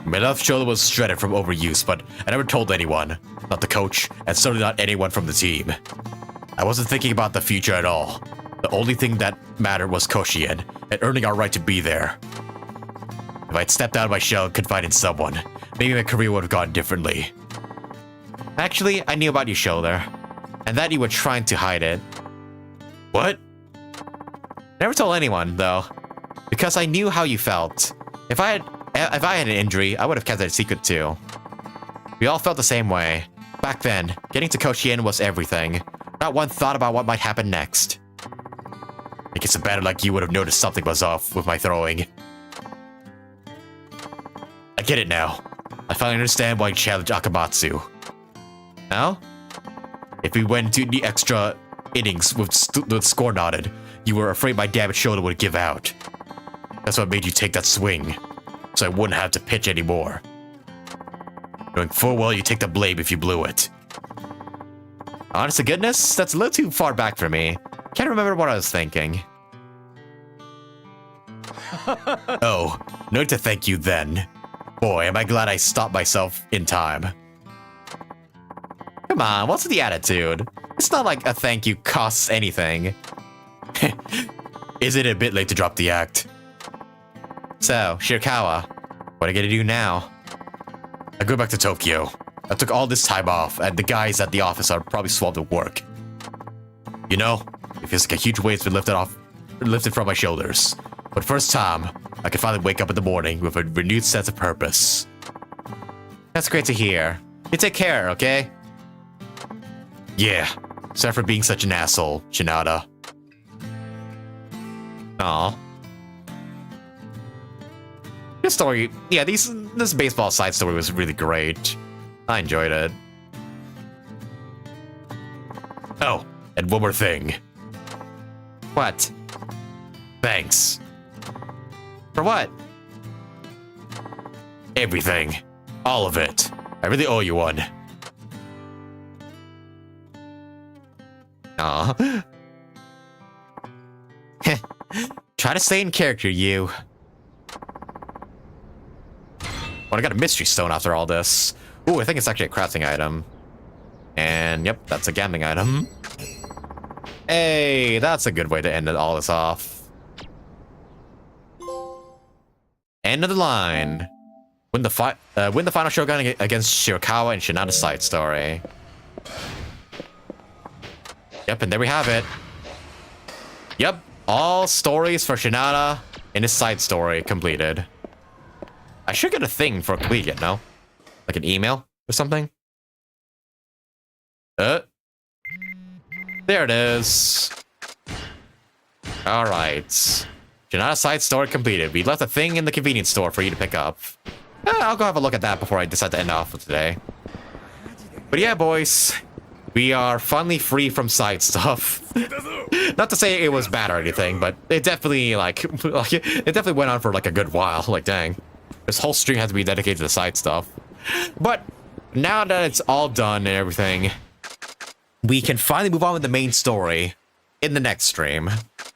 My left shoulder was shredded from overuse, but I never told anyone. Not the coach, and certainly not anyone from the team. I wasn't thinking about the future at all. The only thing that mattered was Koshien, and earning our right to be there. If I'd stepped out of my shell and confided in someone, maybe my career would have gone differently. Actually, I knew about your shoulder. And that you were trying to hide it. What? Never told anyone, though. Because I knew how you felt. If I had an injury, I would have kept it a secret too. We all felt the same way. Back then, getting to Koshien was everything. Not one thought about what might happen next. I guess a batter like you would have noticed something was off with my throwing. I get it now. I finally understand why you challenged Akamatsu. No? If we went into the extra innings with score knotted, you were afraid my damaged shoulder would give out. That's what made you take that swing, so I wouldn't have to pitch anymore. Knowing full well you take the blame if you blew it. Honest to goodness, that's a little too far back for me. Can't remember what I was thinking. Oh, no need to thank you then. Boy, am I glad I stopped myself in time. Come on, what's the attitude? It's not like a thank you costs anything. Is it a bit late to drop the act? So, Shirakawa, what are you gonna do now? I go back to Tokyo. I took all this time off, and the guys at the office are probably swamped with work. You know, it feels like a huge weight's been lifted from my shoulders. But first time, I can finally wake up in the morning with a renewed sense of purpose. That's great to hear. You take care, okay? Yeah, sorry for being such an asshole, Shinada. Aw. This story, yeah, this baseball side story was really great. I enjoyed it. Oh, and one more thing. What? Thanks. For what? Everything. All of it. I really owe you one. Aw. Try to stay in character, you. Well, I got a mystery stone after all this. Ooh, I think it's actually a crafting item. And yep, that's a gambling item. Hey, that's a good way to end all this off. End of the line. Win the final showdown against Shirakawa and Shinada's side story. Yep, and there we have it. Yep, all stories for Shinada in his side story completed. I should get a thing for completing it, no? Like an email or something? There it is. Alright. Shinada's side story completed. We left a thing in the convenience store for you to pick up. I'll go have a look at that before I decide to end off for today. But yeah, boys. We are finally free from side stuff. Not to say it was bad or anything, but it definitely, it definitely went on for, like, a good while. Like, dang. This whole stream has to be dedicated to the side stuff. But now that it's all done and everything, we can finally move on with the main story in the next stream.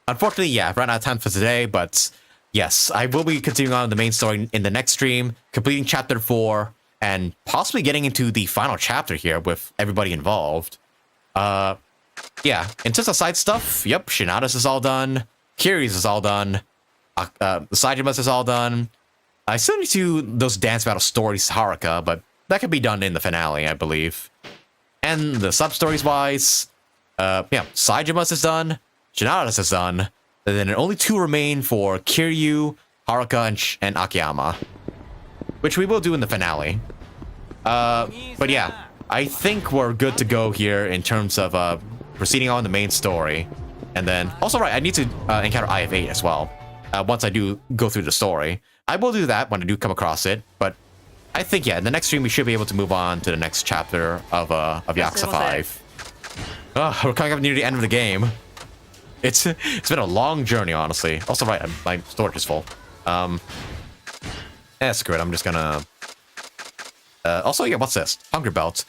Unfortunately, yeah, I've run out of time for today, but yes, I will be continuing on the main story in the next stream, completing Chapter 4, and possibly getting into the final chapter here with everybody involved. Yeah, in terms of side stuff, yep, Shinada's is all done, Kiri's is all done, Sajima's is all done. I still need to do those dance battle stories, Haruka, but that could be done in the finale, I believe. And the sub-stories wise, yeah, Sajima's is done, Shinada's is done, and then only 2 remain for Kiryu, Haruka, and Akiyama, which we will do in the finale. But yeah, I think we're good to go here in terms of proceeding on the main story. And then, also right, I need to encounter IF8 as well, once I do go through the story. I will do that when I do come across it, but I think, yeah, in the next stream we should be able to move on to the next chapter of Yakuza 5. Oh, we're coming up near the end of the game. It's been a long journey, honestly. Also, right, my storage is full. Screw it, I'm just gonna... also, yeah, what's this? Hunger belt.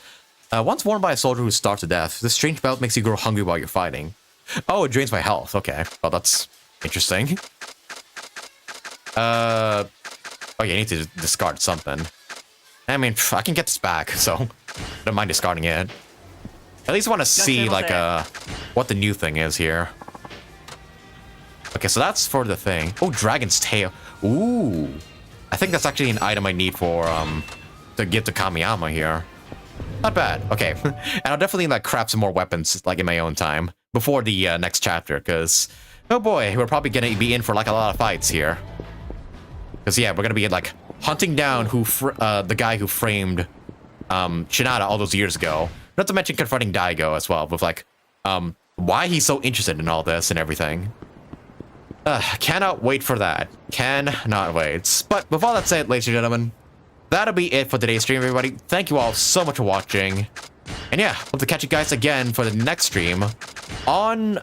Once worn by a soldier who starved to death, this strange belt makes you grow hungry while you're fighting. Oh, it drains my health. Okay, well, that's interesting. Oh, yeah, I need to discard something. I mean, I can get this back, so I don't mind discarding it. At least I want to see, like, what the new thing is here. Okay, so that's for the thing. Oh, Dragon's Tail. Ooh. I think that's actually an item I need for, to get to Kamiyama here. Not bad. Okay. And I'll definitely, like, craft some more weapons, like, in my own time. Before the next chapter, because... Oh boy, we're probably gonna be in for, like, a lot of fights here. Because, yeah, we're gonna be, like, hunting down the guy who framed Shinada all those years ago. Not to mention confronting Daigo as well, with, like, why he's so interested in all this and everything. Cannot wait for that. Cannot wait. But with all that said, ladies and gentlemen, that'll be it for today's stream, everybody. Thank you all so much for watching. And yeah, hope to catch you guys again for the next stream on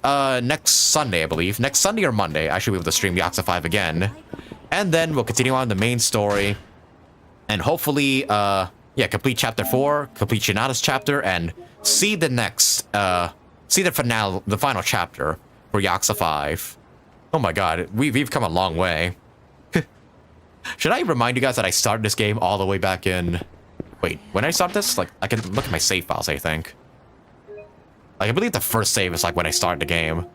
next Sunday, I believe. Next Sunday or Monday, I should be able to stream Yakuza 5 again. And then we'll continue on the main story. And hopefully, yeah, complete Chapter 4, complete Shinada's chapter, and see the next, see the finale, the final chapter for Yakuza 5. Oh my god, we've come a long way. Should I remind you guys that I started this game all the way back in... Wait, when I started this? Like, I can look at my save files, I think. Like, I believe the first save is, like, when I started the game.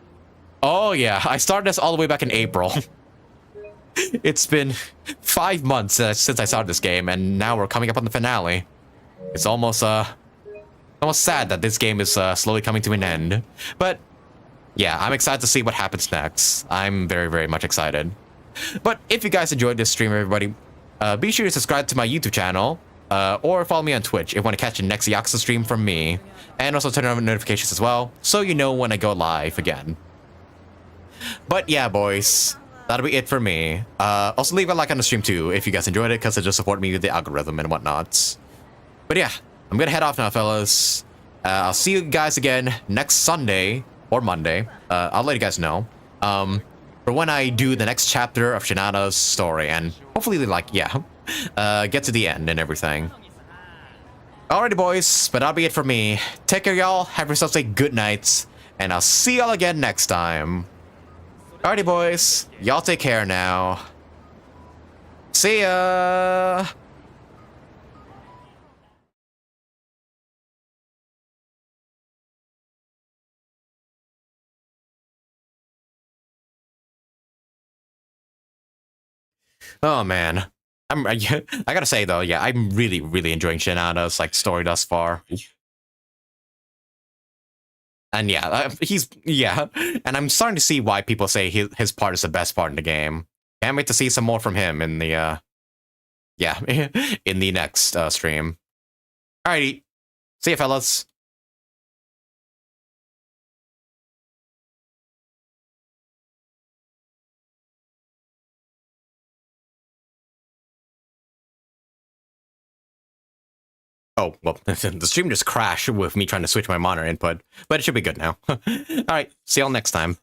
Oh, yeah, I started this all the way back in April. It's been 5 months since I started this game, and now we're coming up on the finale. It's almost sad that this game is slowly coming to an end. But... yeah, I'm excited to see what happens next. I'm very, very much excited. But if you guys enjoyed this stream, everybody, be sure to subscribe to my YouTube channel, or follow me on Twitch if you want to catch the next Yakuza stream from me. And also turn on notifications as well, so you know when I go live again. But yeah, boys, that'll be it for me. Also leave a like on the stream too, if you guys enjoyed it, because it just support me with the algorithm and whatnot. But yeah, I'm gonna head off now, fellas. I'll see you guys again next Sunday. Or Monday. I'll let you guys know. For when I do the next chapter of Shinada's story, and hopefully, like, yeah, get to the end and everything. Alrighty, boys, but that'll be it for me. Take care, y'all. Have yourselves a good night, and I'll see y'all again next time. Alrighty, boys. Y'all take care now. See ya! Oh, man. I gotta say though, yeah, I'm really, really enjoying Shinada's like story thus far. And yeah, and I'm starting to see why people say his part is the best part in the game. Can't wait to see some more from him in the in the next stream. Alrighty, see you fellas. Oh, well, the stream just crashed with me trying to switch my monitor input, but it should be good now. All right, see y'all next time.